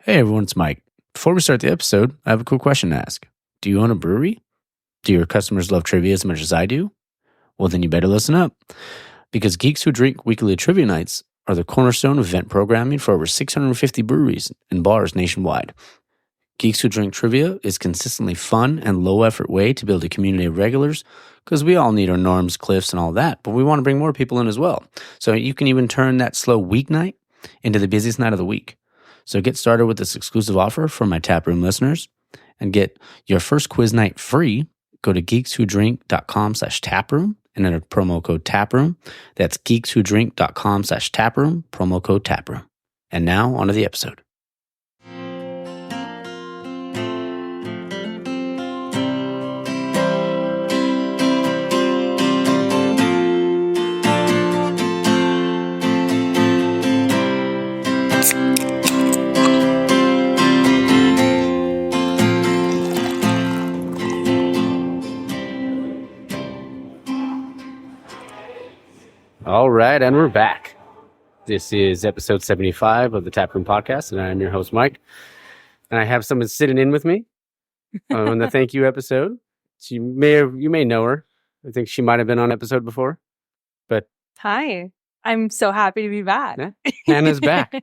Hey everyone, it's Mike. Before we start the episode, I have a quick question to ask. Do you own a brewery? Do your customers love trivia as much as I do? Well, then you better listen up. Because Geeks Who Drink weekly trivia nights are the cornerstone of event programming for over 650 breweries and bars nationwide. Geeks Who Drink Trivia is consistently fun and low-effort way to build a community of regulars because we all need our norms, cliffs, and all that, but we want to bring more people in as well. So you can even turn that slow weeknight into the busiest night of the week. So get started with this exclusive offer for my Taproom listeners and get your first quiz night free. Go to geekswhodrink.com/taproom and enter promo code TAPROOM. That's geekswhodrink.com/taproom, promo code TAPROOM. And now, on to the episode. All right, and we're back. This is episode 75 of the Taproom Podcast, and I'm your host, Mike. And I have someone sitting in with me on the thank you episode. You may know her. I think she might have been on episode before. But hi, I'm so happy to be back. Yeah, Hannah's back.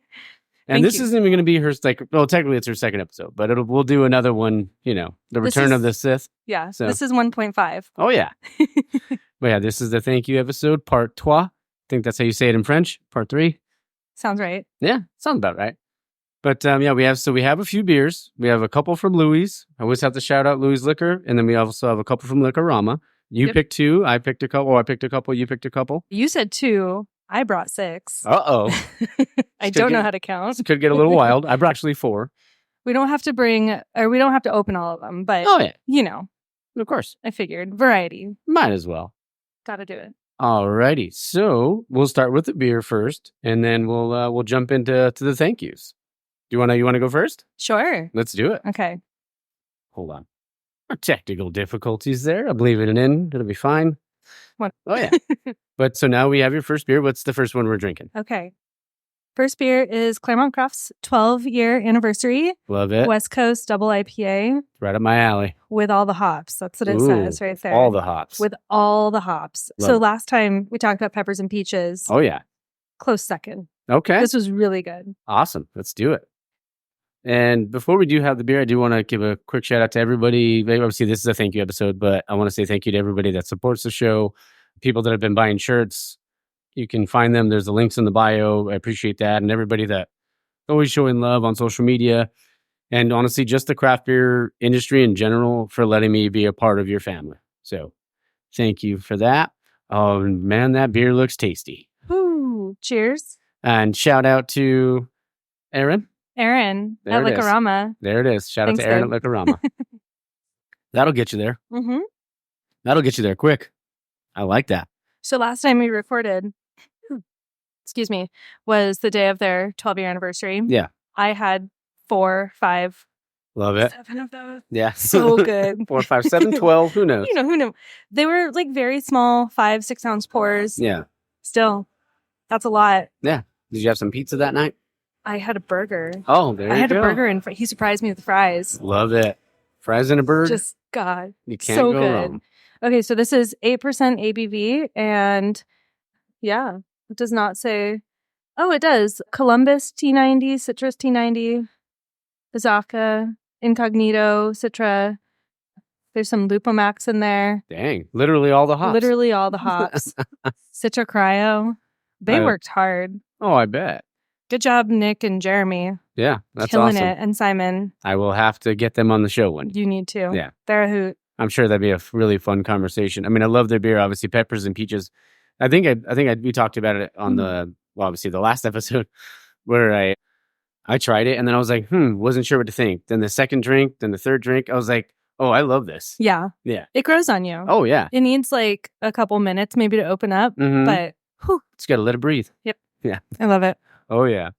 And this isn't even going to be her, technically it's her second episode, but we'll do another one, the Return of the Sith. Yeah, so. This is 1.5. Oh, yeah. But yeah, this is the thank you episode, part Trois. I think that's how you say it in French, part 3. Sounds right. Yeah, sounds about right. But we have a few beers. We have a couple from Louis. I always have to shout out Louis Liquor. And then we also have a couple from Liquorama. You picked 2. I picked a couple. I picked a couple. You picked a couple. You said 2. I brought 6. Uh-oh. I don't know how to count. This could get a little wild. I brought actually 4. We don't have to open all of them, but, Of course. I figured. Variety. Might as well. Gotta do it. Alrighty. So we'll start with the beer first, and then we'll jump into the thank yous. You wanna go first? Sure. Let's do it. Okay. Hold on. Our technical difficulties there. I'll leave it in. It'll be fine. What? Oh yeah. But so now we have your first beer. What's the first one we're drinking? Okay. First beer is Claremont Craft's 12-year anniversary. Love it. West Coast double IPA. Right up my alley. With all the hops. That's what it says right there. All the hops. With all the hops. Love so it. last time we talked about peppers and peaches. Oh, yeah. Close second. Okay. This was really good. Awesome. Let's do it. And before we do have the beer, I do want to give a quick shout out to everybody. Obviously, this is a thank you episode, but I want to say thank you to everybody that supports the show, people that have been buying shirts. You can find them. There's the links in the bio. I appreciate that. And everybody that always showing love on social media. And honestly, just the craft beer industry in general for letting me be a part of your family. So thank you for that. Oh, man, that beer looks tasty. Ooh, cheers. And shout out to Aaron. Aaron at Liquorama. There it is. Shout out to Aaron at Liquorama. That'll get you there. Mm-hmm. That'll get you there quick. I like that. So last time we recorded, was the day of their 12-year anniversary. Yeah. I had 4, 5, Love it. 7 of those. Yeah. So good. 4, 5, 7, 12. Who knows? Who knew? They were like very small, 5, 6 ounce pours. Yeah. Still, that's a lot. Yeah. Did you have some pizza that night? I had a burger. Oh, there you go. I had a burger and he surprised me with fries. Love it. Fries and a burger. Just, God. You can't so go good. wrong. Okay, so this is 8% ABV, and yeah, it does not say. Oh, it does. Columbus T90, Citrus T90, Azaka, Incognito, Citra. There's some Lupomax in there. Dang, literally all the hops. Citra Cryo. They worked hard. Oh, I bet. Good job, Nick and Jeremy. Yeah, that's killing awesome. It. And Simon. I will have to get them on the show one. You need to. Yeah. They're a hoot. I'm sure that'd be a really fun conversation. I mean, I love their beer, obviously, peppers and peaches. I think we talked about it on obviously the last episode where I tried it and then I was like, wasn't sure what to think. Then the second drink, then the third drink, I was like, oh, I love this. Yeah. Yeah. It grows on you. Oh, yeah. It needs like a couple minutes maybe to open up, but it's got to let it breathe. Yep. Yeah. I love it. Oh, yeah.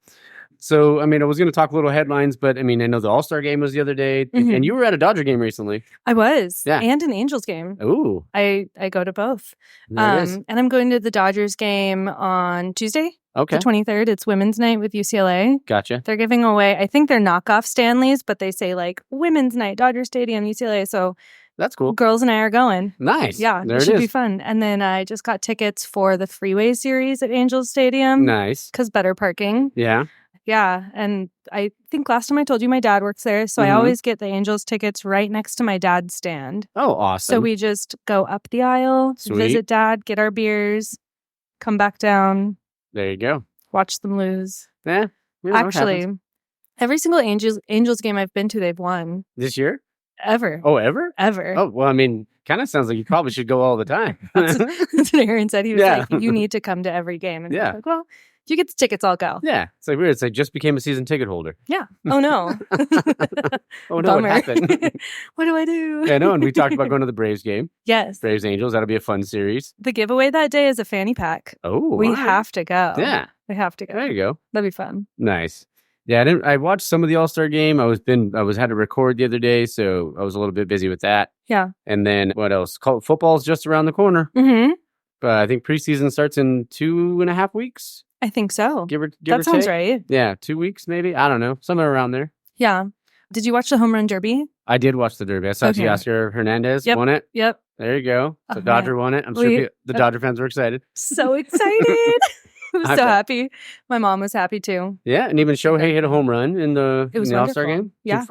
So, I mean, I was going to talk a little headlines, but I mean, I know the All-Star game was the other day, and you were at a Dodger game recently. I was. Yeah. And an Angels game. Ooh. I go to both. And I'm going to the Dodgers game on Tuesday. Okay. The 23rd. It's Women's Night with UCLA. Gotcha. They're giving away, I think they're knockoff Stanleys, but they say like Women's Night, Dodger Stadium, UCLA. So that's cool. Girls and I are going. Nice. Yeah, there it should be fun. And then I just got tickets for the Freeway Series at Angels Stadium. Nice. Because better parking. Yeah. Yeah. And I think last time I told you my dad works there. So I always get the Angels tickets right next to my dad's stand. Oh, awesome. So we just go up the aisle, visit dad, get our beers, come back down. There you go. Watch them lose. Yeah. Actually, every single Angels game I've been to, they've won. This year? Ever. Oh, ever? Ever. Oh, well, I mean, kind of sounds like you probably should go all the time. That's what Aaron said. He was like, you need to come to every game. And I was like, well, if you get the tickets, I'll go. Yeah. It's like weird. It's like just became a season ticket holder. Yeah. Oh, no. Oh, no, what happened? What do I do? Yeah, no, and we talked about going to the Braves game. Yes. Braves Angels. That'll be a fun series. The giveaway that day is a fanny pack. Oh, we have to go. Yeah. We have to go. There you go. That'd be fun. Nice. Yeah, I watched some of the All-Star game. I had to record the other day, so I was a little bit busy with that. Yeah. And then what else? Football's just around the corner. Mm-hmm. But I think preseason starts in 2.5 weeks. I think so. Give or that sounds take. Right. Yeah, 2 weeks maybe. I don't know, somewhere around there. Yeah. Did you watch the home run derby? I did watch the derby. I saw Teoscar Hernandez won it. Yep. There you go. So Dodger won it. I'm sure the Dodger fans were excited. So excited. I was so happy. My mom was happy too. Yeah, and even Shohei hit a home run in the All-Star game. Yeah.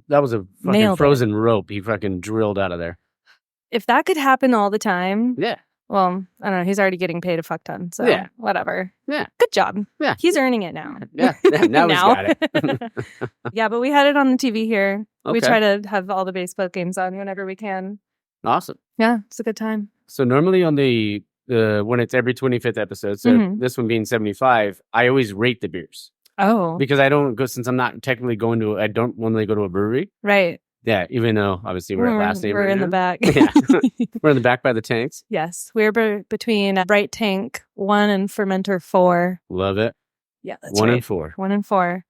That was a fucking frozen rope he fucking drilled out of there. If that could happen all the time. Yeah. Well, I don't know. He's already getting paid a fuck ton. So whatever. Yeah. Good job. Yeah. He's earning it now. Yeah. Now he's got it. Yeah, but we had it on the TV here. Okay. We try to have all the baseball games on whenever we can. Awesome. Yeah, it's a good time. So normally on the when it's every 25th episode, so this one being 75, I always rate the beers. Oh. Because I don't go, since I'm not technically I don't normally go to a brewery. Right. Yeah, even though obviously we're at last name. We're in the back. Yeah. We're in the back by the tanks. Yes. We're between Bright Tank 1 and Fermenter 4. Love it. Yeah, that's 1 right. and 4. 1 and 4.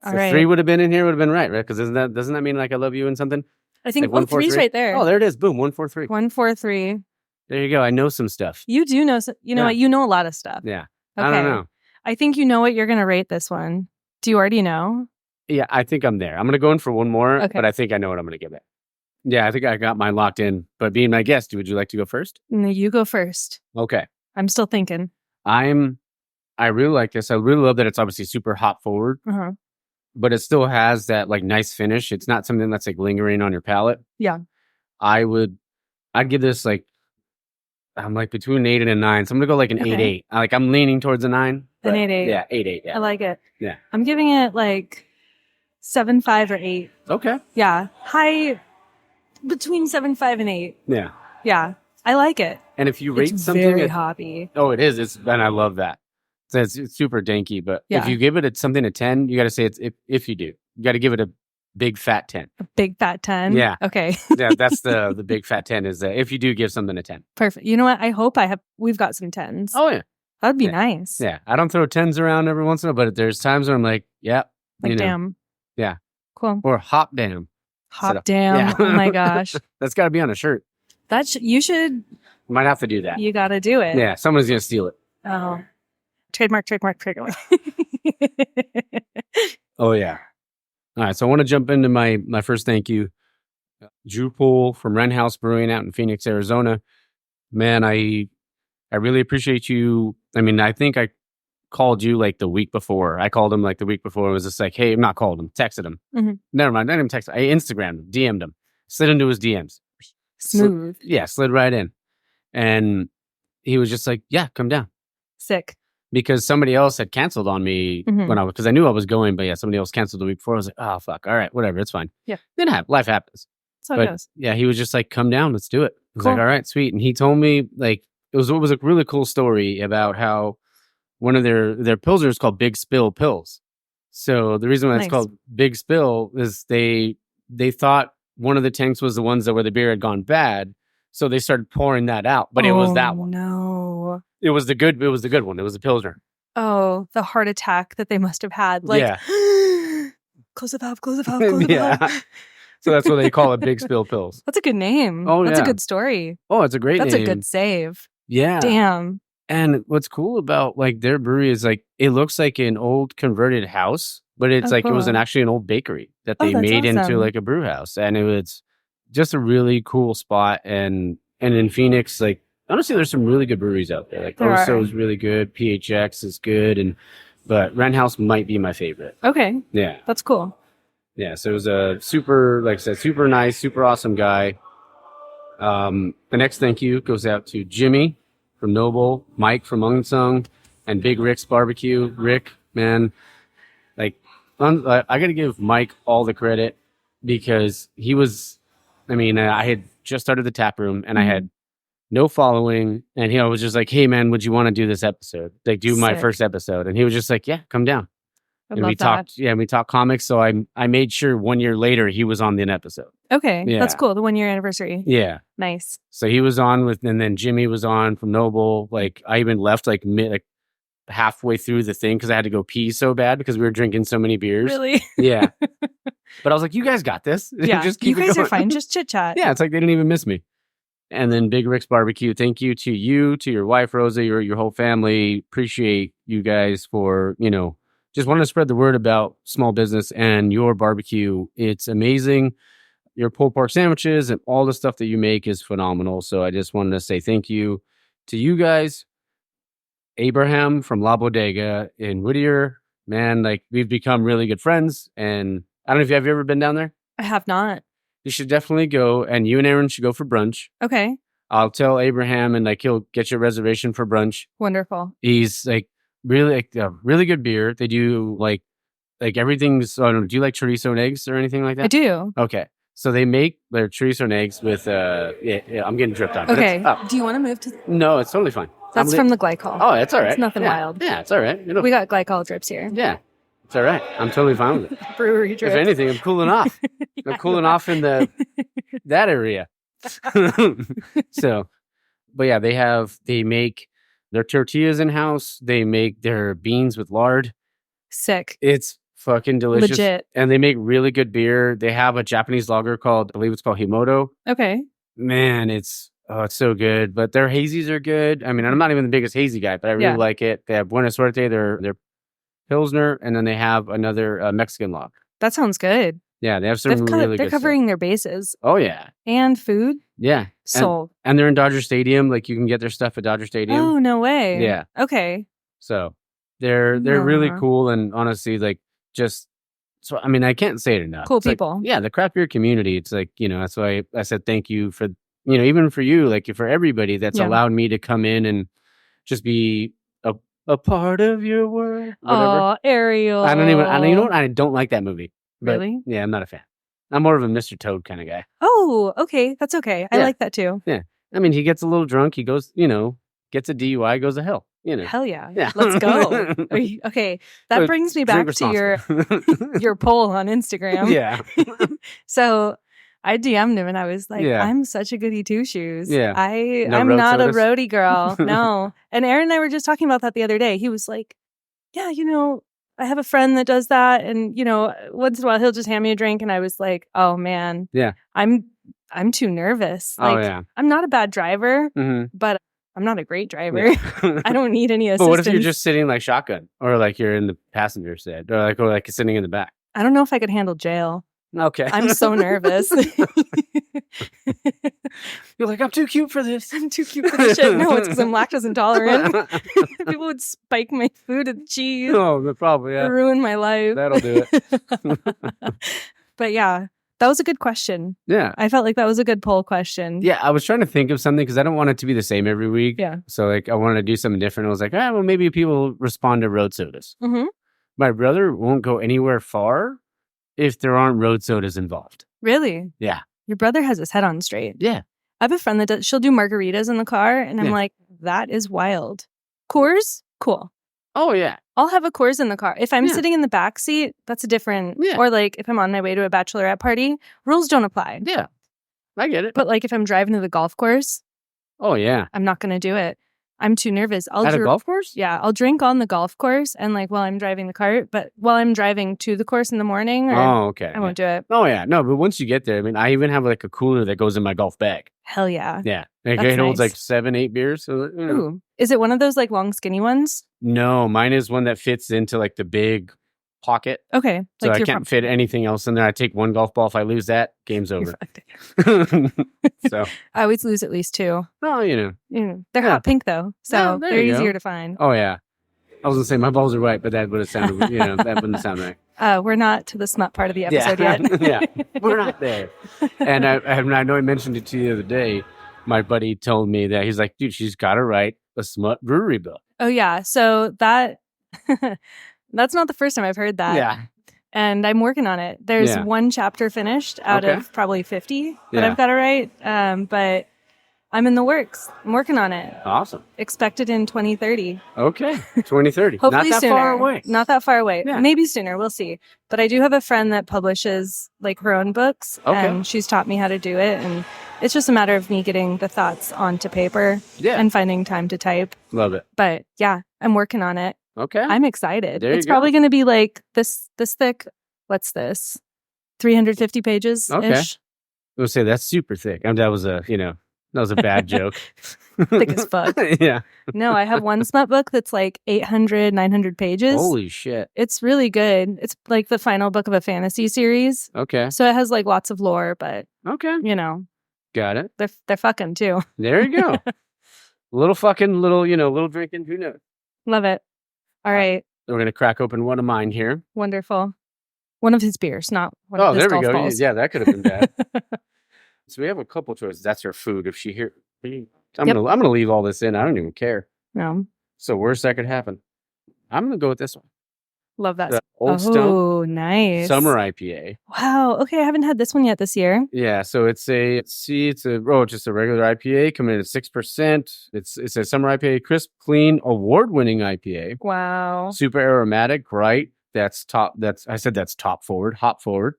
All so right. 3 would have been in here, would have been right? Because doesn't that mean like I love you and something? I think like 3's right there. Oh, there it is. Boom, 143. 143. There you go. I know some stuff. You do know. You know what? You know a lot of stuff. Yeah. Okay. I don't know. I think you know what you're going to rate this one. Do you already know? Yeah, I think I'm there. I'm going to go in for one more, Okay. but I think I know what I'm going to give it. Yeah, I think I got mine locked in. But being my guest, would you like to go first? No, you go first. Okay. I'm still thinking. I really like this. I really love that it's obviously super hop forward, but it still has that like nice finish. It's not something that's like lingering on your palate. Yeah. I'd give this like, I'm like between 8 and a 9. So I'm going to go like an 8-8. I'm leaning towards a 9. An 8-8. Yeah, 8-8. Yeah. I like it. Yeah. I'm giving it like 7.5 or 8. Okay. Yeah. High between 7.5 and 8. Yeah. Yeah. I like it. And if you rate it's something, very hoppy. Oh, it is. And I love that. So it's super danky. But Yeah. if you give it something a 10, you got to say it's if you do, you got to give it a big fat 10. A big fat 10? Yeah. Okay. Yeah, that's the big fat 10 is that if you do give something a 10. Perfect. You know what? I hope we've got some 10s. Oh, yeah. That'd be nice. Yeah. I don't throw 10s around every once in a while, but there's times where I'm like, yeah. Like, damn. Yeah. Cool. Or hop damn. Hop damn. Yeah. Oh my gosh. That's got to be on a shirt. You should. Might have to do that. You got to do it. Yeah. Someone's going to steal it. Oh. Trademark. Oh, yeah. All right. So I want to jump into my first thank you. Drew Poole from Wren House Brewing out in Phoenix, Arizona. Man, I really appreciate you. I mean, I think I called you like the week before. I called him like the week before. It was just like, hey, I'm not called him. Texted him. Mm-hmm. Never mind. I didn't even text him. I Instagrammed him, DM'd him, slid into his DMs. Smooth. Slid right in. And he was just like, yeah, come down. Sick. Because somebody else had canceled on me because I knew I was going, but yeah, somebody else canceled the week before. I was like, oh, fuck. All right, whatever. It's fine. Yeah. Life happens. That's how it goes. Yeah, he was just like, come down, let's do it. I was Cool. like, all right, sweet. And he told me like, it was a really cool story about how one of their pilsners called Big Spill Pills. So the reason why it's called Big Spill is they thought one of the tanks was the ones where the beer had gone bad. So they started pouring that out, but it was that one. No. It was the good one. It was the Pilsner. Oh, the heart attack that they must have had. Like, Yeah. close the valve, close the valve, close the valve. Yeah. So that's what they call it, Big Spill Pills. That's a good name. Oh, That's a yeah. good story. Oh, it's a great That's name. a good save. Yeah. Damn. And what's cool about like their brewery is like it looks like an old converted house, but it's like it was cool. actually an old bakery that they that's made into awesome. like a brew house, and it was just a really cool spot. And in Phoenix, like honestly, there's some really good breweries out there. Like There Oso are. is really good, PHX is good, but Wren House might be my favorite. Okay. Yeah, That's cool. yeah. So it was a super, like I said, super nice, super awesome guy. The next thank you goes out to Jimmy from Noble, Mike from Unsung, and Big Rick's Barbecue. Rick, man, like I got to give Mike all the credit because he was. I mean, I had just started the tap room and I had no following, and he was just like, "Hey, man, would you want to do this episode? Like, do my Sick. first episode?" And he was just like, "Yeah, come down." I And love we that. talked. Yeah, we talked comics. So I made sure 1 year later he was on the episode. Okay. Yeah. That's cool. The 1 year anniversary. Yeah. Nice. So he was on with, and then Jimmy was on from Noble. Like I even left like halfway through the thing because I had to go pee so bad because we were drinking so many beers. Really? Yeah. But I was like, you guys got this. Yeah. Just keep you it guys are going. fine. Just chit chat. Yeah, it's like they didn't even miss me. And then Big Rick's Barbecue. Thank you to you, to your wife Rosa, your whole family. Appreciate you guys for just wanting to spread the word about small business and your barbecue. It's amazing. Your pulled pork sandwiches and all the stuff that you make is phenomenal. So I just wanted to say thank you to you guys. Abraham from La Bodega in Whittier, man, like we've become really good friends. And I don't know if have you ever been down there? I have not. You should definitely go, and you and Aaron should go for brunch. Okay. I'll tell Abraham, and like he'll get you a reservation for brunch. Wonderful. He's like really good beer. They do like everything's. I don't know, do you like chorizo and eggs or anything like that? I do. Okay, so they make their chorizo and eggs with yeah. I'm getting dripped on. but Okay. it's up. Do you want to move to? No, it's totally fine. That's from the glycol. Oh, it's all right. It's nothing Yeah. wild. Yeah, it's all right. We got glycol drips here. Yeah, it's all right. I'm totally fine with it. Brewery drips. If anything, I'm cooling off. Yeah, I'm cooling off in that area. So, but yeah, they make their tortillas in house. They make their beans with lard. Sick. It's fucking delicious. Legit. And they make really good beer. They have a Japanese lager I believe it's called Himoto. Okay. Man, it's so good. But their hazies are good. I mean, I'm not even the biggest hazy guy, but I really like it. They have Buena Suerte, their Pilsner, and then they have another Mexican lager. That sounds good. Yeah, they have some really good They're stuff. covering their bases. Oh, yeah. And food. Yeah. Sold. And they're in Dodger Stadium. Like you can get their stuff at Dodger Stadium. Oh, no way. Yeah. Okay. So they're really Yeah. cool. And honestly, like so I mean, I can't say it enough. Cool It's like, people. yeah, the craft beer community. It's like, that's why I said thank you for, even for you, like for everybody that's allowed me to come in and just be a part of your world. Whatever. Oh, Ariel. you know what? I don't like that movie. But, Really? Yeah, I'm not a fan. I'm more of a Mr. Toad kind of guy. Oh, okay. That's okay. I Yeah. like that too. I mean, he gets a little drunk. He goes, gets a DUI, goes to hell. Hell yeah. Yeah. Let's go. Okay. That But brings me drink back to your responsibly. poll on Instagram. Yeah. So I DM'd him and I was like, Yeah. I'm such a goody two shoes. Yeah. No I'm road not sodas? a roadie girl. No. And Aaron and I were just talking about that the other day. He was like, yeah, I have a friend that does that. And, once in a while he'll just hand me a drink. And I was like, oh man. Yeah. I'm too nervous. Oh, Like, yeah. I'm not a bad driver, Mm-hmm. but I'm not a great driver. Yeah. I don't need any assistance. But what if you're just sitting like shotgun or like you're in the passenger seat or like sitting in the back? I don't know if I could handle jail. Okay. I'm so nervous. You're like, I'm too cute for this. I'm too cute for this shit. No, it's because I'm lactose intolerant. People would spike my food and cheese. Oh, probably, yeah. Ruin my life. That'll do it. But yeah, that was a good question. Yeah. I felt like that was a good poll question. Yeah, I was trying to think of something because I don't want it to be the same every week. Yeah. So like I wanted to do something different. I was like, well, maybe people respond to road sodas. Mm-hmm. My brother won't go anywhere far if there aren't road sodas involved. Really? Yeah. Your brother has his head on straight. Yeah. I have a friend that she'll do margaritas in the car, and I'm Yeah. like, that is wild. Coors? Cool. Oh, yeah. I'll have a Coors in the car. If I'm Yeah. sitting in the back seat, that's a different. Yeah. Or like if I'm on my way to a bachelorette party, rules don't apply. Yeah. I get it. But like if I'm driving to the golf course, Oh, yeah. I'm not going to do it. I'm too nervous. At a golf course? Yeah, I'll drink on the golf course and like while I'm driving the cart, but while I'm driving to the course in the morning, Okay. I won't do it. Oh, yeah. No, but once you get there, I mean, I even have like a cooler that goes in my golf bag. Hell yeah. Yeah. Like, That's it holds nice. like 7-8 beers. So, Ooh. Is it one of those like long skinny ones? No, mine is one that fits into like the big pocket. Okay. So like I can't fit anything else in there. I take one golf ball. If I lose that, game's over. So I always lose at least 2. well, They're hot pink though, so Yeah, there they're you go. easier to find. Oh yeah, I was gonna say my balls are white, but that would have sounded, that wouldn't sound right. We're not to the smut part of the episode yet. Yeah, we're not there. And I know I mentioned it to you the other day. My buddy told me that he's like, dude, she's got to write a smut brewery book. Oh yeah, so that's not the first time I've heard that. Yeah. And I'm working on it. There's one chapter finished out of probably 50 that I've got to write. But I'm in the works. I'm working on it. Awesome. Expected in 2030. Okay. 2030. Hopefully not that sooner. far away. Not that far away. Yeah. Maybe sooner. We'll see. But I do have a friend that publishes like her own books. Okay. And she's taught me how to do it. And it's just a matter of me getting the thoughts onto paper and finding time to type. Love it. But yeah, I'm working on it. Okay. I'm excited. There It's you go. probably going to be like this thick. What's this? 350 pages ish. Okay. I was say that's super thick. That was a bad joke. Thick as fuck. Yeah. No, I have one smut book that's like 800, 900 pages. Holy shit. It's really good. It's like the final book of a fantasy series. Okay. So it has like lots of lore, but Okay. Got it. they're fucking too. There you go. little drinking. Who knows? Love it. All right. We're gonna crack open one of mine here. Wonderful. One of his beers, not one of his there we golf go. balls. Yeah, that could have been bad. So we have a couple choices. That's her food. If she here, I'm gonna leave all this in. I don't even care. No. So worst that could happen. I'm gonna go with this one. Love that. The Old Stone Oh, nice. Summer IPA. Wow. Okay, I haven't had this one yet this year. Yeah, so it's just a regular IPA coming in at 6%. It's a summer IPA, crisp, clean, award-winning IPA. Wow. Super aromatic, right? That's top forward, hop forward,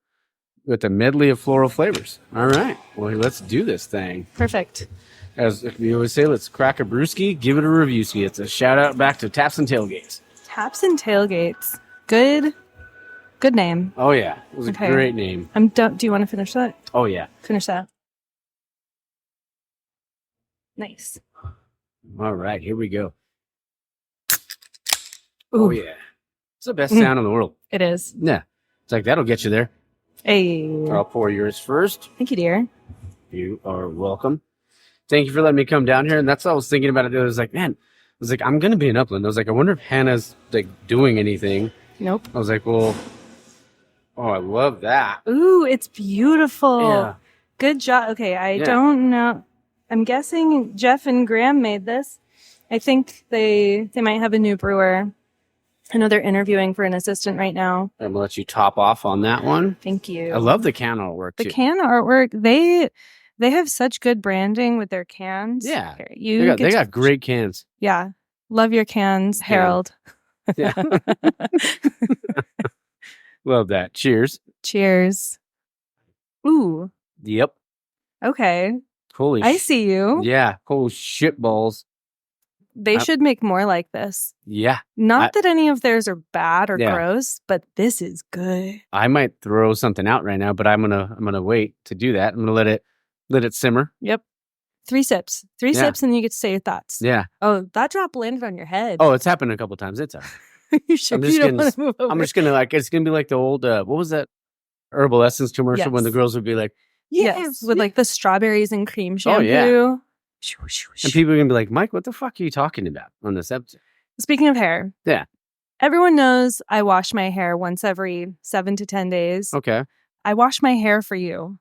with a medley of floral flavors. All right, well, let's do this thing. Perfect. As we always say, let's crack a brewski, give it a reviewski. It's a shout out back to Taps and Tailgates. Taps and Tailgates. Good name. Oh yeah, it was a great name. Do you want to finish that? Oh yeah. Finish that. Nice. All right, here we go. Ooh. Oh yeah. It's the best sound in the world. It is. Yeah. It's like, that'll get you there. Hey. I'll pour yours first. Thank you, dear. You are welcome. Thank you for letting me come down here. And that's what I was thinking about it. I was like, I'm going to be in Upland. I was like, I wonder if Hannah's like doing anything. Nope. I was like, well, I love that. Ooh, it's beautiful. Yeah. Good job. Okay, I don't know. I'm guessing Jeff and Graham made this. I think they might have a new brewer. I know they're interviewing for an assistant right now. I'm going to let you top off on that one. Thank you. I love the can artwork, too. The can artwork, they have such good branding with their cans. Yeah. Here, they got great cans. Yeah. Love your cans, Harold. Yeah. Love that. Cheers. Cheers. Ooh. Yep. Okay. Holy I see you. Yeah. Holy shit balls. They should make more like this. Yeah. Not that any of theirs are bad or Yeah. gross, but this is good. I might throw something out right now, but I'm gonna wait to do that. I'm gonna let it simmer. Yep. 3 sips. 3 Yeah. sips and you get to say your thoughts. Yeah. Oh, that drop landed on your head. Oh, it's happened a couple times. It's all right. You should. I'm just You don't gonna- want to move over. I'm just gonna it's gonna be like the old what was that herbal essence commercial when the Yes. girls would be like, Yes, with like the strawberries and cream shampoo. Oh, yeah. Shoo, shoo, and shoo. people are gonna be like, Mike, what the fuck are you talking about on this episode? Speaking of hair. Yeah. Everyone knows I wash my hair once every 7 to 10 days. Okay. I wash my hair for you.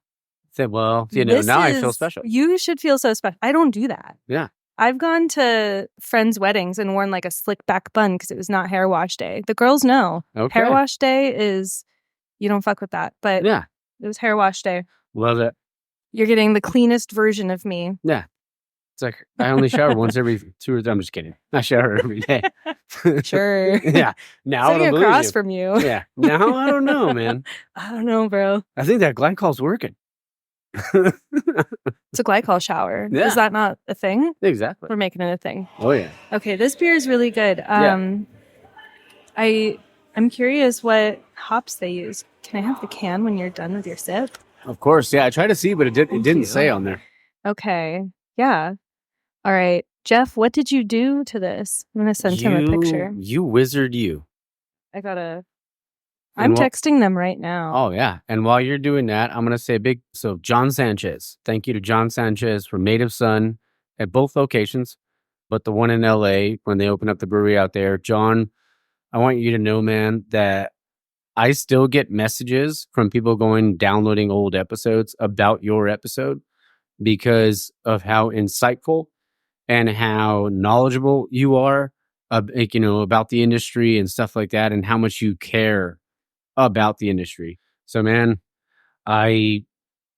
Said, well, This now I feel is- special. You should feel so special. I don't do that. Yeah. I've gone to friends' weddings and worn like a slick back bun because it was not hair wash day. The girls know. Okay. Hair wash day is, you don't fuck with that. But Yeah. it was hair wash day. Love it. You're getting the cleanest version of me. Yeah. It's like I only shower once every 2 or 3. I'm just kidding. I shower every day. Sure. Yeah. Now I Sitting don't believe across you. from you. Yeah. Now I don't know, man. I don't know, bro. I think that glycol's working. It's a glycol shower. Yeah. Is that not a thing? Exactly. We're making it a thing. Oh, yeah. Okay, this beer is really good. I'm curious what hops they use. Can I have the can when you're done with your sip? Of course. Yeah, I tried to see, but it didn't say on there. Okay. Yeah. All right. Jeff, what did you do to this? I'm going to send him a picture. You wizard you. I'm texting them right now. Oh, yeah. And while you're doing that, I'm going to say John Sanchez. Thank you to John Sanchez from Native Son at both locations, but the one in LA when they open up the brewery out there. John, I want you to know, man, that I still get messages from people downloading old episodes about your episode because of how insightful and how knowledgeable you are, about the industry and stuff like that, and how much you care about the industry. So, man, I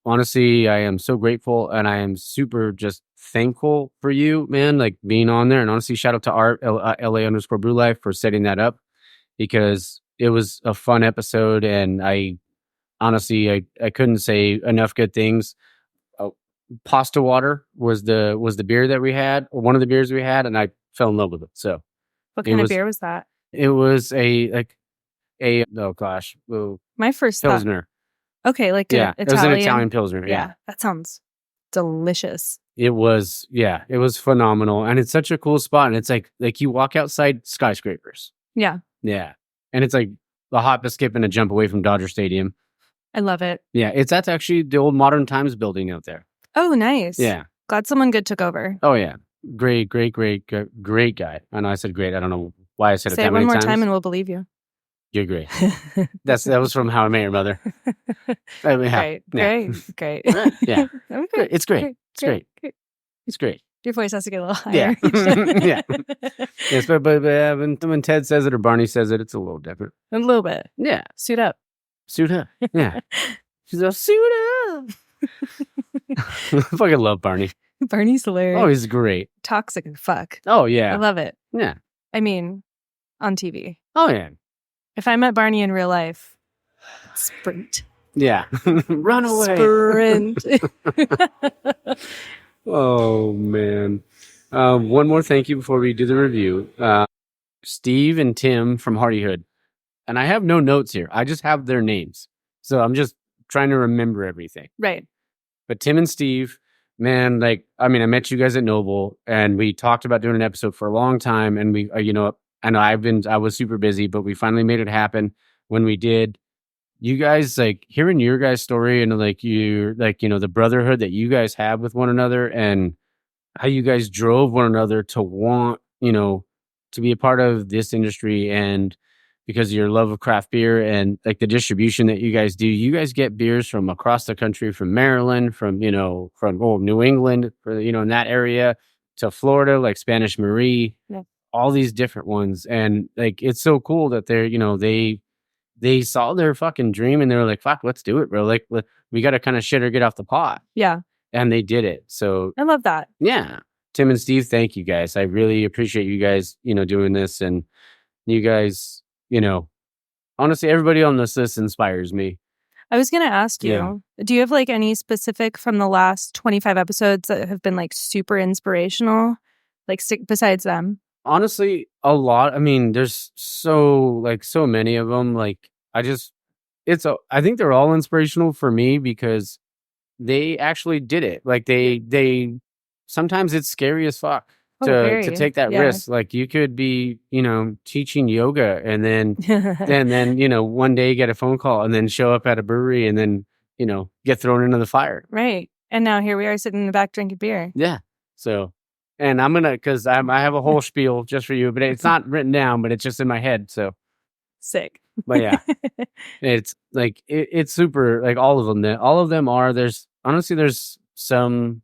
am so grateful, and I am super just thankful for you, man, like being on there. And honestly, shout out to Art, LA_Brew Life for setting that up, because it was a fun episode, and I couldn't say enough good things. Pasta Water was the beer that we had, or one of the beers we had, and I fell in love with it. So, what kind of beer was that? It was my first Pilsner. Okay, like it was an Italian Pilsner. Yeah, that sounds delicious. It was phenomenal, and it's such a cool spot. And it's like you walk outside skyscrapers. Yeah, and it's like a hop, a skip, and a jump away from Dodger Stadium. I love it. Yeah, that's actually the old Modern Times building out there. Oh, nice. Yeah, glad someone good took over. Oh yeah, great guy. I know I said great. I don't know why I said Say it that many times. Say it one more time, and we'll believe you. You're great. That was from How I Met Your Mother. I mean, Great. Yeah. Okay. It's great. It's great. Your voice has to get a little higher. Yeah. Yes, but when Ted says it or Barney says it, it's a little different. A little bit. Yeah. Suit up. Yeah. She's like, suit up. I fucking love Barney. Barney's hilarious. Oh, he's great. Toxic as fuck. Oh, yeah. I love it. Yeah. I mean, on TV. Oh, yeah. If I met Barney in real life, sprint. Yeah. Run away. Sprint. Oh, man. One more thank you before we do the review. Steve and Tim from Hardyhood. And I have no notes here. I just have their names. So I'm just trying to remember everything. Right. But Tim and Steve, man, I met you guys at Noble, and we talked about doing an episode for a long time. And we, I know I was super busy, but we finally made it happen. When we did, you guys, hearing your guys' story and the brotherhood that you guys have with one another, and how you guys drove one another to want, to be a part of this industry, and because of your love of craft beer and the distribution that you guys do. You guys get beers from across the country, from Maryland, from New England, in that area, to Florida, like Spanish Marie, all these different ones. And it's so cool that they're, they saw their fucking dream and they were like, fuck, let's do it, bro. We got to kind of shit or get off the pot. Yeah. And they did it. So I love that. Yeah. Tim and Steve, thank you guys. I really appreciate you guys, doing this. And you guys, honestly, everybody on this list inspires me. I was going to ask you, do you have any specific from the last 25 episodes that have been think inspirational, besides them? Honestly, a lot. I mean, there's so many of them. I think they're all inspirational for me because they actually did it. They sometimes it's scary as fuck to take that risk. You could be, teaching yoga and then one day get a phone call and then show up at a brewery and then, get thrown into the fire. Right. And now here we are sitting in the back drinking beer. Yeah. So, and I'm going to, because I have a whole spiel just for you, but it's not written down, but it's just in my head. So sick. But yeah, it's it's super, all of them are, there's some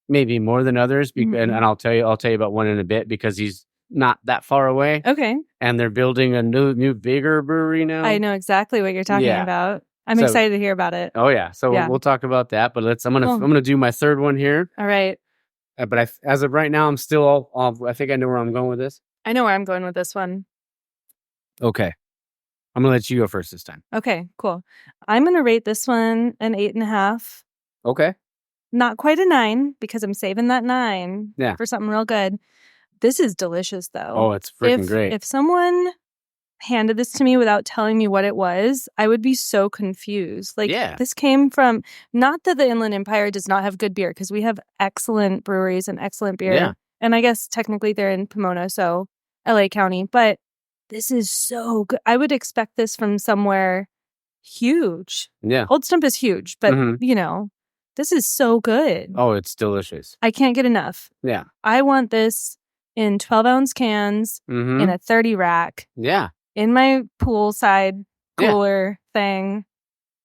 maybe more than others. And I'll tell you about one in a bit because he's not that far away. Okay. And they're building a new bigger brewery now. I know exactly what you're talking about. I'm excited to hear about it. Oh yeah. So we'll talk about that, but I'm going to do my third one here. All right. But as of right now, I'm still I think I know where I'm going with this. I know where I'm going with this one. Okay. I'm going to let you go first this time. Okay, cool. I'm going to rate this one an 8.5. Okay. Not quite a 9 because I'm saving that 9 for something real good. This is delicious, though. Oh, it's freaking great. If someone handed this to me without telling me what it was, I would be so confused. Like, this came from, not that the Inland Empire does not have good beer, because we have excellent breweries and excellent beer. Yeah. And I guess technically they're in Pomona, so LA County. But this is so good. I would expect this from somewhere huge. Yeah. Old Stump is huge, but, you know, this is so good. Oh, it's delicious. I can't get enough. Yeah. I want this in 12-ounce cans in a 30 rack. Yeah. In my poolside cooler thing.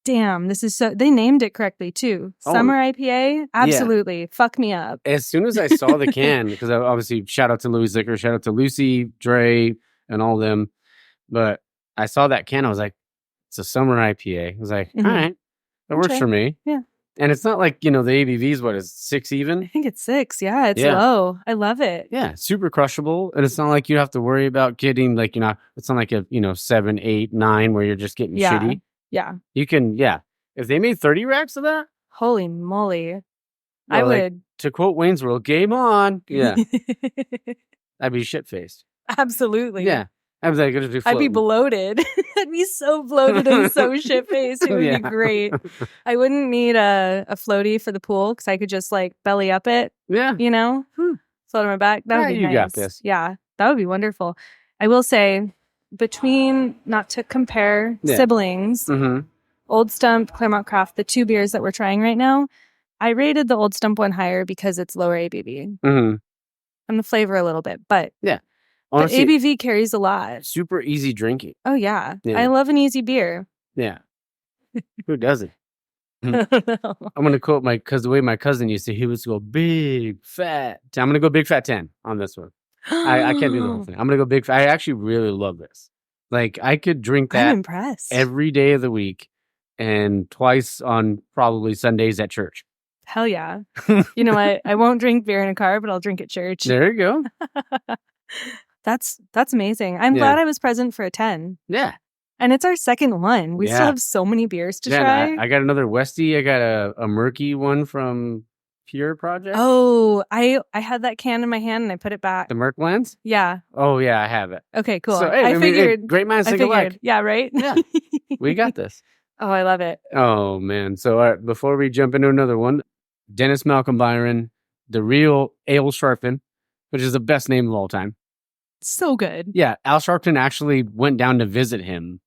Damn, this is so... They named it correctly, too. Summer IPA? Absolutely. Yeah. Fuck me up. As soon as I saw the can, because obviously shout out to Louis Liquor, shout out to Lucy, Dre, and all of them. But I saw that can, I was like, it's a summer IPA. I was like, all right, that works for me. Yeah. And it's not like, you know, the ABV is what, is 6 even? I think it's 6. Yeah, it's low. I love it. Yeah, super crushable. And it's not like you have to worry about getting, like, you know, it's not like a, 7, 8, 9 where you're just getting shitty. Yeah. You can, if they made 30 racks of that. Holy moly. Well, I would. To quote Wayne's World, game on. Yeah. I'd be shit-faced. Absolutely. Yeah. I'd be bloated. I'd be so bloated and so shit-faced. It would be great. I wouldn't need a floaty for the pool because I could just like belly up it. Yeah. You know? Float on my back. That would be nice. You got this. Yeah. That would be wonderful. I will say, between, not to compare siblings, Old Stump, Claremont Craft, the 2 beers that we're trying right now, I rated the Old Stump one higher because it's lower ABV. And the flavor a little bit, but... Yeah. Honestly, the ABV carries a lot. Super easy drinking. Oh, yeah. I love an easy beer. Yeah. Who doesn't? I'm going to quote the way my cousin used to, he would go big, fat. I'm going to go big, fat 10 on this one. I can't do the whole thing. I'm going to go big, fat. I actually really love this. Like, I could drink that I'm impressed. every day of the week and twice on probably Sundays at church. Hell yeah. You know what? I won't drink beer in a car, but I'll drink at church. There you go. That's amazing. I'm glad I was present for a 10. Yeah. And it's our second one. We still have so many beers to try. I got another Westie. I got a murky one from Pure Project. Oh, I had that can in my hand and I put it back. The Merc Blends? Yeah. Oh, yeah, I have it. Okay, cool. So, hey, I figured. Great minds think alike. Yeah, right? Yeah. We got this. Oh, I love it. Oh, man. So, all right, before we jump into another one, Dennis Malcolm Byron, the real Ale Sharpton, which is the best name of all time. So good. Yeah, Al Sharpton actually went down to visit him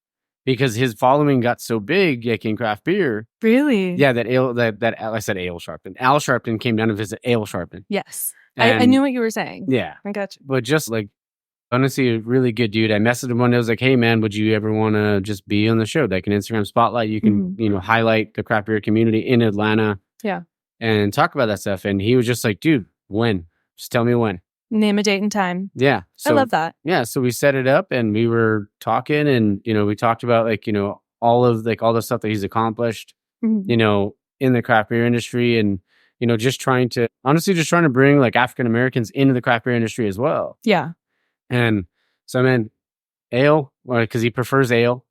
because his following got so big, like in craft beer. Really? Yeah, that I said Ale Sharpton. Al Sharpton came down to visit Ale Sharpton. Yes, I knew what you were saying. Yeah, I got you. But just like honestly, a really good dude. I messaged him one day. I was like, "Hey, man, would you ever want to just be on the show? Like an Instagram spotlight? You can highlight the craft beer community in Atlanta. Yeah, and talk about that stuff." And he was just like, "Dude, when? Just tell me when." Name a date and time. Yeah. So, I love that. Yeah. So we set it up and we were talking and, we talked about all the stuff that he's accomplished, in the craft beer industry and, just trying to bring like African Americans into the craft beer industry as well. Yeah. And so, man, ale, because he prefers ale.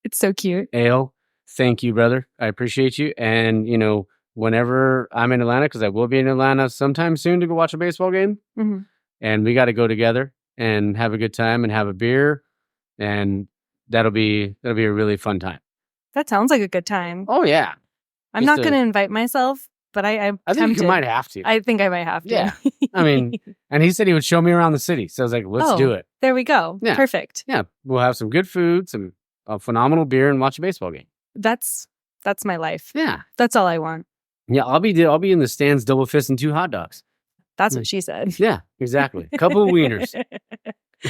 It's so cute. Ale. Thank you, brother. I appreciate you. And, whenever I'm in Atlanta, because I will be in Atlanta sometime soon to go watch a baseball game. And we got to go together and have a good time and have a beer. And that'll be a really fun time. That sounds like a good time. Oh, yeah. I'm not going to invite myself, but I'm think you might have to. I think I might have to. Yeah. I mean, and he said he would show me around the city. So I was like, let's do it. There we go. Yeah. Perfect. Yeah. We'll have some good food, some phenomenal beer and watch a baseball game. That's my life. Yeah. That's all I want. Yeah. I'll be in the stands, double fist and 2 hot dogs. That's what she said. Yeah, exactly. A couple of wieners.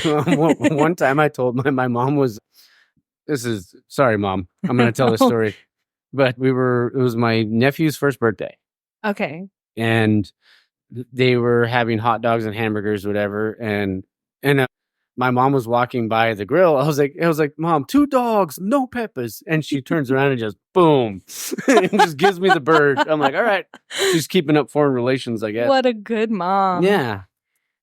One time I told my mom sorry, Mom, I'm going to tell this story. But it was my nephew's first birthday. Okay. And they were having hot dogs and hamburgers, whatever. And my mom was walking by the grill. I was like, Mom, 2 dogs, no peppers. And she turns around and just boom, and just gives me the bird. I'm like, all right. She's keeping up foreign relations, I guess. What a good mom. Yeah.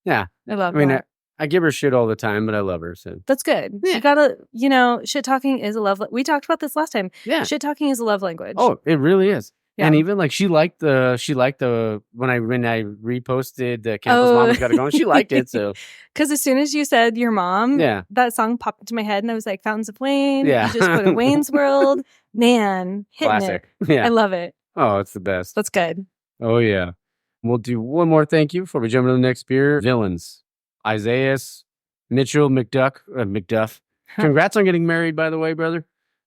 Yeah. I love that. I give her shit all the time, but I love her. So that's good. Yeah. You gotta, shit talking is a love. We talked about this last time. Yeah. Shit talking is a love language. Oh, it really is. And even like she liked the when I reposted the Campbell's Mama's Gotta Go on, she liked it. So because as soon as you said your mom, yeah, that song popped into my head, and I was like, Fountains of Wayne. Yeah. You just put in Wayne's World, man, hitting classic. it. Yeah, I love it. oh, it's the best. That's good. Oh yeah, we'll do one more thank you before we jump into the next beer. Villains, Isaiah, Mitchell, McDuff. Congrats on getting married, by the way, brother.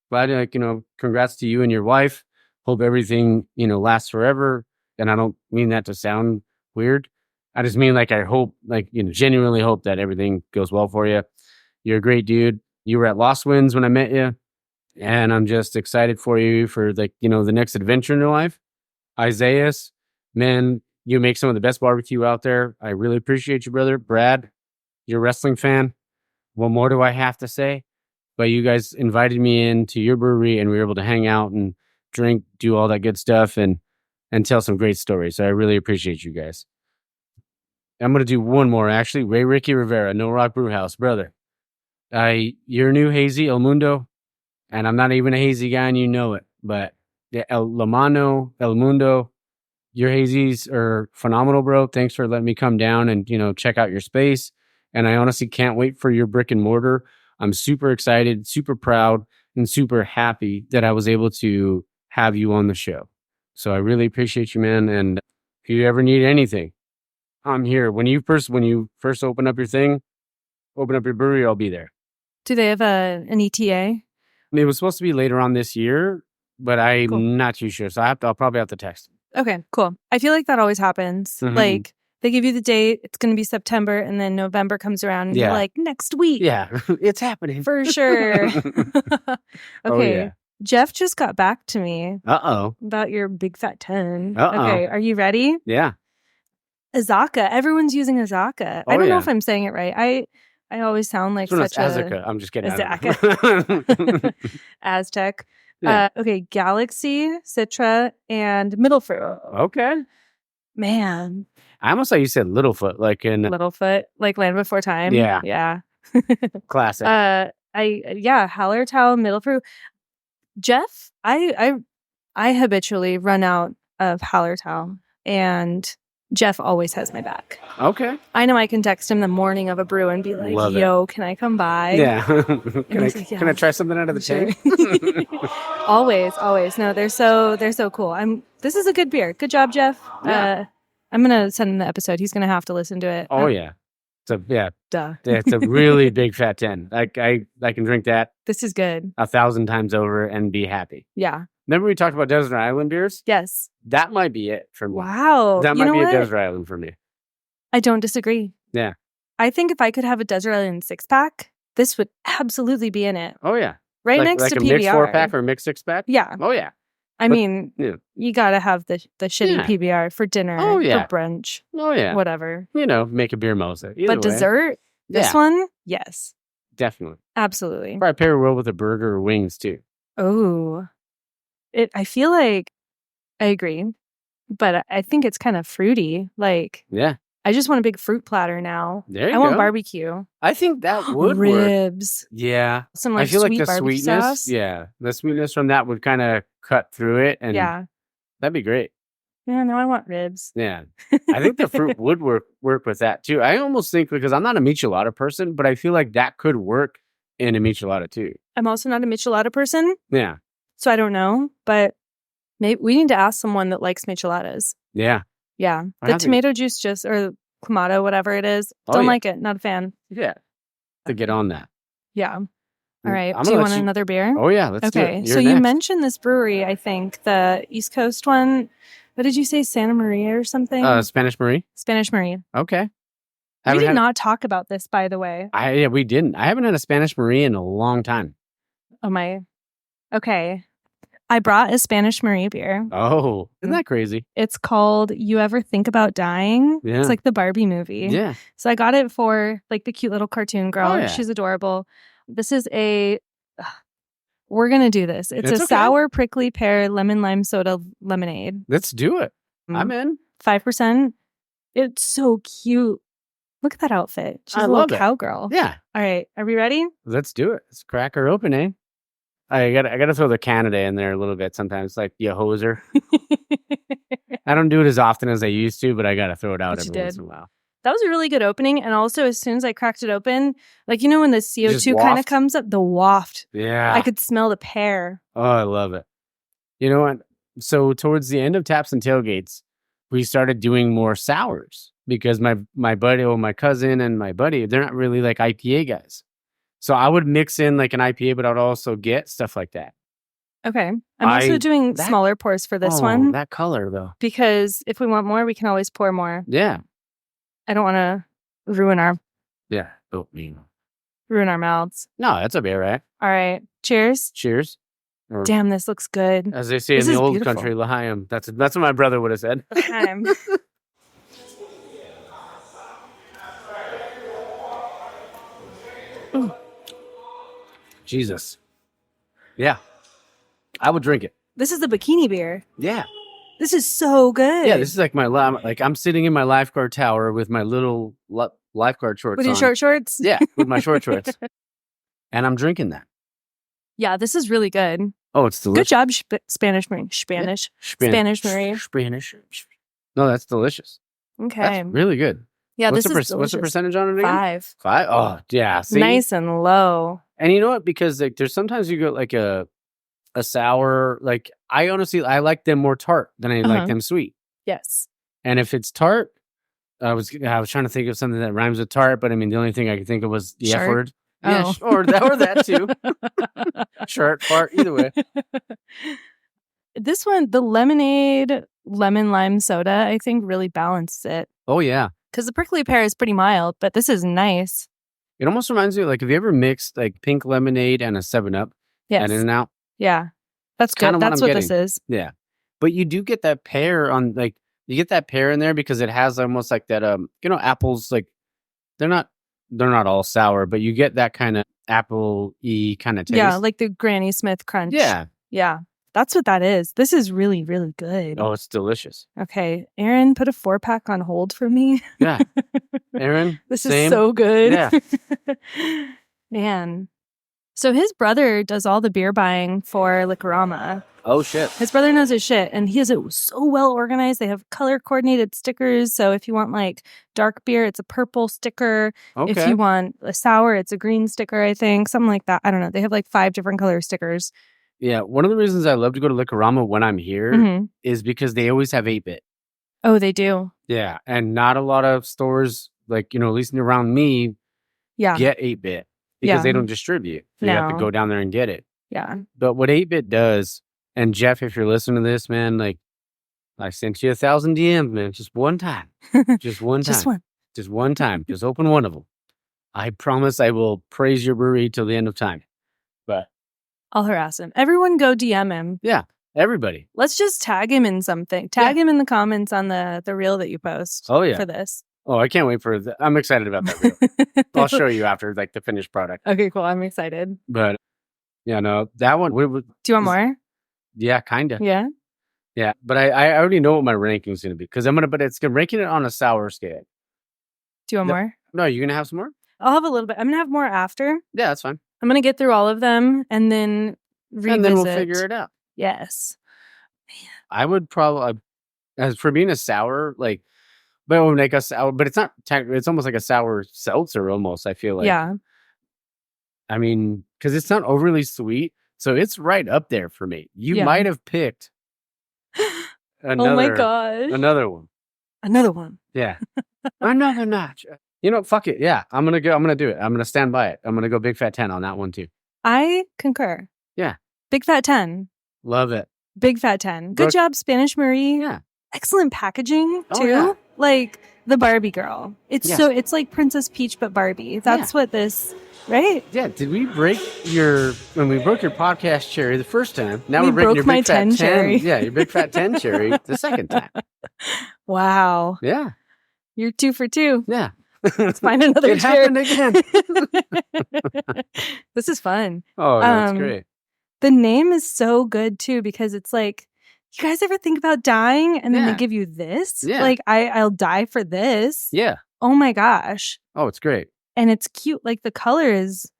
Glad congrats to you and your wife. Hope everything, lasts forever. And I don't mean that to sound weird. I just mean like I hope, genuinely hope that everything goes well for you. You're a great dude. You were at Lost Winds when I met you. And I'm just excited for you for the next adventure in your life. Isaiah, man, you make some of the best barbecue out there. I really appreciate you, brother. Brad, you're a wrestling fan. What more do I have to say? But you guys invited me into your brewery and we were able to hang out and drink, do all that good stuff and tell some great stories. So I really appreciate you guys. I'm going to do one more, actually. Ray Ricky Rivera, No Rock Brew House, brother. You're new hazy, El Mundo, and I'm not even a hazy guy and you know it, but El Mundo, your hazies are phenomenal, bro. Thanks for letting me come down and, check out your space. And I honestly can't wait for your brick and mortar. I'm super excited, super proud, and super happy that I was able to have you on the show. So I really appreciate you, man. And if you ever need anything, I'm here. When you first open up your brewery, I'll be there. Do they have an ETA? It was supposed to be later on this year, but I'm not too sure. So I'll probably have to text. Okay, cool. I feel like that always happens. Mhm. Like they give you the date, it's going to be September, and then November comes around and you're like, next week. Yeah, it's happening. For sure. Okay. Oh, yeah. Jeff just got back to me Uh-oh. about your Big Fat 10. Uh-oh. Okay, are you ready? Yeah. Azaka. Everyone's using Azaka. I don't know if I'm saying it right. I always sound like such a... Azaka. I'm just kidding. Azaka. Aztec. Yeah. Okay, Galaxy, Citra, and Middle Fruit. Okay. Man. I almost thought you said Littlefoot, like in Littlefoot, like Land Before Time. Yeah. Yeah. classic. Hallertau, Middle Fruit. Jeff, I habitually run out of Hallertau, and Jeff always has my back. Okay. I know I can text him the morning of a brew and be like, yo, can I come by? Yeah. Can I try something out of the tank? Always. No, they're so cool. This is a good beer. Good job, Jeff. Yeah. I'm going to send him the episode. He's going to have to listen to it. Oh, yeah. Duh. It's a really big fat 10. I can drink that This is good. 1,000 times over and be happy. Yeah. Remember we talked about desert island beers? Yes. That might be it for me. Wow. That might be a desert island for me. I don't disagree. Yeah. I think if I could have a desert island 6-pack, this would absolutely be in it. Oh, yeah. Right next to a PBR. mixed 4-pack or a mixed 6-pack? Yeah. Oh, yeah. I mean, yeah. You got to have the shitty PBR for dinner, for brunch. Oh, yeah. Whatever. Make a beer mosa. Either but way. dessert? This one? Yes. Definitely. Absolutely. Probably pair it well with a burger or wings, too. Oh. I feel like I agree, but I think it's kind of fruity. Like, yeah. I just want a big fruit platter now. There you go. I want barbecue. I think that would ribs. work. Yeah. Some like I feel sweet like the barbecue sweetness. sauce. Yeah. The sweetness from that would kind of cut through it. And yeah. That'd be great. Yeah, no, I want ribs. Yeah. I think the fruit would work with that too. I almost think because I'm not a michelada person, but I feel like that could work in a michelada too. I'm also not a michelada person. Yeah. So I don't know, but maybe we need to ask someone that likes micheladas. Yeah. Yeah. The tomato juice or clamato, whatever it is. Don't like it. Not a fan. Yeah. To get on that. Yeah. All right. Do you want another beer? Oh, yeah. Let's do it. Okay. So you mentioned this brewery, I think, the East Coast one. What did you say? Santa Maria or something? Spanish Marie. Spanish Marie. Okay. We did not talk about this, by the way. We didn't. I haven't had a Spanish Marie in a long time. Oh, my. Okay. I brought a Spanish Marie beer. Oh, isn't that crazy? It's called You Ever Think About Dying? Yeah. It's like the Barbie movie. Yeah. So I got it for like the cute little cartoon girl. Oh, yeah. She's adorable. This is we're going to do this. It's a sour, prickly pear, lemon lime soda lemonade. Let's do it. I'm in. 5%. It's so cute. Look at that outfit. She's a little cowgirl. Yeah. All right. Are we ready? Let's do it. Let's crack her open, eh? I gotta throw the Canada in there a little bit sometimes, like you hoser. I don't do it as often as I used to, but I got to throw it out But you every once did. in a while. That was a really good opening. And also, as soon as I cracked it open, like, you know, when the CO2 kind of comes up, the waft. Yeah. I could smell the pear. Oh, I love it. You know what? So towards the end of Taps and Tailgates, we started doing more sours because my buddy, or my cousin and my buddy, they're not really like IPA guys. So I would mix in like an IPA, but I'd also get stuff like that. Okay. I'm also doing smaller pours for this one. That color, though. Because if we want more, we can always pour more. Yeah. I don't want to ruin our mouths. No, that's okay, right? All right. Cheers. Cheers. Or, damn, this looks good. As they say in the old country, L'chaim. That's what my brother would have said. L'chaim. Jesus. Yeah. I would drink it. This is the bikini beer. Yeah. This is so good. Yeah, this is like I'm sitting in my lifeguard tower with my little lifeguard shorts with your short shorts? Yeah, with my short shorts. And I'm drinking that. Yeah, this is really good. Oh, it's delicious. Good job, Spanish Marie. Spanish Marie. Spanish. No, that's delicious. Okay. That's really good. Yeah, this is delicious. What's the percentage on it again? 5. 5? Oh, yeah. See? Nice and low. And you know what? Because like, there's sometimes you get like a sour, like I like them more tart than I like them sweet. Yes. And if it's tart, I was trying to think of something that rhymes with tart, but I mean the only thing I could think of was the F word. Yeah, or that too. Short, fart, either way. This one, the lemonade lemon lime soda, I think really balances it. Oh yeah. Because the prickly pear is pretty mild, but this is nice. It almost reminds me, like, have you ever mixed like pink lemonade and a 7-Up? Yes. And In-N-Out? Yeah. That's good. That's what this is. Yeah. But you do get that pear on, like, you get that pear in there because it has almost like that, apples, like, they're not all sour, but you get that kind of apple-y kind of taste. Yeah, like the Granny Smith crunch. Yeah. Yeah. That's what that is. This is really, really good. Oh, it's delicious. Okay. Aaron, put a 4-pack on hold for me. Yeah. Aaron, this is so good. Yeah. Man. So his brother does all the beer buying for Liquorama. Oh, shit. His brother knows his shit, and he has it so well organized. They have color-coordinated stickers. So if you want, like, dark beer, it's a purple sticker. Okay. If you want a sour, it's a green sticker, I think. Something like that. I don't know. They have, like, 5 different color stickers. Yeah, one of the reasons I love to go to Liquorama when I'm here is because they always have 8-bit. Oh, they do? Yeah, and not a lot of stores, like, at least around me, get 8-bit because they don't distribute. So you have to go down there and get it. Yeah. But what 8-bit does, and Jeff, if you're listening to this, man, like, I sent you 1,000 DMs, man, just one time. Just one time. Just one time. Just open one of them. I promise I will praise your brewery till the end of time. But I'll harass him. Everyone go DM him. Yeah, everybody. Let's just tag him in something. Tag him in the comments on the reel that you post for this. Oh, I can't wait for that. I'm excited about that reel. I'll show you after, like, the finished product. Okay, cool. I'm excited. But, yeah, no, that one. Do you want more? Yeah, kind of. Yeah? Yeah, but I already know what my ranking is going to be because it's going to ranking it on a sour scale. Do you want more? No, you're going to have some more? I'll have a little bit. I'm going to have more after. Yeah, that's fine. I'm going to get through all of them and then revisit. And then we'll figure it out. Yes. Man. I would probably, as for being a sour, like, but it would make a sour, but it's not, it's almost like a sour seltzer almost, I feel like. Yeah. I mean, because it's not overly sweet, so it's right up there for me. You might have picked another. Oh my gosh. Another one. Another one. Yeah. Another notch. Fuck it. Yeah, I'm going to do it. I'm going to stand by it. I'm going to go Big Fat 10 on that one too. I concur. Yeah. Big Fat 10. Love it. Big Fat 10. Good job, Spanish Marie. Yeah. Excellent packaging too. Yeah. Like the Barbie girl. It's it's like Princess Peach but Barbie. That's what this, right? Yeah. Did we break when we broke your podcast cherry the first time? Now we're breaking your Big Fat 10 cherry. Yeah, your Big Fat 10 cherry the second time. Wow. Yeah. You're 2 for 2. Yeah. Let's find another It happened again. This is fun. Oh, that's great. The name is so good too because it's like, you guys ever think about dying and then they give you this? Yeah. Like, I'll die for this. Yeah. Oh my gosh. Oh, it's great. And it's cute. Like the color is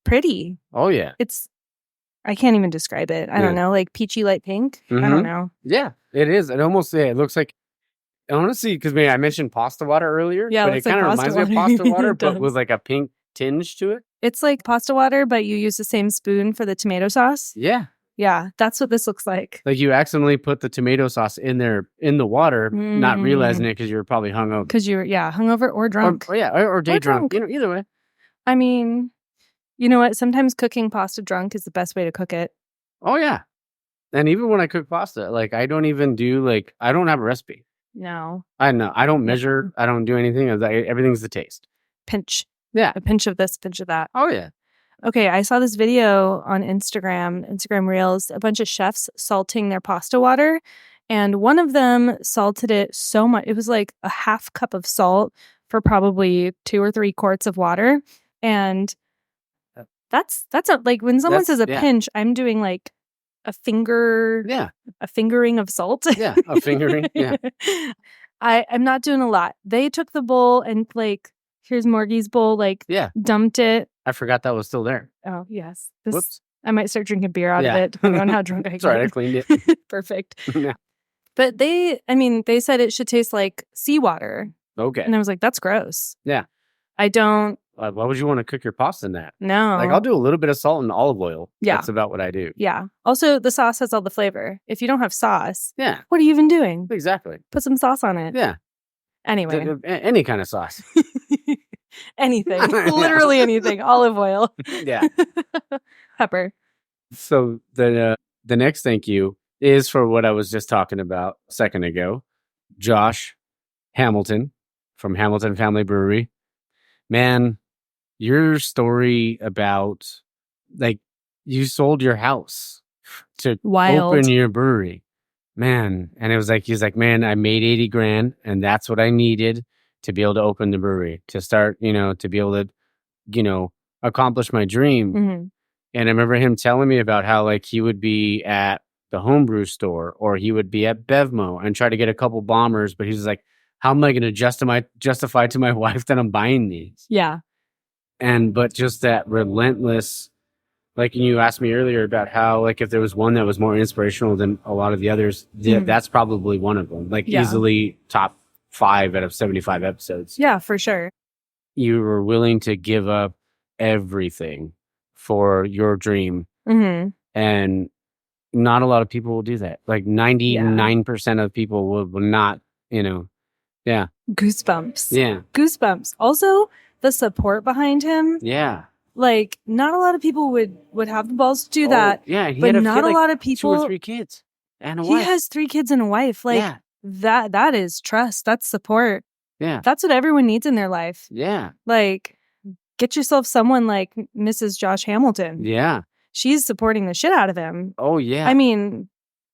pretty. Oh yeah. It's I can't even describe it. I don't know, like peachy light pink. I don't know. Yeah, it is. It almost, it looks like, honestly, because I mentioned pasta water earlier. Yeah, but it kind of reminds me of pasta water, but with like a pink tinge to it. It's like pasta water, but you use the same spoon for the tomato sauce. Yeah. Yeah, that's what this looks like. Like you accidentally put the tomato sauce in there in the water, not realizing it because you were probably hungover. Because you were, hungover or drunk. Or day drunk. Either way. I mean, you know what? Sometimes cooking pasta drunk is the best way to cook it. Oh, yeah. And even when I cook pasta, like I don't even do I don't have a recipe. No. I don't measure. I don't do anything. Everything's the taste. Pinch. Yeah. A pinch of this, pinch of that. Oh, yeah. Okay, I saw this video on Instagram Reels, a bunch of chefs salting their pasta water. And one of them salted it so much. It was like a half cup of salt for probably 2 or 3 quarts of water. And that's like when someone says a pinch, I'm doing like a finger. Yeah. A fingering of salt. Yeah, a fingering. Yeah. I'm not doing a lot. They took the bowl and here's Morgie's bowl, dumped it. I forgot that was still there. Oh, yes. Whoops. I might start drinking beer out of it, depending on how drunk I get. Sorry, I cleaned it. Perfect. Yeah. But they said it should taste like seawater. Okay. And I was like, that's gross. Yeah. I don't. Why would you want to cook your pasta in that? No. I'll do a little bit of salt and olive oil. Yeah. That's about what I do. Yeah. Also, the sauce has all the flavor. If you don't have sauce, what are you even doing? Exactly. Put some sauce on it. Yeah. Anyway. Any kind of sauce. Anything. Literally anything. Olive oil. Yeah. Pepper. So the next thank you is for what I was just talking about a second ago. Josh Hamilton from Hamilton Family Brewery. Man, your story about you sold your house to open your brewery. Man, and it was he's like, man, I made $80,000 and that's what I needed to be able to open the brewery, to start, to be able to, accomplish my dream. Mm-hmm. And I remember him telling me about how he would be at the homebrew store or he would be at Bevmo and try to get a couple bombers, but he's like, how am I going to justify to my wife that I'm buying these? Yeah. But just that relentless, you asked me earlier about how, if there was one that was more inspirational than a lot of the others, that's probably one of them. Easily top 5 out of 75 episodes. Yeah, for sure. You were willing to give up everything for your dream. Mm-hmm. And not a lot of people will do that. 99% of people will not, Yeah. Goosebumps. Yeah. Goosebumps. Also, the support behind him. Yeah. Not a lot of people would have the balls to do that. Yeah. But not a lot of people. 2 or 3 kids and a wife. He has 3 kids and a wife. That is trust. That's support. Yeah. That's what everyone needs in their life. Yeah. Get yourself someone like Mrs. Josh Hamilton. Yeah. She's supporting the shit out of him. Oh, yeah. I mean,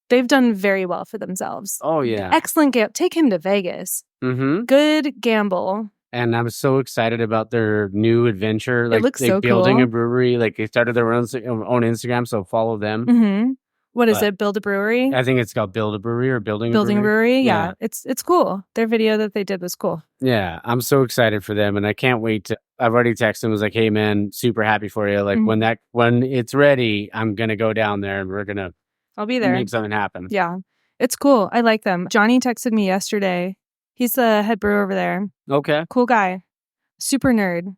they've done very well for themselves. Oh, yeah. Excellent gamble. Take him to Vegas. Mm-hmm. Good gamble. And I'm so excited about their new adventure. It looks so building cool. A brewery. They started their own Instagram, so follow them. Mm-hmm. What is it? Build a brewery? I think it's called Build a Brewery or Building a Brewery. Yeah. It's cool. Their video that they did was cool. Yeah. I'm so excited for them. And I can't wait to, I've already texted him. I was like, hey man, super happy for you. When it's ready, I'm going to go down there and I'll be there. Make something happen. Yeah. It's cool. I like them. Johnny texted me yesterday. He's the head brewer over there. Okay. Cool guy. Super nerd.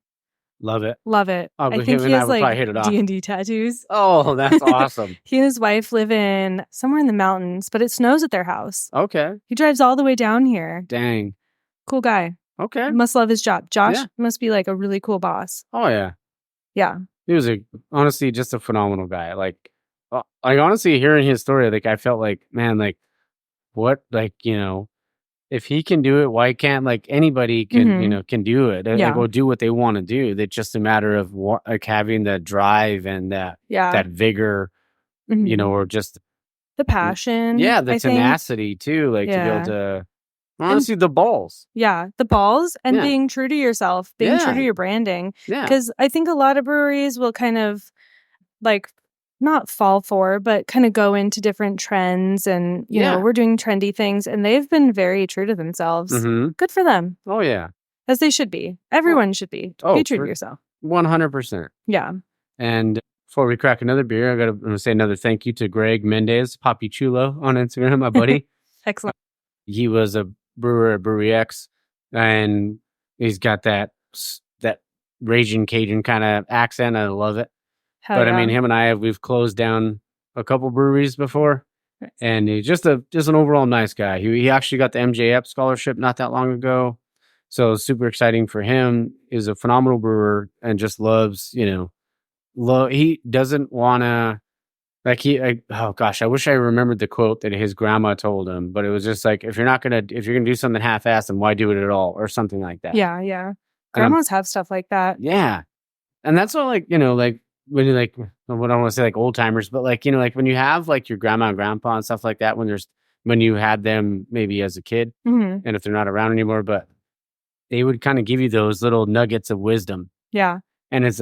Love it. Love it. Oh, I think he has hit it off. D&D tattoos. Oh, that's awesome. He and his wife live in somewhere in the mountains, but it snows at their house. Okay. He drives all the way down here. Dang. Cool guy. Okay. Must love his job. Josh must be a really cool boss. Oh, yeah. Yeah. He was honestly just a phenomenal guy. Honestly, hearing his story, I felt man, what, if he can do it, why can't anybody can can do it? Go do what they want to do. It's just a matter of having that drive and that vigor, or just the passion. Yeah, the tenacity too, to be able to honestly the balls. Yeah, the balls and being true to yourself, being true to your branding. Yeah, because I think a lot of breweries will kind of not fall for, but kind of go into different trends and, you know, we're doing trendy things and they've been very true to themselves. Mm-hmm. Good for them. Oh, yeah. As they should be. Everyone should be. Be true to yourself. 100%. Yeah. And before we crack another beer, I'm going to say another thank you to Greg Mendez, Papi Chulo on Instagram, my buddy. Excellent. He was a brewer at Brewery X, and he's got that Raging Cajun kind of accent. I love it. Hell But yeah. I mean, him and we've closed down a couple breweries before, and he's just an overall nice guy. He actually got the MJF scholarship not that long ago, so super exciting for him. He's a phenomenal brewer and just loves, he doesn't want to. Oh gosh, I wish I remembered the quote that his grandma told him, but it was just like, if you're gonna do something half-assed, then why do it at all, or something like that. Yeah. Grandmas have stuff like that. Yeah, and that's all when you I don't want to say old timers, but when you have your grandma and grandpa and stuff like that, when you had them maybe as a kid, Mm-hmm. and if they're not around anymore, but they would kind of give you those little nuggets of wisdom. Yeah. And it's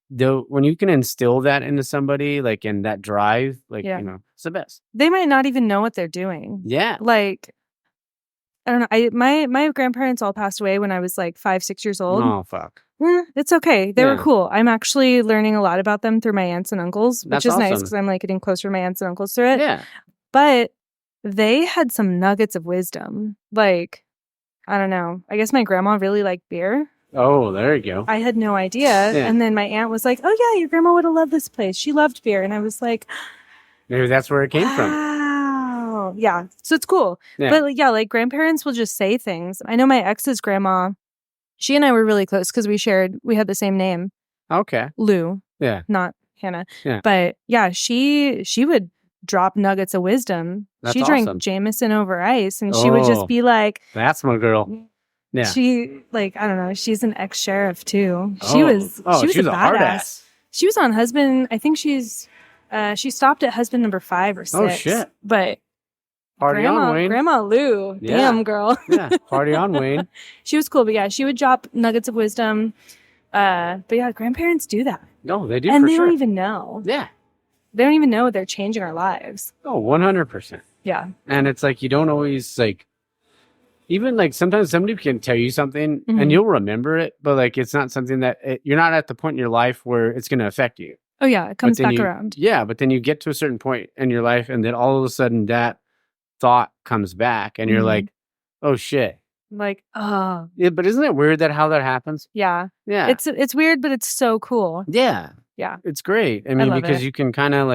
when you can instill that into somebody, in that drive, it's the best. They might not even know what they're doing. Yeah. I don't know. My grandparents all passed away when I was 5, 6 years old. Oh, fuck. It's okay. They were cool. I'm actually learning a lot about them through my aunts and uncles, which That's is nice awesome. because I'm getting closer to my aunts and uncles through it. Yeah. But they had some nuggets of wisdom. I don't know. I guess my grandma really liked beer. Oh, there you go. I had no idea. Yeah. And then my aunt was like, oh, yeah, your grandma would have loved this place. She loved beer. And I was like, Maybe that's where it came from. wow. Yeah. So it's cool. Yeah. But grandparents will just say things. I know my ex's grandma, she and I were really close because we had the same name. Okay. Lou. Yeah. Not Hannah. Yeah. But yeah, she would drop nuggets of wisdom. That's she drank awesome. Jameson over ice, and she would just be like, that's my girl. Yeah. She I don't know, she's an ex-sheriff too. She was a hard badass. ass. She was on Husband. I think she stopped at Husband number 5 or 6. Oh, shit. But Party on, Wayne. Grandma Lou, Yeah. damn girl. Yeah, party on, Wayne. She was cool, but yeah, she would drop nuggets of wisdom. But yeah, grandparents do that. No, they do, And for they sure. don't even know. Yeah. They don't even know they're changing our lives. Oh, 100%. Yeah. And it's you don't always even sometimes somebody can tell you something Mhm. and you'll remember it, but it's not something that you're not at the point in your life where it's going to affect you. Oh yeah, it comes But then back around. Yeah, but then you get to a certain point in your life, and then all of a sudden that thought comes back, and you're Mhm. like, "Oh shit!" Oh Yeah, but isn't it weird how that happens? yeah. Yeah, It's weird, but it's so cool. yeah, Yeah. it's great. I mean, love because it. you can kind of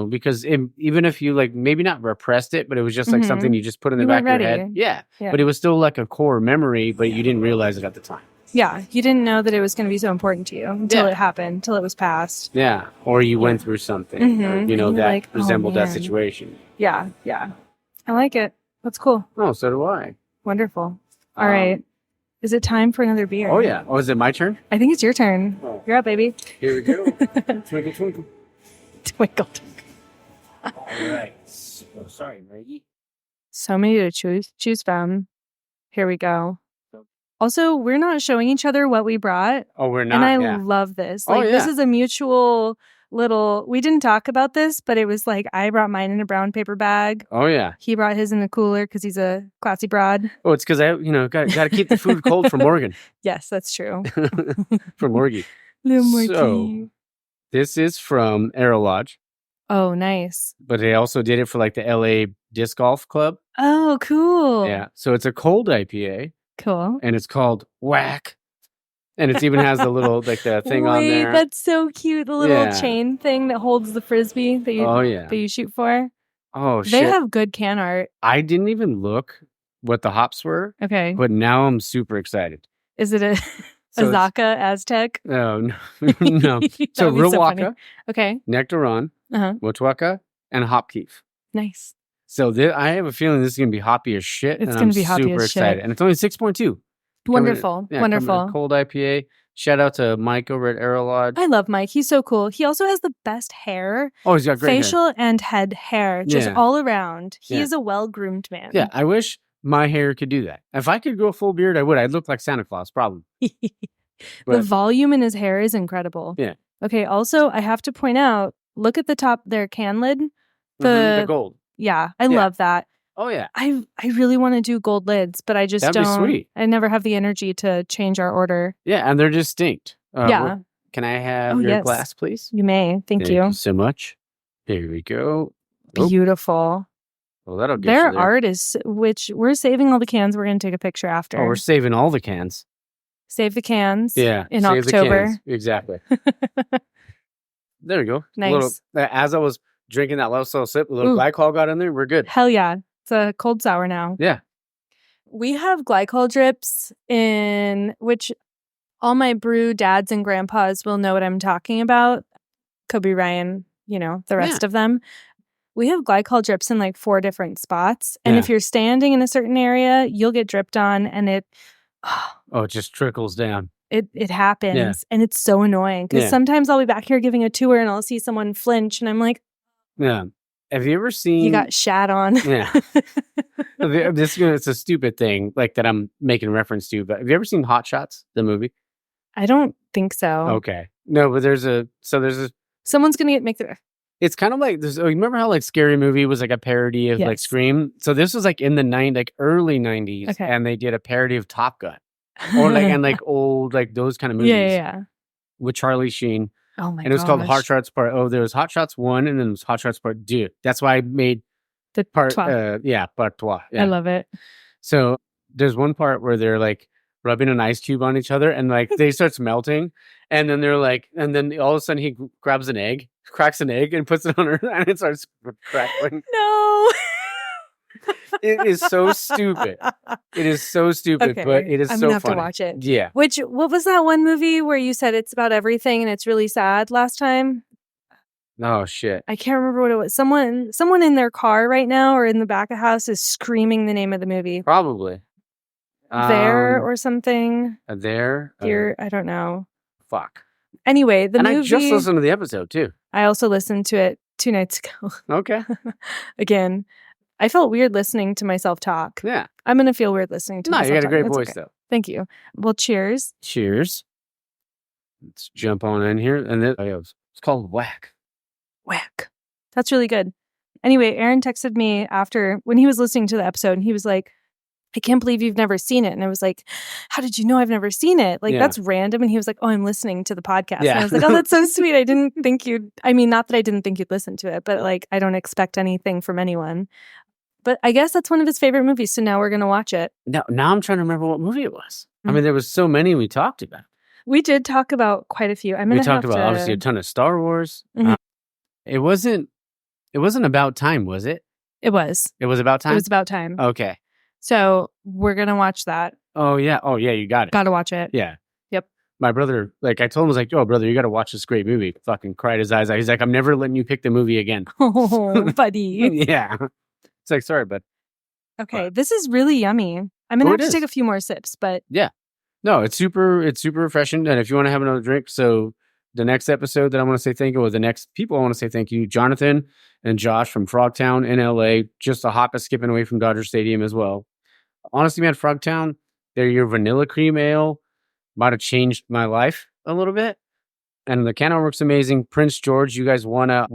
because even if you maybe not repressed it, but it was just Mhm. something you just put in the You back weren't of your ready. head. Yeah, Yeah. but it was still a core memory, but you didn't realize it at the time. Yeah, you didn't know that it was going to be so important to you until Yeah. it happened, until it was past. Yeah, or you went through something, or, Mhm. And you're that like, oh, resembled that man. situation. Yeah. I like it. That's cool. Oh, so do I. Wonderful. All right. Is it time for another beer? Oh yeah. Oh, is it my turn? I think it's your turn. Oh. You're up, baby. Here we go. Twinkle, twinkle. Twinkle. All right. Oh, sorry, Maggie. So many to choose from. Here we go. Also, we're not showing each other what we brought. Oh, we're not. And I yeah. love this. Oh, This yeah. is a mutual little, we didn't talk about this, but it was I brought mine in a brown paper bag. Oh yeah. He brought his in a cooler because he's a classy broad. Oh, it's because I, got to keep the food cold for Morgan. Yes, that's true. For Morgie. Little more So- tea. This is from Aero Lodge, Oh, nice. but they also did it for the LA Disc Golf Club. Oh, cool. Yeah. So it's a cold IPA, Cool. and it's called Whack, and it even has the little the thing on there. That's so cute. The little Yeah. chain thing that holds the frisbee that you Oh yeah. that you shoot for. Oh They shit. have good can art. I didn't even look what the hops were, Okay. but now I'm super excited. Is it a So it's- Azaka Aztec? Oh no, no. So That would be so funny. Riwaka, Okay. Nectaron, Uh-huh. Wotwaka, and Hopkeef. Nice. So I have a feeling this is gonna be hoppy as shit. It's and gonna I'm be hoppy super as shit. excited, and it's only 6.2. Wonderful. Wonderful. Cold IPA. Shout out to Mike over at Aero Lodge. I love Mike. He's so cool. He also has the best hair, Oh, he's got great hair. facial and head hair, just Yeah. all around. He Yeah. is a well-groomed man. Yeah, I wish my hair could do that. If I could grow a full beard, I would. I'd look like Santa Claus, probably. The But- volume in his hair is incredible. Yeah. Okay, also, I have to point out, look at the top, their can lid. The gold. Yeah, I Yeah. love that. Oh yeah. I really want to do gold lids, but I just That'd be don't. sweet. I never have the energy to change our order. Yeah, and they're distinct. Yeah. Can I have your glass, please? You may. Thank you you so much. Here we go. Beautiful. Well, that'll get Their you there. art is, which we're saving all the cans. We're going to take a picture after. Oh, we're saving all the cans. Save the cans. Yeah. In save October. The cans. Exactly. There we go. Nice. As I was drinking that last little sip, a little glycol got in there. We're good. Hell yeah. It's a cold sour now. Yeah. We have glycol drips in which all my brew dads and grandpas will know what I'm talking about. Kobe, Ryan, the rest of them. We have glycol drips in like 4 different spots. And if you're standing in a certain area, you'll get dripped on and it just trickles down. It happens. Yeah. And it's so annoying because sometimes I'll be back here giving a tour and I'll see someone flinch and I'm like, yeah. Have you ever seen... You got shat on. Yeah. It's a stupid thing like that I'm making reference to, but have you ever seen Hot Shots, the movie? I don't think so. Okay. No, but there's a... Someone's going to make the... It's kind of like... remember how like Scary Movie was like a parody of like Scream? So this was like in the early 90s and they did a parody of Top Gun. Or like, and like old, like those kind of movies. Yeah. With Charlie Sheen. Oh my god! And it was called Hot Shots Part. Oh, there was Hot Shots 1 and then there was Hot Shots Part 2. That's why I made the part. Trois. Part 3. Yeah. I love it. So there's one part where they're like rubbing an ice cube on each other and like they starts melting. And then they're like, and then all of a sudden he grabs an egg, cracks an egg and puts it on her and it starts crackling. No. It is so stupid. It is so stupid, but it is so funny. I'm gonna have to watch it. Yeah. What was that one movie where you said it's about everything and it's really sad last time? Oh shit. I can't remember what it was. Someone in their car right now or in the back of the house is screaming the name of the movie. Probably. There or something. There? Here, I don't know. Fuck. Anyway, the movie... I just listened to the episode too. I also listened to it 2 nights ago. Okay. Again. I felt weird listening to myself talk. Yeah. I'm going to feel weird listening to myself talk. No, you got a great voice, though. Thank you. Well, cheers. Cheers. Let's jump on in here. And it's called Whack. Whack. That's really good. Anyway, Aaron texted me when he was listening to the episode, and he was like, I can't believe you've never seen it. And I was like, how did you know I've never seen it? Like, that's random. And he was like, oh, I'm listening to the podcast. Yeah. And I was like, oh, that's so sweet. I didn't think not that I didn't think you'd listen to it, but like, I don't expect anything from anyone. But I guess that's one of his favorite movies, so now we're going to watch it. Now I'm trying to remember what movie it was. Mm-hmm. I mean, there was so many we talked about. We did talk about quite a few. We talked about, obviously, a ton of Star Wars. Mm-hmm. It wasn't About Time, was it? It was. It was About Time? It was About Time. Okay. So we're going to watch that. Oh, yeah. You got it. Got to watch it. Yeah. Yep. My brother, I told him, I was like, oh, brother, you got to watch this great movie. Fucking cried his eyes out. He's like, I'm never letting you pick the movie again. Oh, buddy. Yeah. It's like, sorry, bud. Okay, this is really yummy. I'm going to have to take a few more sips, but... Yeah. No, it's super refreshing. And if you want to have another drink, so the next episode that I want to say thank you, or the next people I want to say thank you, Jonathan and Josh from Frogtown in LA, just a hop and skipping away from Dodger Stadium as well. Honestly, man, Frogtown, your vanilla cream ale might have changed my life a little bit. And the can works amazing. Prince George, you guys won a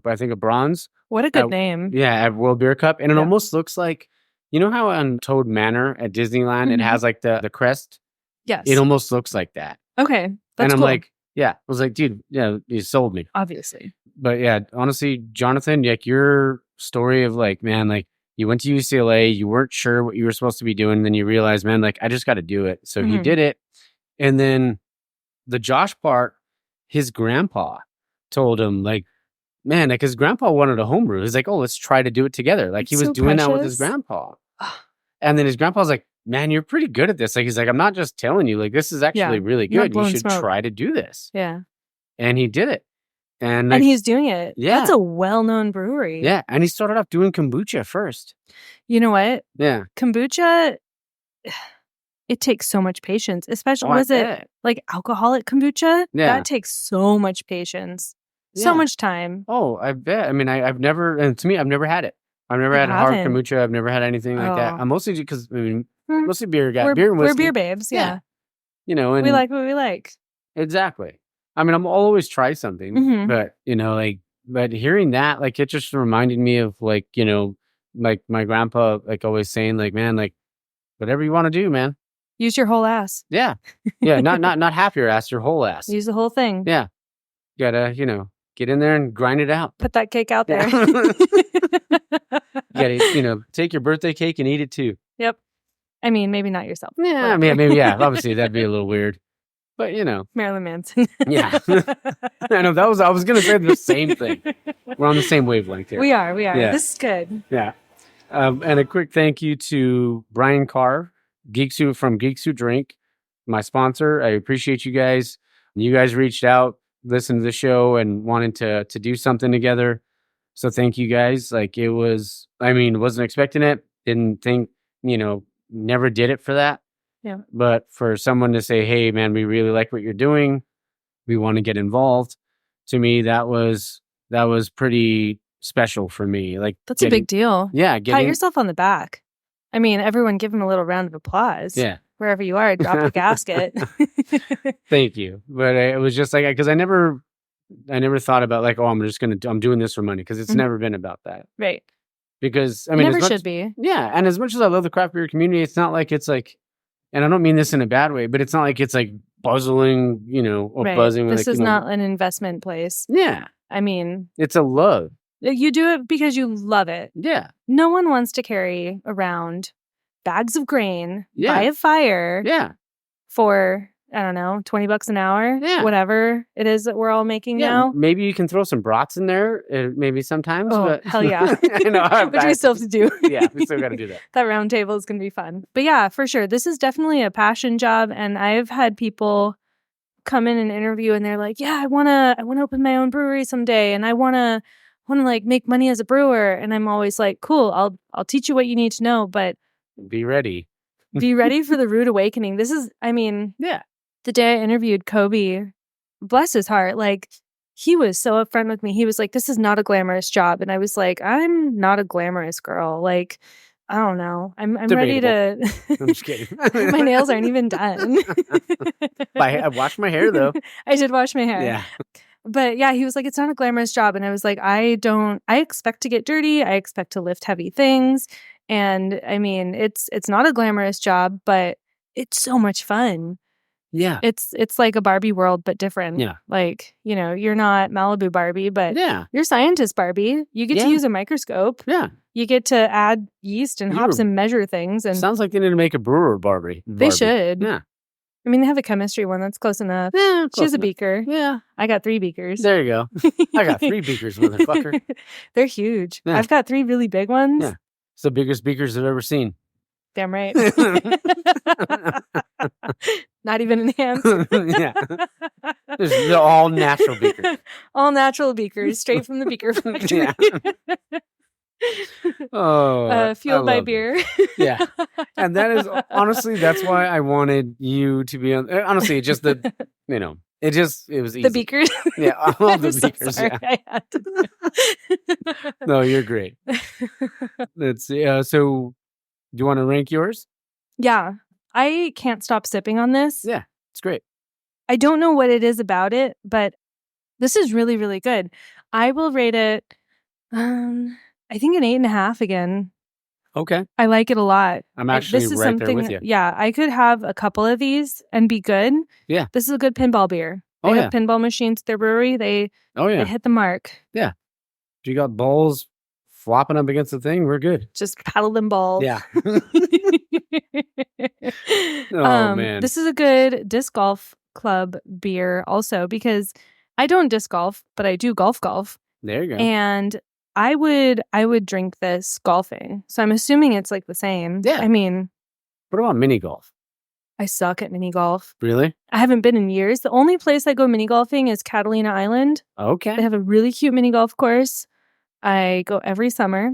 I think a bronze. What a good name. Yeah, at World Beer Cup. And it almost looks like, you know how on Toad Manor at Disneyland, it has like the crest? Yes. It almost looks like that. Okay. That's I'm cool. like, I was like, dude, yeah, you sold me. Obviously. But yeah, honestly, Jonathan, like your story of like, man, like you went to UCLA, you weren't sure what you were supposed to be doing. Then you realized, man, like I just got to do it. So he did it. And then the Josh part, his grandpa told him like, man, like his grandpa wanted a homebrew. He's like, oh, let's try to do it together. Like he was doing that with his grandpa. And then his grandpa's like, man, you're pretty good at this. Like, he's like, I'm not just telling you, like, this is actually really good. You should try to do this. Yeah. And he did it. And he's doing it. Yeah. That's a well-known brewery. Yeah. And he started off doing kombucha first. You know what? Yeah. Kombucha, it takes so much patience, especially, was it like alcoholic kombucha? Yeah. That takes so much patience. So much time. Oh, I bet. I mean, I've never, and to me, I've never had it. I've never had hard kombucha. I've never had anything like that. I'm mostly because, I mean, mostly beer guy. Beer and whiskey. We're beer babes, yeah. You know, and we like what we like. Exactly. I mean, I'll always try something, but, you know, like, but hearing that, like, it just reminded me of, like, you know, like my grandpa, like, always saying, like, man, like, whatever you want to do, man, Use your whole ass. Yeah. Yeah. Not half your ass, your whole ass. Use the whole thing. Yeah. You gotta, get in there and grind it out. Put that cake out there. You gotta, take your birthday cake and eat it too. Yep. I mean, maybe not yourself. Yeah. I mean, maybe, yeah. Obviously, that'd be a little weird. But, Marilyn Manson. Yeah. I know. I was going to say the same thing. We're on the same wavelength here. We are. Yeah. This is good. Yeah. And a quick thank you to Brian Carr, from Geeks Who Drink, my sponsor. I appreciate you guys. You guys reached out, listened to the show, and wanted to do something together. So thank you guys. Wasn't expecting it. Didn't think, never did it for that. Yeah. But for someone to say, hey, man, we really like what you're doing, we want to get involved. To me, that was pretty special for me. That's a big deal. Yeah. Pat yourself on the back. I mean, everyone give him a little round of applause. Yeah. Wherever you are, drop the gasket. Thank you. But it was just because I never thought about I'm doing this for money, because it's never been about that. Right. Because never should be. Yeah. And as much as I love the craft beer community, it's not like it's and I don't mean this in a bad way, but it's not like it's buzzing, or right. buzzing. This is not an investment place. Yeah. I mean, it's a love. You do it because you love it. Yeah. No one wants to carry around bags of grain by a fire. Yeah. For, I don't know, $20 an hour. Yeah. Whatever it is that we're all making now. Maybe you can throw some brats in there, maybe sometimes. Oh, but hell yeah. I know. Which we still have to do. Yeah, we still got to do that. That round table is going to be fun. But yeah, for sure. This is definitely a passion job. And I've had people come in and interview and they're like, yeah, I want to open my own brewery someday. And I want to make money as a brewer. And I'm always like, cool, I'll teach you what you need to know, but be ready. Be ready for the rude awakening. This is, yeah. The day I interviewed Kobe, bless his heart, he was so upfront with me. He was like, this is not a glamorous job. And I was like, I'm not a glamorous girl. I don't know. I'm ready to. I'm just kidding. My nails aren't even done. I washed my hair though. I did wash my hair. Yeah. But yeah, he was like, it's not a glamorous job. And I was like, I expect to get dirty. I expect to lift heavy things. And it's not a glamorous job, but it's so much fun. Yeah. It's like a Barbie world, but different. Yeah. You're not Malibu Barbie, but you're scientist Barbie. You get to use a microscope. Yeah. You get to add yeast and hops and measure things. And sounds like they need to make a brewer Barbie. They should. Yeah. They have a chemistry one that's close enough. Yeah, she has a beaker. Yeah. I got 3 beakers. There you go. I got 3 beakers, motherfucker. They're huge. Yeah. I've got 3 really big ones. Yeah. It's the biggest beakers I've ever seen. Damn right. Not even enhanced. Yeah. They're all natural beakers. All natural beakers, straight from the beaker factory. Yeah. Oh, fueled by beer. Yeah. And that is, honestly, that's why I wanted you to be on. Honestly, just it was easy. The beakers? Yeah, all the so beakers. Sorry, Yeah. I had to. No, you're great. Let's see. So, do you want to rank yours? Yeah. I can't stop sipping on this. Yeah, it's great. I don't know what it is about it, but this is really, really good. I will rate it, I think an 8.5 again. Okay. I like it a lot. I'm actually this is right something, there with you. Yeah, I could have a couple of these and be good. Yeah. This is a good pinball beer. They have pinball machines at their brewery. They hit the mark. Yeah. If you got balls flopping up against the thing, we're good. Just paddle them balls. Yeah. Oh, man. This is a good disc golf club beer also because I don't disc golf, but I do golf. There you go. And I would drink this golfing. So I'm assuming it's the same. Yeah. What about mini golf? I suck at mini golf. Really? I haven't been in years. The only place I go mini golfing is Catalina Island. Okay. They have a really cute mini golf course. I go every summer.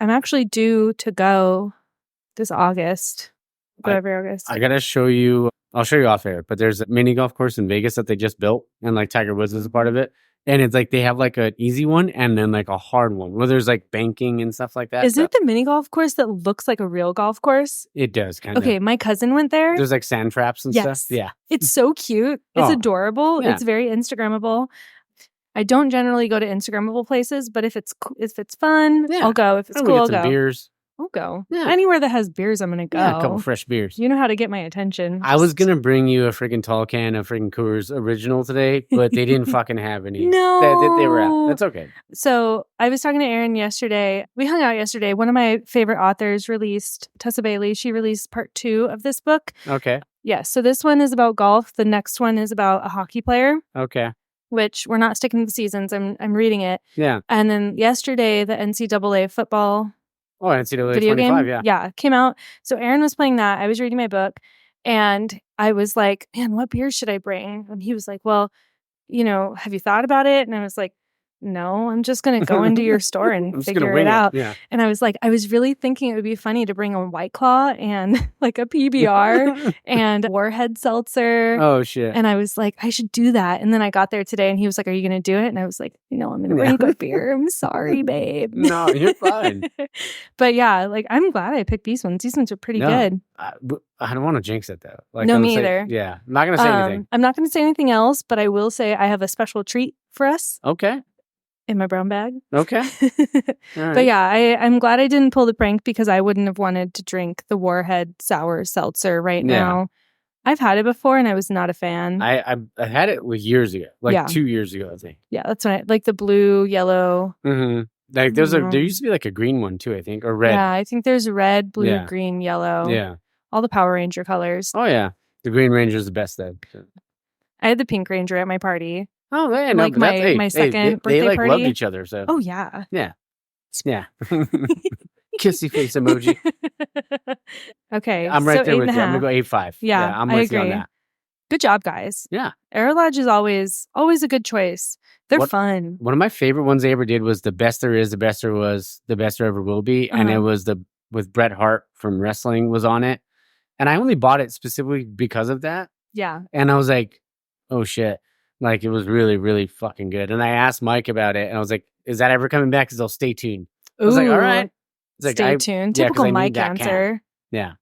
I'm actually due to go this August. Go every August. I gotta show you. I'll show you off air. But there's a mini golf course in Vegas that they just built, and Tiger Woods is a part of it. And it's they have an easy one and then a hard one where there's banking and stuff like that. Is it the mini golf course that looks like a real golf course? It does kind of. Okay, my cousin went there. There's sand traps and stuff. Yeah. It's so cute. It's adorable. Yeah. It's very Instagrammable. I don't generally go to Instagrammable places, but if it's fun, I'll go. If it's cool, I'll go. Beers. I'll go. Yeah. Anywhere that has beers, I'm going to go. Yeah, a couple fresh beers. You know how to get my attention. I was going to bring you a freaking tall can of freaking Coors Original today, but they didn't fucking have any. No. They were out. That's okay. So I was talking to Aaron yesterday. We hung out yesterday. One of my favorite authors released, Tessa Bailey. She released part 2 of this book. Okay. Yeah. So this one is about golf. The next one is about a hockey player. Okay. Which we're not sticking to the seasons. I'm reading it. Yeah. And then yesterday, the NCAA football NCAA video 25, game. Yeah, came out. So Aaron was playing that. I was reading my book, and I was like, "Man, what beer should I bring?" And he was like, "Well, have you thought about it?" And I was like, "No, I'm just going to go into your store and figure it out." Yeah. And I was like, I was really thinking it would be funny to bring a White Claw and like a PBR and Warhead Seltzer. Oh, shit. And I was like, I should do that. And then I got there today and he was like, are you going to do it? And I was like, I'm going to bring a beer. I'm sorry, babe. No, you're fine. But yeah, like I'm glad I picked these ones. These ones are pretty good. I don't want to jinx it though. Like, no, me either. Yeah. I'm not going to say anything. I'm not going to say anything else, but I will say I have a special treat for us. Okay. In my brown bag. Okay. Right. But yeah, I'm glad I didn't pull the prank because I wouldn't have wanted to drink the Warhead Sour Seltzer right now. I've had it before and I was not a fan. I had it years ago, 2 years ago, I think. Yeah, that's when I like the blue, yellow. Mm-hmm. Like there used to be like a green one too, I think, or red. Yeah, I think there's red, blue, green, yellow. Yeah. All the Power Ranger colors. Oh yeah. The Green Ranger is the best then. I had the Pink Ranger at my party. Oh, man. Like my second birthday they party. loved each other, so. Oh, yeah. Yeah. Yeah. Kissy face emoji. Okay. I'm right there with you. I'm going to go 8.5. Yeah, I'm I with you on agree. that. Good job, guys. Yeah. Aerolodge is always a good choice. They're fun. One of my favorite ones they ever did was The Best There Is, The Best There Was, The Best There Ever Will Be. And it was with Bret Hart from wrestling was on it. And I only bought it specifically because of that. Yeah. And I was like, oh shit. Like it was really, really fucking good. And I asked Mike about it and I was like, is that ever coming back? Because they'll stay tuned. I was like, all right. Stay tuned. Typical Mike answer. Yeah.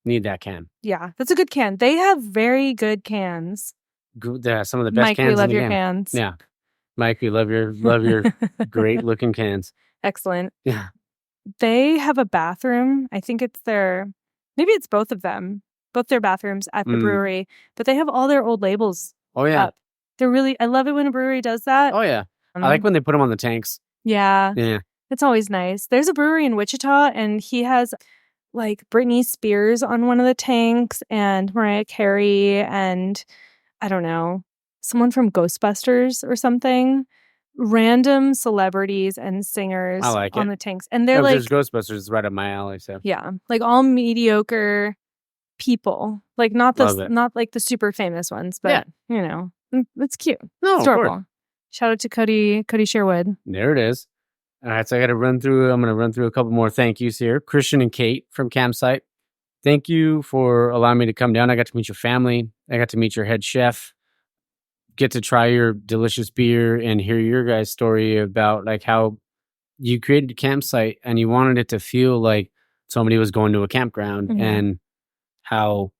Need that can. Yeah. That's a good can. They have very good cans. Good, some of the best Mike, cans. we love in the your game. cans. Yeah. Mike, we love your great looking cans. Excellent. Yeah. They have a bathroom. I think maybe it's both of them, both their bathrooms at the brewery, but they have all their old labels. Oh, yeah. Up. I love it when a brewery does that. Oh, yeah. I like when they put them on the tanks. Yeah. Yeah. It's always nice. There's a brewery in Wichita and he has like Britney Spears on one of the tanks and Mariah Carey and I don't know, someone from Ghostbusters or something. Random celebrities and singers on the tanks. And they're like... There's Ghostbusters, it's right up my alley. So yeah, like all mediocre people. Like not like the super famous ones, but it's cute. No, it's adorable. Shout out to Cody Sherwood. There it is. All right, so I'm going to run through a couple more thank yous here. Christian and Kate from Campsite. Thank you for allowing me to come down. I got to meet your family. I got to meet your head chef. Get to try your delicious beer and hear your guys' story about like how you created a campsite and you wanted it to feel like somebody was going to a campground and how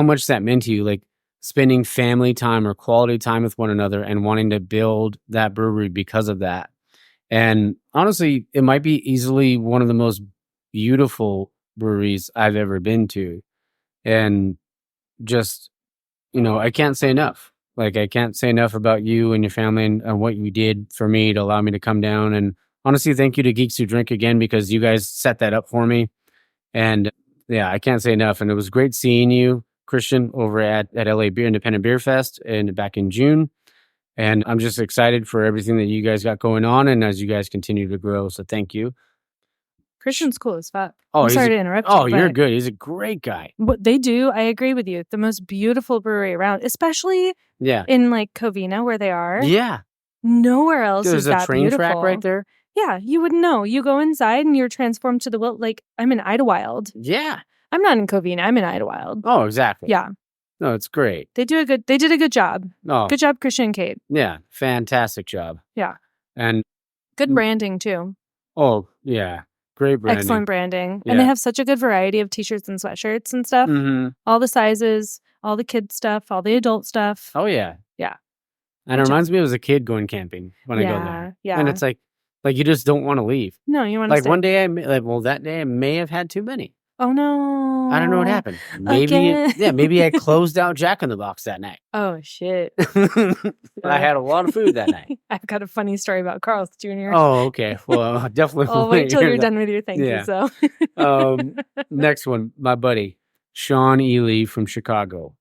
much that meant to you, like spending family time or quality time with one another and wanting to build that brewery because of that. And honestly, it might be easily one of the most beautiful breweries I've ever been to. And just, I can't say enough. Like, I can't say enough about you and your family and what you did for me to allow me to come down. And honestly, thank you to Geeks Who Drink again, because you guys set that up for me. And yeah, I can't say enough. And it was great seeing you, Christian, over at LA Beer Independent Beer Fest back in June. And I'm just excited for everything that you guys got going on and as you guys continue to grow. So thank you. Christian's cool as fuck. Oh, I'm sorry to interrupt you. Oh, you're good. He's a great guy. What they do, I agree with you. The most beautiful brewery around, especially in like Covina where they are. Yeah. Nowhere else is that beautiful. There's a train track right there. Yeah, you wouldn't know. You go inside and you're transformed to the world. Like, I'm in Idlewild. Yeah. I'm not in Covina. I'm in Idlewild. Oh, exactly. Yeah. No, it's great. They did a good job. Oh. Good job, Christian and Kate. Yeah. Fantastic job. Yeah. And good branding too. Oh, yeah. Great branding. Excellent branding. Yeah. And they have such a good variety of t-shirts and sweatshirts and stuff. Mm-hmm. All the sizes, all the kid stuff, all the adult stuff. Oh, yeah. Yeah. And it reminds me of as a kid going camping when I go there. Yeah. And it's like, Like, you just don't want to leave. No, you want to Like, stay. one day, that day I may have had too many. Oh, no. I don't know what happened. Maybe I closed out Jack in the Box that night. Oh, shit. I had a lot of food that night. I've got a funny story about Carl's Jr. Oh, okay. Well, definitely. I'll wait till you're done with your thank you. So, next one, my buddy, Sean Ely from Chicago.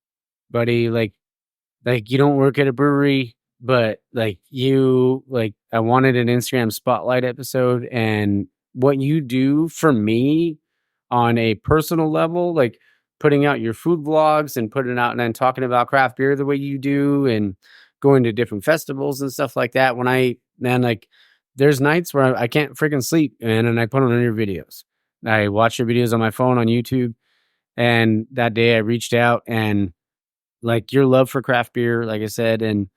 Buddy, like you don't work at a brewery, but I wanted an Instagram spotlight episode, and what you do for me on a personal level, like putting out your food vlogs and putting out and then talking about craft beer the way you do and going to different festivals and stuff like that. There's nights where I can't freaking sleep, man, and I put on your videos. I watch your videos on my phone on YouTube, and that day I reached out, and like your love for craft beer, like I said, and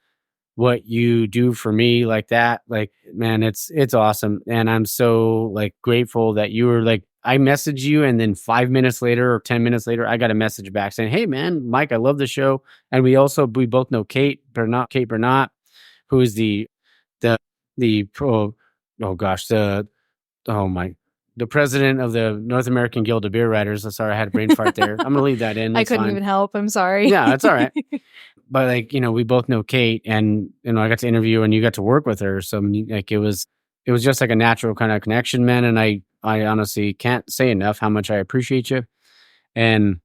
what you do for me like that, like, man, it's awesome. And I'm so like grateful that you were like, I messaged you, and then 5 minutes later or 10 minutes later, I got a message back saying, "Hey man, Mike, I love the show." And we both know Kate Bernat, who is the president of the North American Guild of Beer Writers. I'm sorry, I had a brain fart there. I'm gonna leave that in. I couldn't even help. I'm sorry. Yeah, that's all right. But like, we both know Kate, and I got to interview her and you got to work with her. So like it was just like a natural kind of connection, man. And I honestly can't say enough how much I appreciate you. And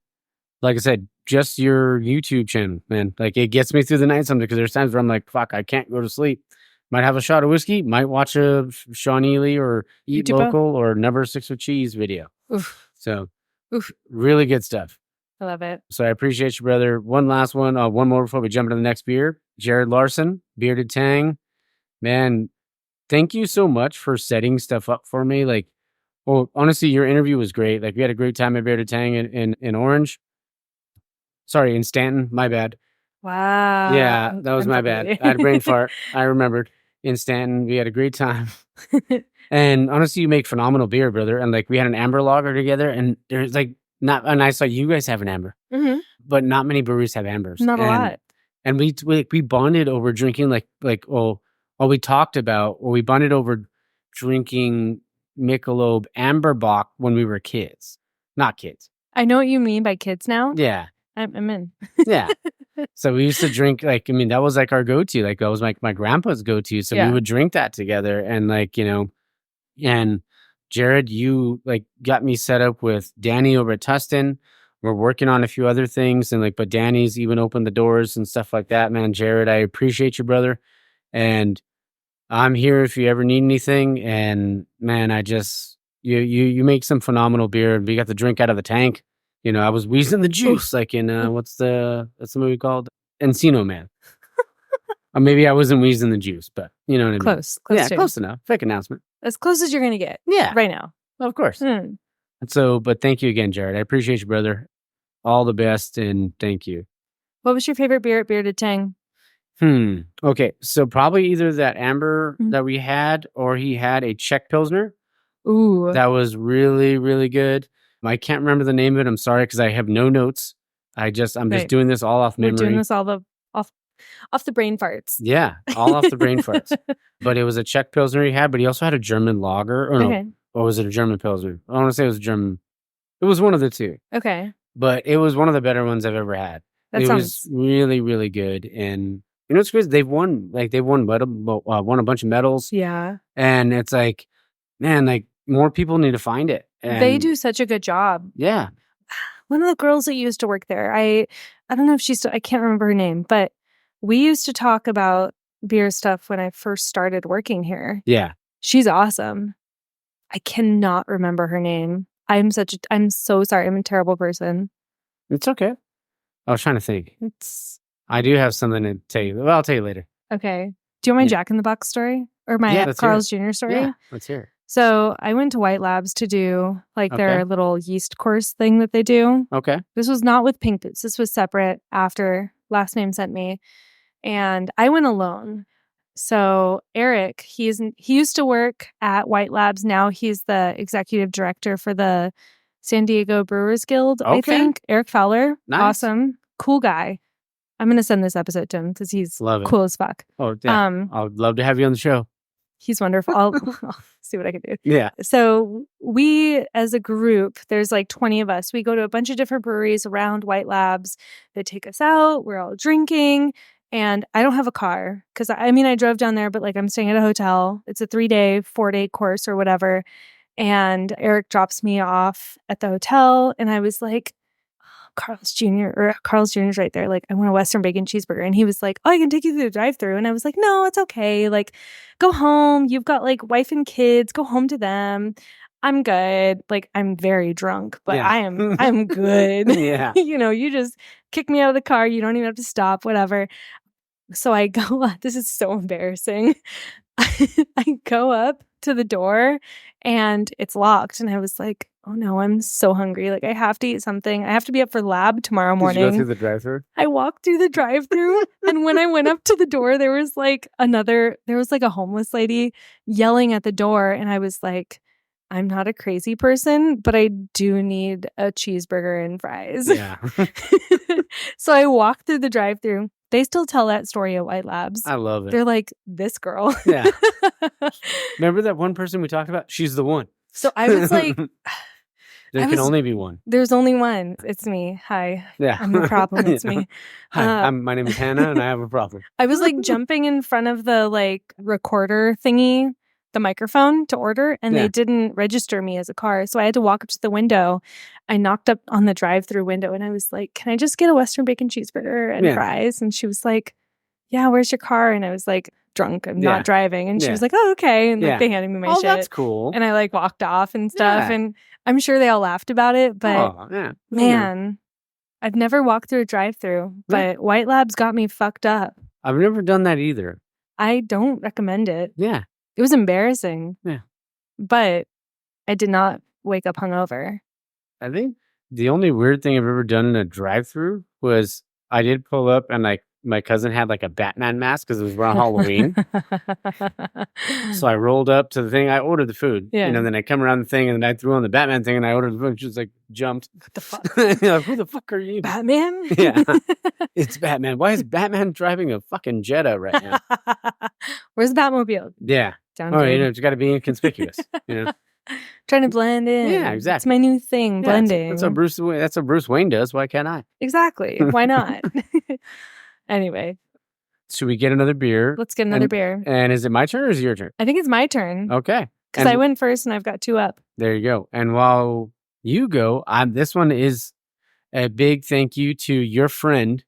like I said, just your YouTube channel, man. Like it gets me through the night sometimes, because there's times where I'm like, fuck, I can't go to sleep. Might have a shot of whiskey, might watch a Sean Ely or Eat YouTuber. Local or Number 6 with Cheese video. Oof. So really good stuff. I love it. So I appreciate you, brother. One last one. One more before we jump into the next beer. Jared Larson, Bearded Tang. Man, thank you so much for setting stuff up for me. Like, honestly, your interview was great. Like, we had a great time at Bearded Tang in Orange. Sorry, in Stanton. My bad. Wow. Yeah, that was my bad. I had a brain fart. I remembered. In Stanton, we had a great time. And honestly, you make phenomenal beer, brother. And like, we had an amber lager together, and there's like, and I saw you guys have an amber, but not many breweries have ambers. Not a lot. And we bonded over drinking we bonded over drinking Michelob Amber Bock when we were kids. Not kids. I know what you mean by kids now. Yeah. I'm in. Yeah. So we used to drink, that was like our go-to. Like, that was my grandpa's go-to. So we would drink that together. And and Jared, you got me set up with Danny over at Tustin. We're working on a few other things, and but Danny's even opened the doors and stuff like that, man. Jared, I appreciate you, brother. And I'm here if you ever need anything. And man, you make some phenomenal beer. We got the drink out of the tank. I was wheezing the juice, like in what's the movie called? Encino Man. Or maybe I wasn't wheezing the juice, but you know what I mean. Close Yeah, to. close enough. Fake announcement. As close as you're gonna get. Yeah, right now. Of course. So, but thank you again, Jared. I appreciate you, brother. All the best, and thank you. What was your favorite beer at Bearded Tang? Okay, so probably either that amber that we had, or he had a Czech Pilsner. Ooh, that was really, really good. I can't remember the name of it. I'm sorry, because I have no notes. I'm just doing this all off memory. We're doing this all off the brain farts. Yeah, all off the brain farts. But it was a Czech Pilsner he had, but he also had a German lager. Or no, or was it a German Pilsner? I want to say it was a German. It was one of the two. Okay. But it was one of the better ones I've ever had. It was really, really good. And what's crazy? They've won a bunch of medals. Yeah. And it's like, man, more people need to find it. And they do such a good job. Yeah. One of the girls that used to work there, I don't know if she's still, I can't remember her name, but we used to talk about beer stuff when I first started working here. Yeah. She's awesome. I cannot remember her name. I'm so sorry. I'm a terrible person. It's okay. I was trying to think. I do have something to tell you. Well, I'll tell you later. Okay. Do you want my Jack in the Box story? Or my Carl's Jr. story? Yeah, let's hear it. So I went to White Labs to do their little yeast course thing that they do. Okay. This was not with Pink Boots. This was separate after Last Name sent me. And I went alone. So Eric, he used to work at White Labs. Now he's the executive director for the San Diego Brewers Guild, I think. Eric Fowler. Nice. Awesome. Cool guy. I'm going to send this episode to him because he's cool as fuck. Oh, yeah. I'd love to have you on the show. He's wonderful. I'll see what I can do. Yeah. So we, as a group, there's like 20 of us. We go to a bunch of different breweries around White Labs. They take us out. We're all drinking. And I don't have a car because I drove down there, but like I'm staying at a hotel. It's a 3-day, 4-day course or whatever. And Eric drops me off at the hotel. And I was like, Carl's Jr.'s right there. Like, I want a Western bacon cheeseburger. And he was like, oh, I can take you through the drive-thru. And I was like, no, it's okay. Like, go home. You've got like wife and kids. Go home to them. I'm good. Like, I'm very drunk, but Yeah. I'm good. Yeah. You just kick me out of the car. You don't even have to stop, whatever. So I go, this is so embarrassing. I go up to the door and it's locked. And I was like, oh no, I'm so hungry. Like, I have to eat something. I have to be up for lab tomorrow morning. Did you go through the drive-thru? I walked through the drive-thru and when I went up to the door, there was like a homeless lady yelling at the door. And I was like, I'm not a crazy person, but I do need a cheeseburger and fries. Yeah. So I walked through the drive-thru. They still tell that story at White Labs. I love it. They're like, this girl. Yeah. Remember that one person we talked about? She's the one. So I was like, There can only be one. There's only one. It's me. Hi. Yeah. I'm the problem. It's me. Hi, my name is Hannah and I have a problem. I was like jumping in front of the like recorder thingy, the microphone to order, and they didn't register me as a car. So I had to walk up to the window. I knocked up on the drive-thru window and I was like, can I just get a Western bacon cheeseburger and fries? And she was like, yeah, where's your car? And I was like, drunk. I'm not driving. And she was like, oh, okay. And like they handed me my shit. That's cool. And I like walked off and stuff. And I'm sure they all laughed about it. But man, I've never walked through a drive-thru. But White Labs got me fucked up. I've never done that either. I don't recommend it. Yeah. It was embarrassing. Yeah. But I did not wake up hungover. I think the only weird thing I've ever done in a drive-thru was I did pull up and like my cousin had like a Batman mask because it was around Halloween. So I rolled up to the thing. I ordered the food. Yeah. Then I come around the thing and then I threw on the Batman thing and I ordered the food. She was like jumped. What the fuck? Like, who the fuck are you? Batman? Yeah. It's Batman. Why is Batman driving a fucking Jetta right now? Where's the Batmobile? Yeah. Down it's got to be inconspicuous. Trying to blend in. Yeah, exactly. It's my new thing, blending. That's what Bruce Wayne does. Why can't I? Exactly. Why not? Anyway. Should we get another beer? Let's get another beer. And is it my turn or is it your turn? I think it's my turn. Okay. Because I went first and I've got 2 up. There you go. And while you go, this one is a big thank you to your friend,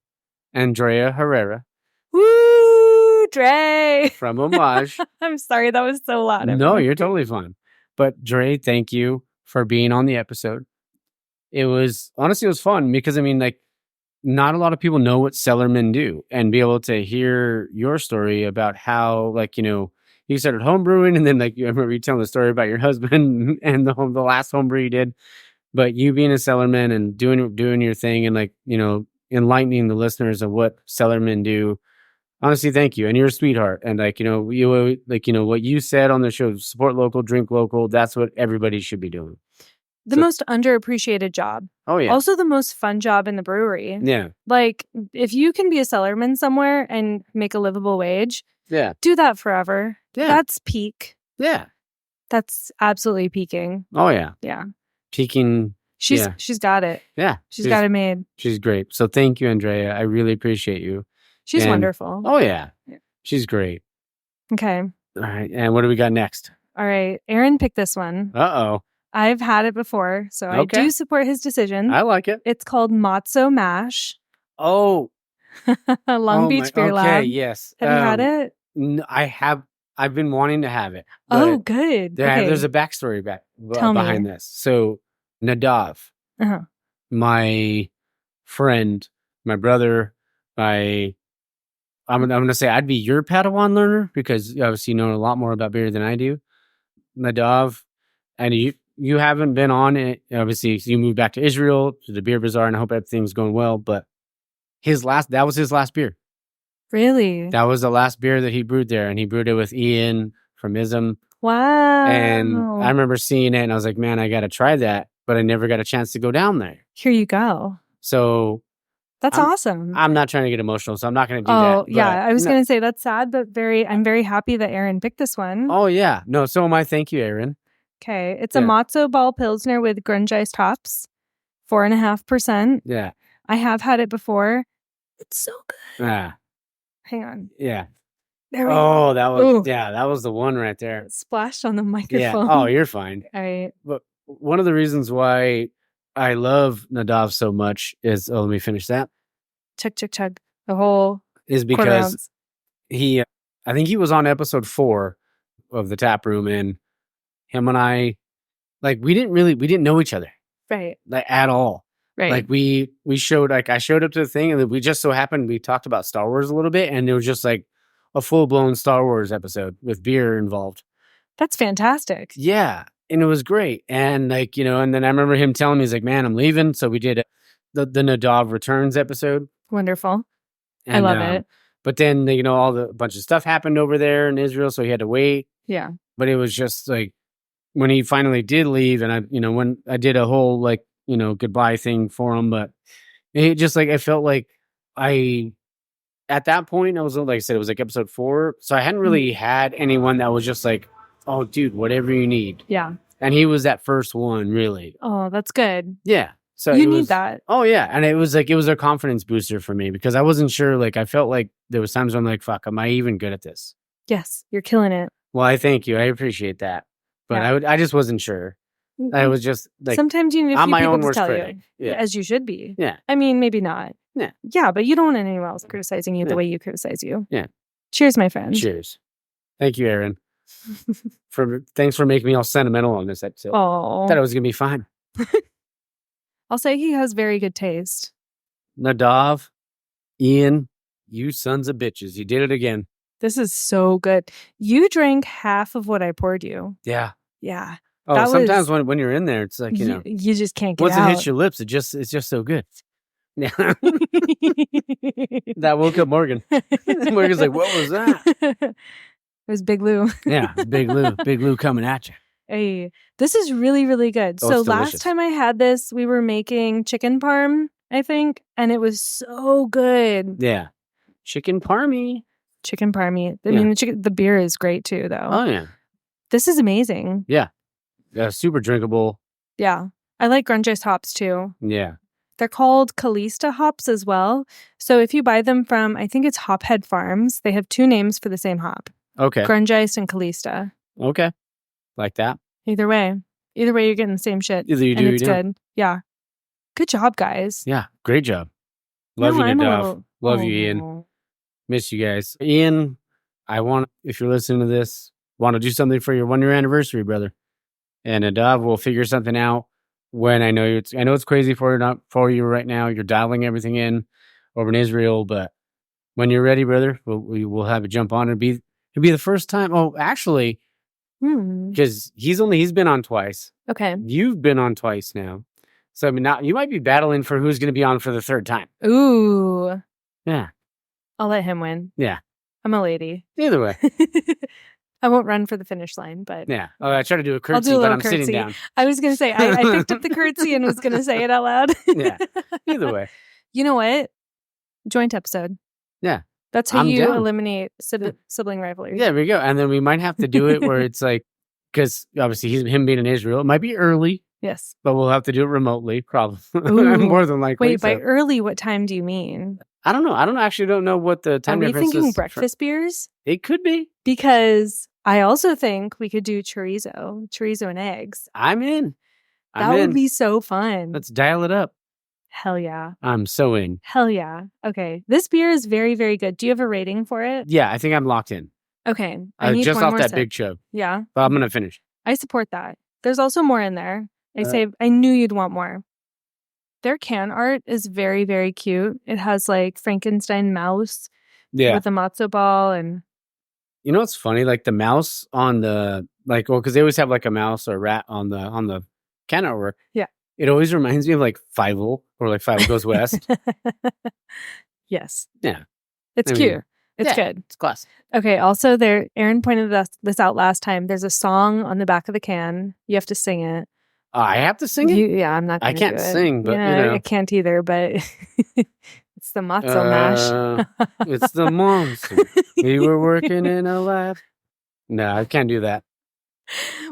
Andrea Herrera. Woo, Dre. From Homage. I'm sorry, that was so loud. No, you're totally fine. But Dre, thank you for being on the episode. It was fun because, not a lot of people know what cellarmen do, and be able to hear your story about how, you started home brewing, and then, I remember you telling the story about your husband and the last home brew you did, but you being a cellarman and doing your thing and, enlightening the listeners of what cellarmen do. Honestly, thank you. And you're a sweetheart. And what you said on the show, support local, drink local. That's what everybody should be doing. The most underappreciated job. Oh, yeah. Also the most fun job in the brewery. Yeah. If you can be a cellarman somewhere and make a livable wage, do that forever. Yeah. That's peak. Yeah. That's absolutely peaking. Oh, yeah. Yeah. Peaking. She's got it. Yeah. She's got it made. She's great. So thank you, Andrea. I really appreciate you. She's wonderful. Oh, yeah. She's great. Okay. All right. And what do we got next? All right. Aaron picked this one. Uh-oh. I've had it before, so I do support his decision. I like it. It's called Matzo Mash. Oh. Long Beach Beer Lab. Okay, yes. Have you had it? No, I have. I've been wanting to have it. Oh, good. There's a backstory behind this. So, Nadav, my friend, my brother, I'm going to say I'd be your Padawan learner because obviously you know a lot more about beer than I do. Nadav, and you haven't been on it. Obviously, you moved back to Israel to the Beer Bazaar, and I hope everything's going well. But that was his last beer. Really? That was the last beer that he brewed there, and he brewed it with Ian from Ism. Wow. And I remember seeing it, and I was like, man, I got to try that. But I never got a chance to go down there. Here you go. So That's awesome. I'm not trying to get emotional, so I'm not going to do that. Oh, yeah. I was going to say that's sad, but I'm very happy that Aaron picked this one. Oh, yeah. No, so am I. Thank you, Aaron. Okay. It's a matzo ball pilsner with grunge iced hops, 4.5%. Yeah. I have had it before. It's so good. Yeah. Hang on. Yeah. There we go. That was that was the one right there. It splashed on the microphone. Yeah. Oh, you're fine. All right. But one of the reasons why I love Nadav so much is, let me finish that. Chug, chug, chug. The whole is because I think he was on episode 4 of the Taproom, and him and I, like, we didn't know each other. Right. Like, at all. Right. Like, I showed up to the thing, and we just so happened, we talked about Star Wars a little bit, and it was just like a full-blown Star Wars episode with beer involved. That's fantastic. Yeah. And it was great. And like, and then I remember him telling me, he's like, man, I'm leaving. So we did the Nadav Returns episode. Wonderful. And, I love it. But then, a bunch of stuff happened over there in Israel, so he had to wait. Yeah. But it was just like, when he finally did leave, and when I did a whole, like, goodbye thing for him, but it just, like, I felt like at that point, I was, like I said, it was like episode 4. So I hadn't really had anyone that was just like, oh, dude, whatever you need. Yeah. And he was that first one, really. Oh, that's good. Yeah. So you need that. Oh, yeah. And it was a confidence booster for me, because I wasn't sure. Like, I felt like there was times when I'm like, fuck, am I even good at this? Yes. You're killing it. Well, I thank you. I appreciate that. But I just wasn't sure. I was just like, sometimes you need a few people to tell you. Yeah. As you should be. Yeah. I mean, maybe not. Yeah. Yeah, but you don't want anyone else criticizing you the way you criticize you. Yeah. Cheers, my friend. Cheers. Thank you, Aaron. Thanks for making me all sentimental on this episode. Oh. Thought it was gonna be fine. I'll say he has very good taste. Nadav, Ian, you sons of bitches. You did it again. This is so good. You drank half of what I poured you. Yeah. Yeah. Oh, sometimes when you're in there, it's like, you just can't get once out. it hits your lips, it's just so good. Yeah. That woke up Morgan. Morgan's like, what was that? It was Big Lou. Yeah, Big Lou coming at you. Hey, this is really, really good. So last time I had this, we were making chicken parm, I think, and it was so good. Yeah. Chicken parmy. Chicken parmy. I mean, the beer is great too, though. Oh, yeah. This is amazing. Yeah. Super drinkable. Yeah. I like grunge iced hops too. Yeah. They're called Calista hops as well. So if you buy them from, I think it's Hophead Farms, they have 2 names for the same hop. Okay. Grunge iced and Calista. Okay. Like that. Either way, you're getting the same shit. Either you do, and it's good. Yeah. Good job, guys. Yeah. Great job. Love you, Nadav. Love you, Ian. Miss you guys. Ian, if you're listening to this, want to do something for your 1-year anniversary, brother. And Nadav will figure something out when I know it's crazy for you right now. You're dialing everything in over in Israel, but when you're ready, brother, we'll have a jump on. It'll be the first time. Oh, actually, because he's been on twice. Okay. You've been on twice now. So I mean, now you might be battling for who's going to be on for the 3rd time. Ooh. Yeah. I'll let him win. Yeah. I'm a lady. Either way. I won't run for the finish line, but... Yeah. Oh, I try to do a curtsy, but I'm sitting down. I was going to say, I picked up the curtsy and was going to say it out loud. Yeah. Either way. You know what? Joint episode. Yeah. That's how you eliminate sibling rivalry. Yeah, there we go. And then we might have to do it where it's like, because obviously him being in Israel, it might be early. Yes. But we'll have to do it remotely, probably. More than likely. Wait, by early, what time do you mean? I don't know. I don't know what the time difference is. Are we thinking breakfast beers? It could be. Because I also think we could do chorizo and eggs. I'm in. That would be so fun. Let's dial it up. Hell yeah. I'm so in. Hell yeah. Okay. This beer is very, very good. Do you have a rating for it? Yeah, I think I'm locked in. Okay. I need just one off more that sip. big chug. Yeah. But I'm going to finish. I support that. There's also more in there. I knew you'd want more. Their can art is very, very cute. It has like Frankenstein mouse with a matzo ball and... You know what's funny? Like the mouse on the... because they always have like a mouse or a rat on the can artwork. Yeah. It always reminds me of like Fievel or like Fievel Goes West. Yes. Yeah. It's cute. It's good. It's class. Okay. Also, Aaron pointed this out last time. There's a song on the back of the can. You have to sing it. I have to sing it? Yeah, I'm not going to do it. I can't sing, but I can't either, but It's the matzo mash. It's the monster. We were working in a lab. No, I can't do that.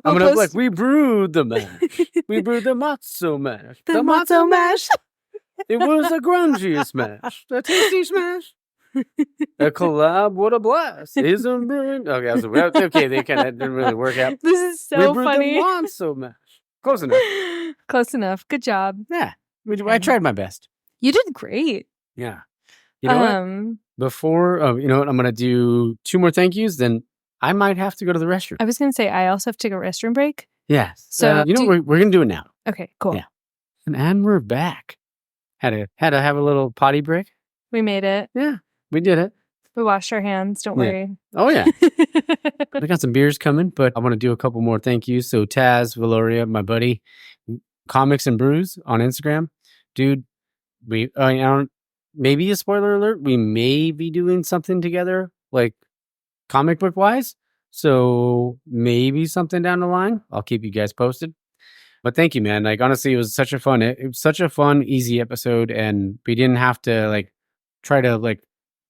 I'm going to be like, we brewed the mash. We brewed the matzo mash. The matzo mash. It was the grungiest mash. The tasty smash. A collab, what a blast. Isn't brewing. Okay, they kind of didn't really work out. This is so we brewed funny. the matzo mash. Close enough. Close enough. Good job. Yeah. I tried my best. You did great. Yeah. You know what? Before, you know what? I'm going to do 2 more thank yous. Then I might have to go to the restroom. I was going to say, I also have to take a restroom break. Yeah. So, we're going to do it now. Okay, cool. Yeah. And we're back. Had to have a little potty break. We made it. Yeah, we did it. We washed our hands. Don't worry. Oh, yeah. I got some beers coming, but I want to do a couple more thank yous. So Taz, Valoria, my buddy, Comics and Brews on Instagram. Dude, we maybe a spoiler alert, we may be doing something together, like comic book wise. So maybe something down the line. I'll keep you guys posted. But thank you, man. Like, honestly, it was such a fun, easy episode. And we didn't have to like try to like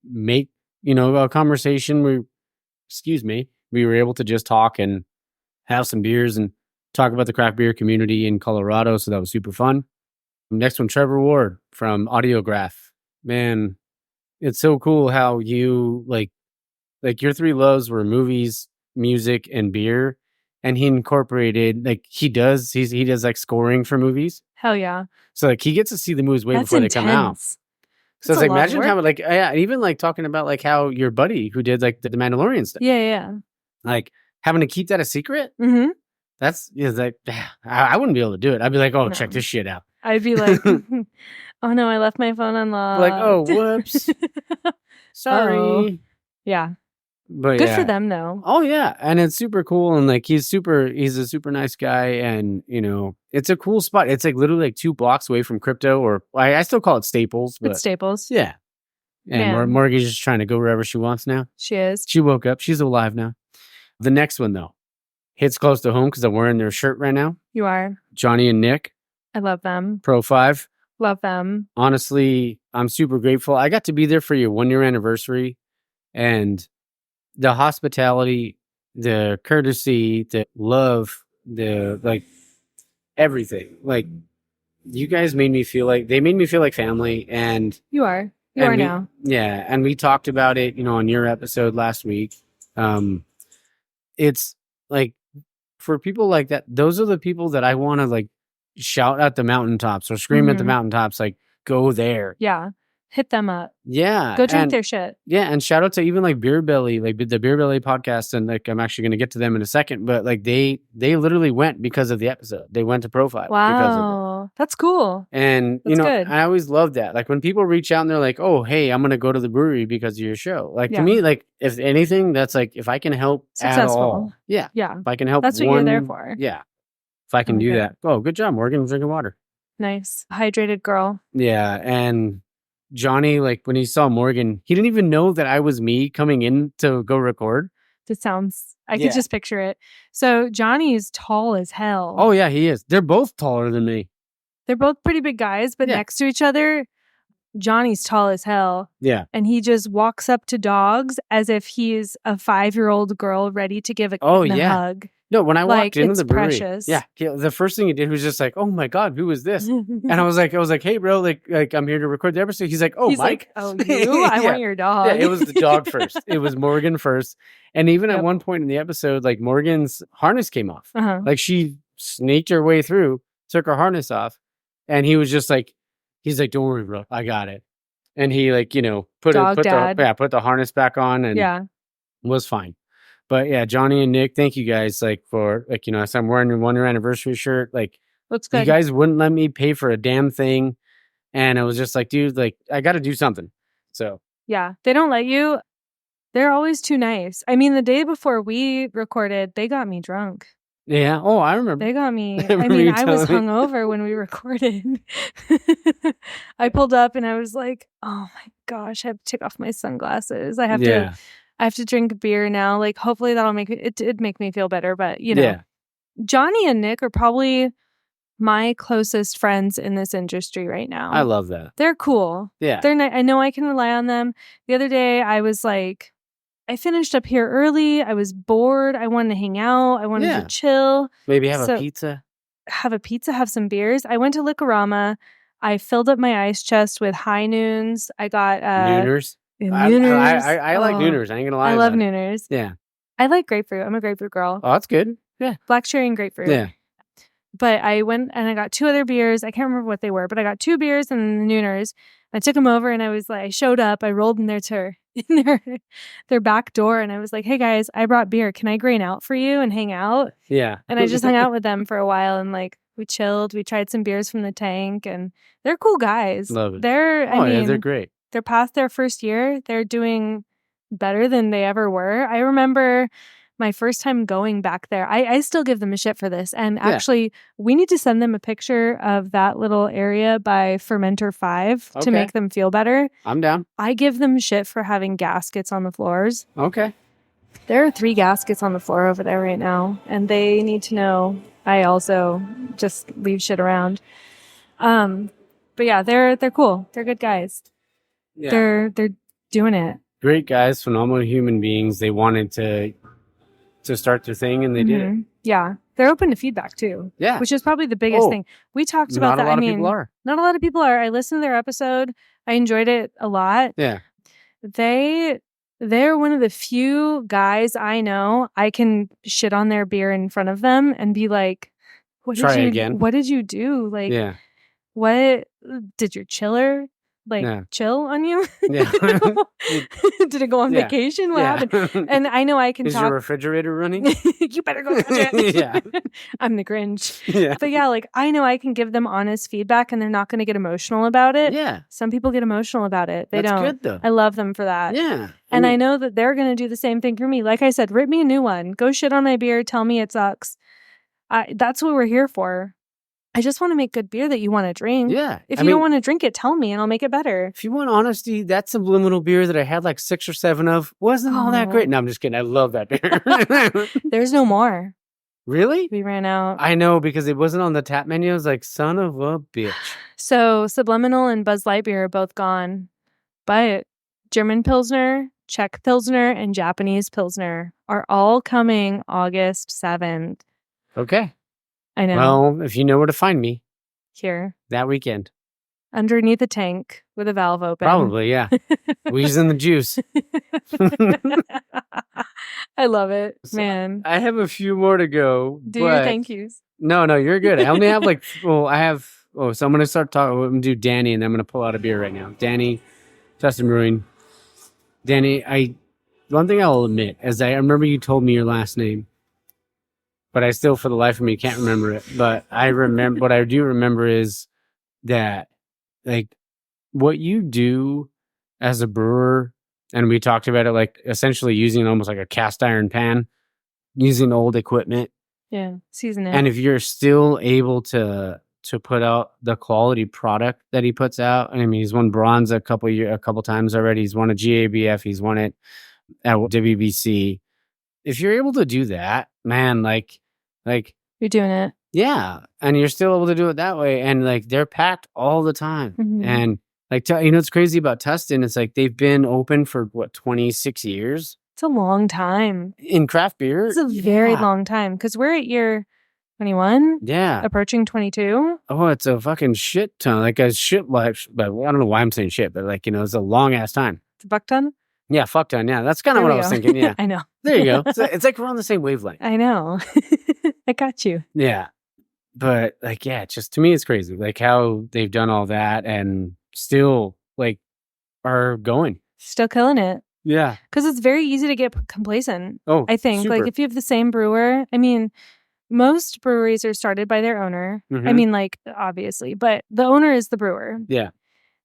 make, a conversation. We were able to just talk and have some beers and talk about the craft beer community in Colorado. So that was super fun. Next one, Trevor Ward from Audiograph. Man, it's so cool how you like your 3 loves were movies, music, and beer. And he incorporated he does like scoring for movies. Hell yeah. So like he gets to see the movies way before they come out. So it's like, imagine how like, yeah, even like talking about like how your buddy who did like the Mandalorian stuff. Yeah. Like having to keep that a secret. Mm-hmm. That's like, I wouldn't be able to do it. I'd be like, oh, check this shit out. I'd be like, oh no, I left my phone unlocked. Like, oh, whoops. Sorry. Oh. Yeah. But good for them though. Oh yeah. And it's super cool. And like, he's a super nice guy. And it's a cool spot. It's like literally like 2 blocks away from Crypto, or I still call it Staples. But it's Staples. Yeah. And Morgan's just trying to go wherever she wants now. She is. She woke up. She's alive now. The next one though hits close to home because I'm wearing their shirt right now. You are. Johnny and Nick. I love them. Pro 5. Love them. Honestly, I'm super grateful. I got to be there for your 1-year anniversary, and the hospitality, the courtesy, the love, the like everything. Like you guys made me feel like family, and you are now. Yeah, and we talked about it, on your episode last week. It's like for people like that, those are the people that I want to like shout at the mountaintops or scream at the mountaintops, like go there. Yeah. Hit them up. Yeah. Go drink their shit. Yeah. And shout out to even like Beer Belly, like the Beer Belly podcast. And like, I'm actually going to get to them in a second, but like they literally went because of the episode. They went to Profile. Wow. Because of it. That's cool. And, That's good. I always love that. Like when people reach out and they're like, oh, hey, I'm going to go to the brewery because of your show. Like to me, like if anything, that's like, if I can help successful. At all. Yeah. Yeah. If I can help. That's what you're there for. Yeah. If I can do that. Oh, good job, Morgan. Drinking water. Nice. Hydrated girl. Yeah. And Johnny, like when he saw Morgan, he didn't even know that I was me coming in to go record. I could just picture it. So Johnny is tall as hell. Oh yeah, he is. They're both taller than me. They're both pretty big guys, but next to each other, Johnny's tall as hell. Yeah. And he just walks up to dogs as if he's a 5-year-old girl ready to give a hug. No, when I walked into the brewery, precious. Yeah, the first thing he did was just like, "Oh my god, who is this?" And I was like, "Hey, bro, like I'm here to record the episode." He's like, "Oh, Mike." Like, "Oh, you? I want your dog." Yeah, it was the dog first. It was Morgan first, and even at one point in the episode, like Morgan's harness came off. Like she sneaked her way through, took her harness off, and he was just like, "He's like, don't worry, bro, I got it." And he like put the harness back on, and was fine. But yeah, Johnny and Nick, thank you guys for as I'm wearing your 1-year anniversary shirt. Like, looks good. You guys wouldn't let me pay for a damn thing, and I was just like, dude, like I got to do something. So yeah, they don't let you. They're always too nice. I mean, the day before we recorded, they got me drunk. Yeah. Oh, I remember. They got me. I was hungover when we recorded. I pulled up and I was like, oh my gosh, I have to take off my sunglasses. I have to drink beer now. Like, hopefully that'll make it did make me feel better. But, Johnny and Nick are probably my closest friends in this industry right now. I love that. They're cool. Yeah. They're I know I can rely on them. The other day, I was like, I finished up here early. I was bored. I wanted to hang out. I wanted to chill. Maybe have a pizza. Have some beers. I went to Liquorama. I filled up my ice chest with High Noons. I got Nooners. Nooners. I like Nooners. I ain't gonna lie. I love Nooners. Yeah. I like grapefruit. I'm a grapefruit girl. Oh, that's good. Yeah. Black cherry and grapefruit. Yeah. But I went and I got 2 other beers. I can't remember what they were, but I got 2 beers and the Nooners. I took them over and I was like, I showed up. I rolled in their back door and I was like, hey guys, I brought beer. Can I grain out for you and hang out? Yeah. And I just hung out with them for a while and like we chilled. We tried some beers from the tank and they're cool guys. Love it. They're great. They're past their first year. They're doing better than they ever were. I remember my first time going back there. I still give them a shit for this. And actually, we need to send them a picture of that little area by Fermenter 5 to make them feel better. I'm down. I give them shit for having gaskets on the floors. Okay. There are 3 gaskets on the floor over there right now. And they need to know I also just leave shit around. But yeah, they're cool. They're good guys. Yeah. They're doing it. Great guys, phenomenal human beings. They wanted to start their thing and they did it. Yeah. They're open to feedback too. Yeah. Which is probably the biggest thing. We talked about that. Not a lot of people are. Not a lot of people are. I listened to their episode. I enjoyed it a lot. Yeah. They're one of the few guys I know I can shit on their beer in front of them and be like, what did you do? Like, what did your chiller chill on you? Yeah. Did it go on vacation? What happened? And I know I can Is your refrigerator running? You better go touch it. Yeah. I'm the Grinch. Yeah. But yeah, like I know I can give them honest feedback and they're not going to get emotional about it. Yeah. Some people get emotional about it. They That's don't. good though. I love them for that. Yeah. And I know that they're going to do the same thing for me. Like I said, rip me a new one. Go shit on my beer. Tell me it sucks. That's what we're here for. I just want to make good beer that you want to drink. Yeah. If you don't want to drink it, tell me and I'll make it better. If you want honesty, that subliminal beer that I had like 6 or 7 of wasn't all that great. No, I'm just kidding. I love that beer. There's no more. Really? We ran out. I know because it wasn't on the tap menu. I was like, son of a bitch. So Subliminal and Buzz Light beer are both gone. But German Pilsner, Czech Pilsner, and Japanese Pilsner are all coming August 7th. Okay. I know. Well, if you know where to find me. Here. That weekend. Underneath a tank with a valve open. Probably, yeah. Wheezing the juice. I love it, man. I have a few more to go. Do your thank yous. No, you're good. I only have so I'm going to start talking. I'm going to do Danny, and I'm going to pull out a beer right now. Danny, Tustin Brewing. Danny, one thing I'll admit is I remember you told me your last name. But I still, for the life of me, can't remember it. But what I do remember is that, like, what you do as a brewer, and we talked about it, like, essentially using almost like a cast iron pan, using old equipment. Yeah, season it. And if you're still able to put out the quality product that he puts out, I mean, he's won bronze a couple times already. He's won a GABF. He's won it at WBC. If you're able to do that, man, like you're doing it. Yeah. And you're still able to do it that way. And like, they're packed all the time. Mm-hmm. And like, what's crazy about Tustin? It's like, they've been open for 26 years. It's a long time. In craft beer. It's a very long time. Because we're at year 21. Yeah. Approaching 22. Oh, it's a fucking shit ton. Like a shit life. But I don't know why I'm saying shit, but like, it's a long ass time. It's a buck ton? Yeah, fuck ton. Yeah, that's kind of what I was thinking. Yeah, I know. There you go. It's like we're on the same wavelength. I know. I got you. Yeah, but like, yeah, just to me, it's crazy. Like how they've done all that and still like are going, still killing it. Yeah, because it's very easy to get complacent. Oh, I think super. Like if you have the same brewer, I mean, most breweries are started by their owner. Mm-hmm. I mean, like obviously, but the owner is the brewer. Yeah,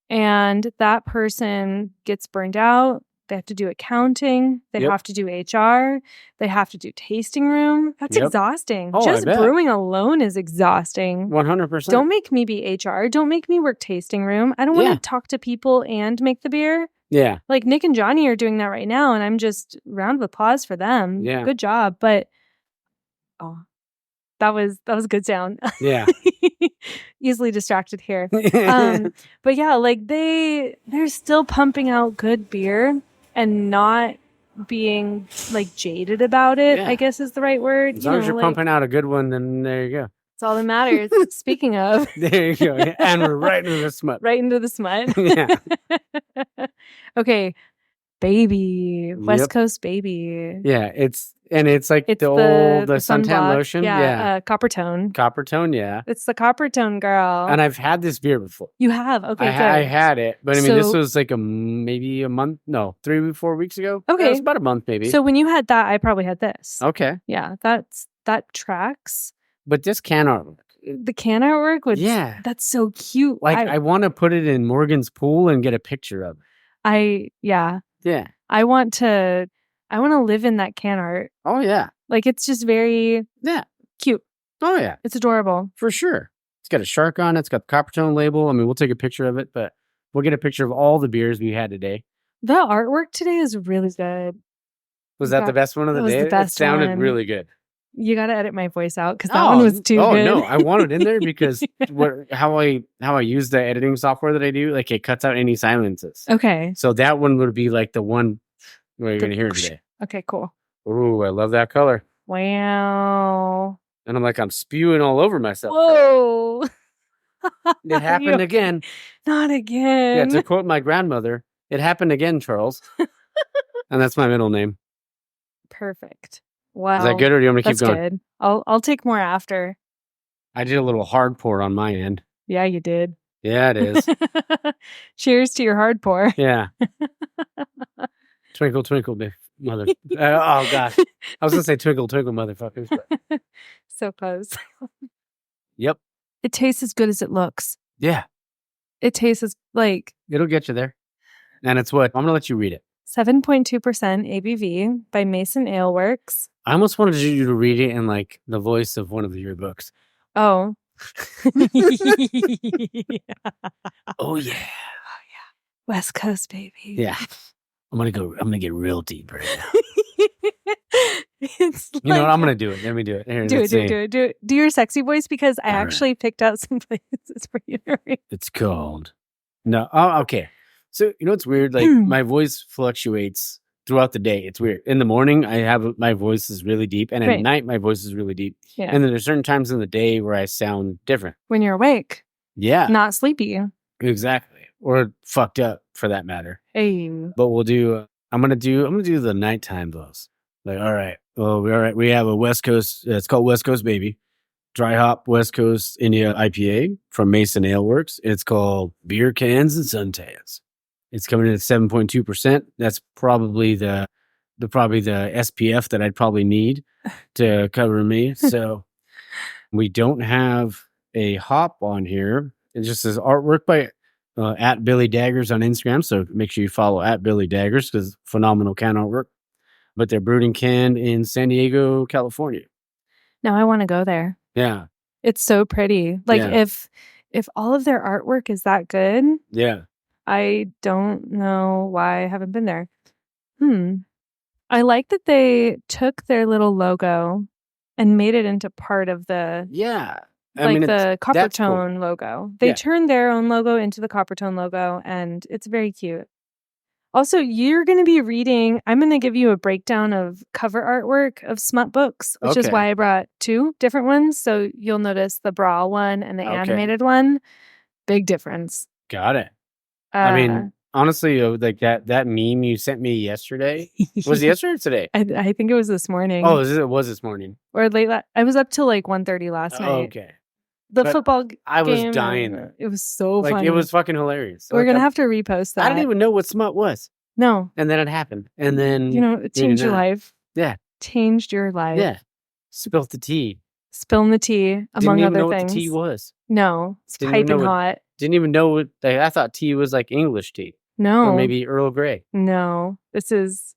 and that person gets burned out. They have to do accounting. They have to do HR. They have to do tasting room. That's exhausting. Oh, just brewing alone is exhausting. 100%. Don't make me be HR. Don't make me work tasting room. I don't want to talk to people and make the beer. Yeah. Like Nick and Johnny are doing that right now, and I'm just round of applause for them. Yeah. Good job. But That was a good sound. Yeah. Easily distracted here. But yeah, like they're still pumping out good beer and not being like jaded about it, Yeah. I guess is the right word. As long as you're pumping out a good one, then there you go. That's all that matters. Speaking of. There you go. And we're right into the smut. Right into the smut. Yeah. Okay. Baby. West Coast baby. Yeah. It's like It's the old suntan sunblock. lotion. Yeah. Copper tone. Copper tone. Yeah. It's the copper tone, girl. And I've had this beer before. You have? Okay, good. I had it. But I mean, this So- was like maybe a month. No, 3-4 weeks ago. Okay. Yeah, it was about a month maybe. So when you had that, I probably had this. Okay. Yeah, that tracks. But this can artwork. The can artwork was that's so cute. Like I want to put it in Morgan's pool and get a picture of it. Yeah. I want to live in that can art. Oh yeah. Like it's just very cute. Oh yeah. It's adorable. For sure. It's got a shark on it. It's got the Copper Tone label. I mean, we'll take a picture of it, but we'll get a picture of all the beers we had today. The artwork today is really good. Was that the best one of the day? The best it sounded one. really good. You got to edit my voice out because that one was too good. Oh no, I want it in there because how I use the editing software that I do, like it cuts out any silences. Okay. So that one would be like the one where you're gonna hear today. Okay, cool. Ooh, I love that color. Wow. And I'm spewing all over myself. Whoa. It happened again. Not again. Yeah, to quote my grandmother, it happened again, Charles. And that's my middle name. Perfect. Wow. Is that good or do you want me to keep going? That's good. I'll take more after. I did a little hard pour on my end. Yeah, you did. Yeah, it is. Cheers to your hard pour. Yeah. Twinkle, twinkle, big mother. Oh, gosh. I was going to say twinkle, twinkle, motherfuckers. But... So close. Yep. It tastes as good as it looks. Yeah. It tastes as like... It'll get you there. And it's what? I'm going to let you read it. 7.2% ABV by Mason Ale Works. I almost wanted you to read it in like the voice of one of your books. Oh. Oh yeah. West Coast baby. Yeah. I'm gonna get real deep right now. It's you know what? I'm gonna do it. Let me do it. Here, do it. Do your sexy voice because I actually picked out some places for you to read. It's called. No. Oh, okay. So you know it's weird? Like my voice fluctuates throughout the day. It's weird. In the morning, my voice is really deep, and at night, my voice is really deep. Yeah. And then there's certain times in the day where I sound different. When you're awake. Yeah. Not sleepy. Exactly. Or fucked up for that matter. Hey. But we'll do. I'm gonna do the nighttime blows. Like, all right. Well, we have a West Coast. It's called West Coast Baby. Dry hop West Coast India IPA from Mason Ale Works. It's called Beer Cans and Suntans. It's coming in at 7.2%. That's probably the SPF that I'd probably need to cover me. So we don't have a hop on here. It just says artwork by at Billy Daggers on Instagram. So make sure you follow at Billy Daggers because phenomenal can artwork. But they're brewed and canned in San Diego, California. Now I want to go there. Yeah. It's so pretty. Like if all of their artwork is that good. Yeah. I don't know why I haven't been there. I like that they took their little logo and made it into part of the the copper tone logo. They turned their own logo into the copper tone logo, and it's very cute. Also, you're going to be reading, I'm going to give you a breakdown of cover artwork of smut books, which is why I brought two different ones. So you'll notice the brawl one and the animated one. Big difference. Got it. I mean, honestly, like that meme you sent me yesterday, was it yesterday or today? I think it was this morning. Oh, it was this morning. Or late. I was up till like 1:30 last night. Okay. The football game. I was dying. It was so funny. It was fucking hilarious. We're going to have to repost that. I didn't even know what smut was. No. And then it happened. And then... it changed your life. Yeah. Changed your life. Yeah. Spilt the tea. Spilling the tea, among other things. Didn't even know what the tea was. No. It's piping hot. Didn't even know what... I thought tea was like English tea. No. Or maybe Earl Grey. No. This is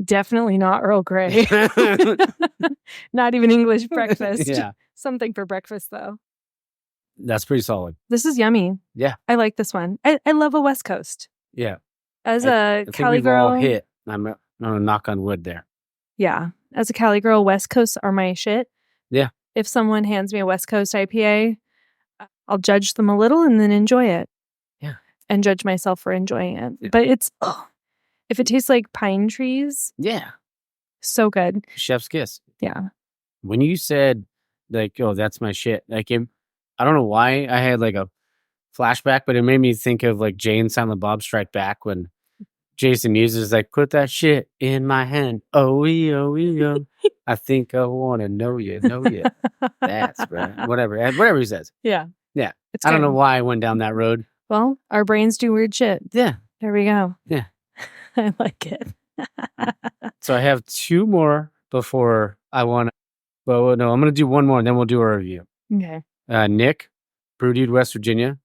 definitely not Earl Grey. Not even English breakfast. Yeah. Something for breakfast, though. That's pretty solid. This is yummy. Yeah. I like this one. I love a West Coast. Yeah. As a Cali girl. All hit. I'm going to knock on wood there. Yeah. As a Cali girl, West Coasts are my shit. Yeah. if someone hands me a West Coast IPA, I'll judge them a little and then enjoy it. Yeah. And judge myself for enjoying it. Yeah. But it's, if it tastes like pine trees, Yeah. so good. Chef's kiss. Yeah. When you said, like, oh, that's my shit, like, I don't know why I had like a flashback, but it made me think of like Jay and Silent Bob Strike Back when Jason Mewes is like, put that shit in my hand. Oh, I think I want to know you. That's right. Whatever he says. Yeah. Yeah. It's I don't good. know why I went down that road. Well, our brains do weird shit. Yeah. There we go. Yeah. I like it. So I have 2 more before I want to. Well, no, I'm going to do 1 more and then we'll do a review. Okay. Nick, Brew Dude, West Virginia.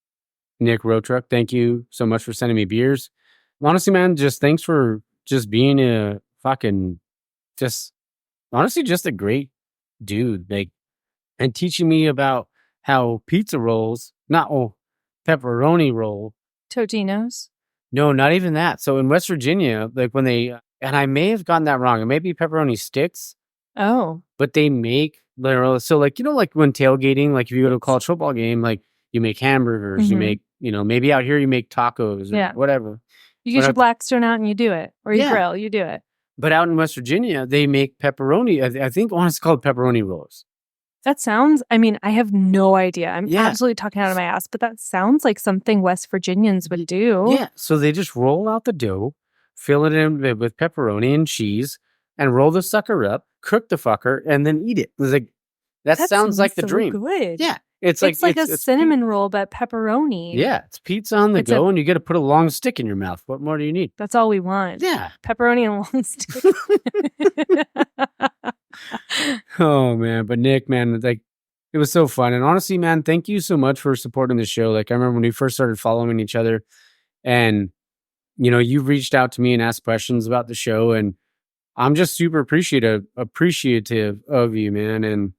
Nick Road Truck, thank you so much for sending me beers. Honestly, man, just thanks for just being a fucking, just a great dude. Like, and teaching me about how pizza rolls, pepperoni roll. Totino's? No, not even that. So in West Virginia, like when they, and I may have gotten that wrong. It may be pepperoni sticks. Oh. But they make, so like, like when tailgating, like if you go to a college football game, like you make hamburgers, you make, maybe out here you make tacos or whatever. You get your Blackstone out and you do it. Or you grill, you do it. But out in West Virginia, they make pepperoni. I think it's called pepperoni rolls. That sounds, I have no idea. I'm absolutely talking out of my ass, but that sounds like something West Virginians would do. Yeah. So they just roll out the dough, fill it in with pepperoni and cheese, and roll the sucker up, cook the fucker, and then eat it. It was like, that sounds like the dream. Good. Yeah. It's like a cinnamon roll, but pepperoni. Yeah. It's pizza on the go, and you got to put a long stick in your mouth. What more do you need? That's all we want. Yeah. Pepperoni and long stick. Oh, man. But Nick, man, like, it was so fun. And honestly, man, thank you so much for supporting the show. Like, I remember when we first started following each other and, you reached out to me and asked questions about the show. And I'm just super appreciative of you, man. And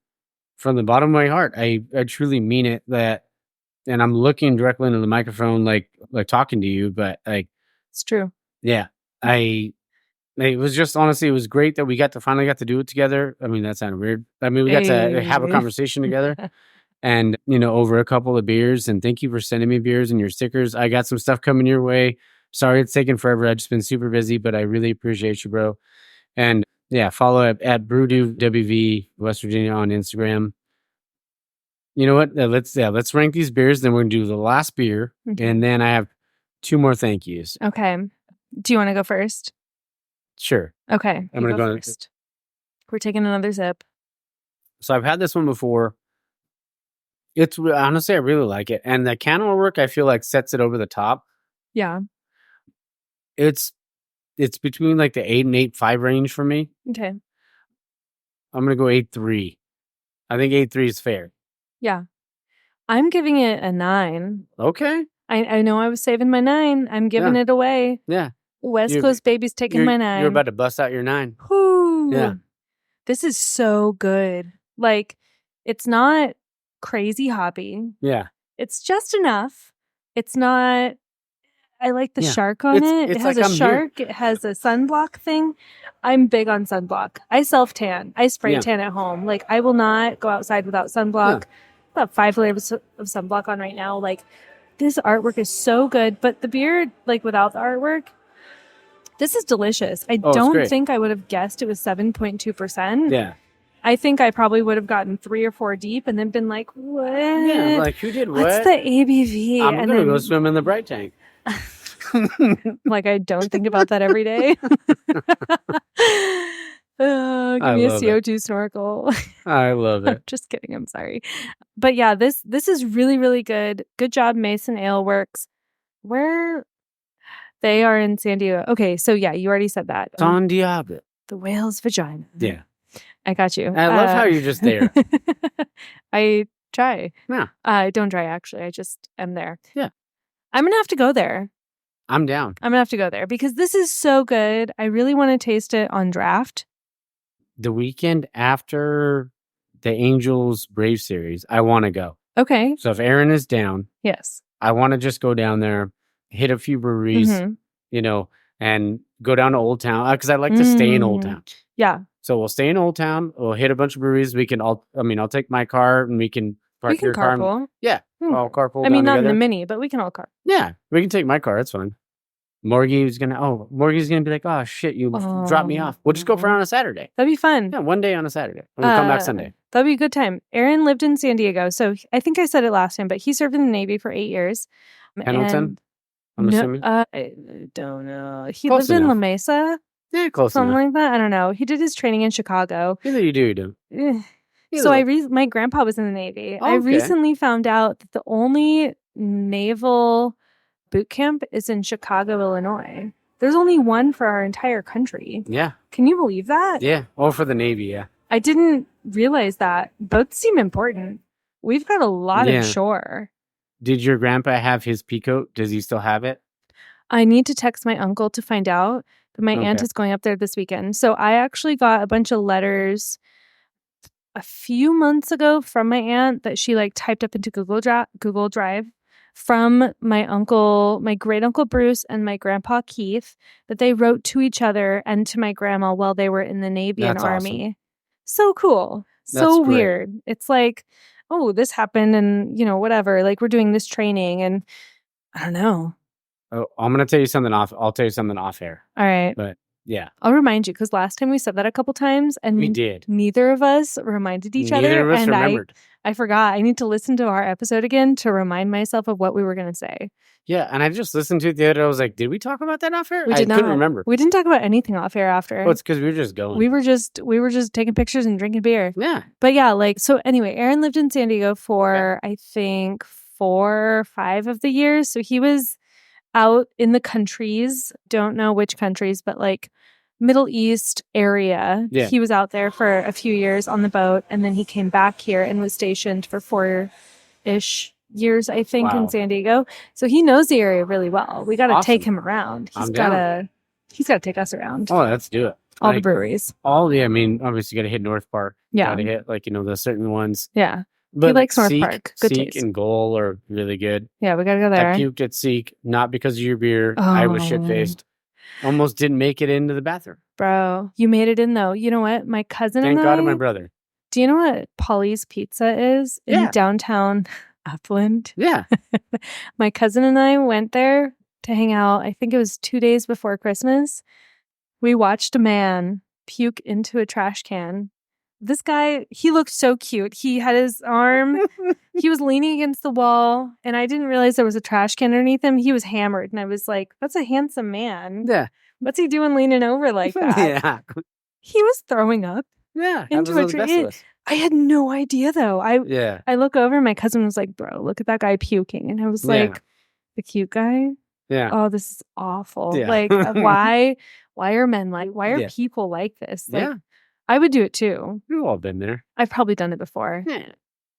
from the bottom of my heart, I truly mean it, and I'm looking directly into the microphone, like talking to you, but like, it's true. Yeah. It was just, honestly, it was great that we finally got to do it together. I mean, that sounded weird. We got to have a conversation together and, over a couple of beers. And thank you for sending me beers and your stickers. I got some stuff coming your way. Sorry it's taken forever. I've just been super busy, but I really appreciate you, bro. And yeah, follow at BrewDudeWV West Virginia on Instagram. You know what? Let's rank these beers. Then we're going to do the last beer. Okay. And then I have 2 more thank yous. Okay. Do you want to go first? Sure. Okay. I'm going to go first. We're taking another sip. So I've had this one before. It's honestly, I really like it. And the can artwork, I feel like sets it over the top. Yeah. It's between like the 8 and 8.5 range for me. Okay. I'm going to go 8.3. I think 8.3 is fair. Yeah. I'm giving it a 9. Okay. I know I was saving my 9. I'm giving it away. Yeah. West Coast baby's taking my 9. You're about to bust out your 9. Whoo. Yeah. This is so good. Like, it's not crazy hoppy. Yeah. It's just enough. It's not... I like the shark on it. It has a shark. It has a sunblock thing. I'm big on sunblock. I self-tan. I spray tan at home. Like, I will not go outside without sunblock. About 5 layers of sunblock on right now. Like, this artwork is so good. But the beer, like, without the artwork, this is delicious. I don't think I would have guessed it was 7.2%. Yeah. I think I probably would have gotten 3 or 4 deep and then been like, what? Yeah, like, who did what? What's the ABV? I'm going to go swim in the bright tank. Like, I don't think about that every day. Give me a CO2 snorkel. I love it. I'm just kidding. I'm sorry. But yeah, this is really, really good. Good job, Mason Ale Works. Where they are in San Diego. Okay, so yeah, you already said that. San Diego. The whale's vagina. Yeah. I got you. I love how you're just there. I try. Yeah. I don't try, actually. I just am there. Yeah. I'm going to have to go there. I'm down. I'm going to have to go there because this is so good. I really want to taste it on draft. The weekend after the Angels Brave series, I want to go. Okay. So if Aaron is down, yes, I want to just go down there, hit a few breweries, and go down to Old Town because I like to stay in Old Town. Yeah. So we'll stay in Old Town. We'll hit a bunch of breweries. I'll take my car and we can park We can your car. carpool. Yeah. I'll carpool. I mean, not together. in the Mini, but we can all car. Yeah. We can take my car. That's fine. Morgie's going to be like, oh, shit, you dropped me off. We'll just go for on a Saturday. That'd be fun. Yeah, one day on a Saturday. We'll come back Sunday. That'd be a good time. Aaron lived in San Diego. So I think I said it last time, but he served in the Navy for 8 years. Pendleton, I'm assuming? I don't know. He Close lived in enough. La Mesa. Yeah, close something enough. like that. I don't know. He did his training in Chicago. Either you do, you do. So my grandpa was in the Navy. Oh, I okay. recently found out that the only naval boot camp is in Chicago, Illinois. There's only one for our entire country. Yeah. Can you believe that? Yeah. Or for the Navy, yeah. I didn't realize that. Both seem important. We've got a lot of shore. Did your grandpa have his peacoat? Does he still have it? I need to text my uncle to find out. But my aunt is going up there this weekend. So I actually got a bunch of letters a few months ago from my aunt that she typed up into Google Drive from my uncle, my great uncle Bruce, and my grandpa Keith, that they wrote to each other and to my grandma while they were in the Navy and Army. Awesome. So cool. So weird. It's like, oh, this happened and, whatever. We're doing this training and I don't know. Oh, I'm going to tell you something off. I'll tell you something off air. All right. But yeah. I'll remind you because last time we said that a couple times and we did. Neither of us reminded each other. Neither of us remembered. I forgot. I need to listen to our episode again to remind myself of what we were going to say. Yeah. And I just listened to it the other day. I was like, did we talk about that off air? We did not. I couldn't remember. We didn't talk about anything off air after. Well, it's because we were just going. We were just taking pictures and drinking beer. Yeah. But yeah, so anyway, Aaron lived in San Diego for, I think, 4 or 5 of the years. So he was out in the countries, don't know which countries, but Middle East area. Yeah. He was out there for a few years on the boat, and then he came back here and was stationed for 4-ish years, I think, in San Diego. So he knows the area really well. We got to take him around. He's got to take us around. Oh, let's do it. All the breweries. Obviously got to hit North Park. Yeah. Got to hit the certain ones. Yeah. But he likes North Park. Good Seek taste. and Goal are really good. Yeah, we got to go there. I puked at Seek, not because of your beer. I was shit-faced. Almost didn't make it into the bathroom. Bro, you made it in though. You know what? My cousin Thank and I... God of my brother. Do you know what Polly's Pizza is in downtown Upland? Yeah. My cousin and I went there to hang out. I think it was 2 days before Christmas. We watched a man puke into a trash can. This guy, he looked so cute. He had his arm, he was leaning against the wall, and I didn't realize there was a trash can underneath him. He was hammered, and I was like, that's a handsome man. Yeah. What's he doing leaning over like that? Yeah. He was throwing up. Yeah. Into a tree. I had no idea, though. I look over, and my cousin was like, bro, look at that guy puking. And I was like, the cute guy? Yeah. Oh, this is awful. Yeah. Why are men why are people like this? I would do it too. We've all been there. I've probably done it before. Yeah.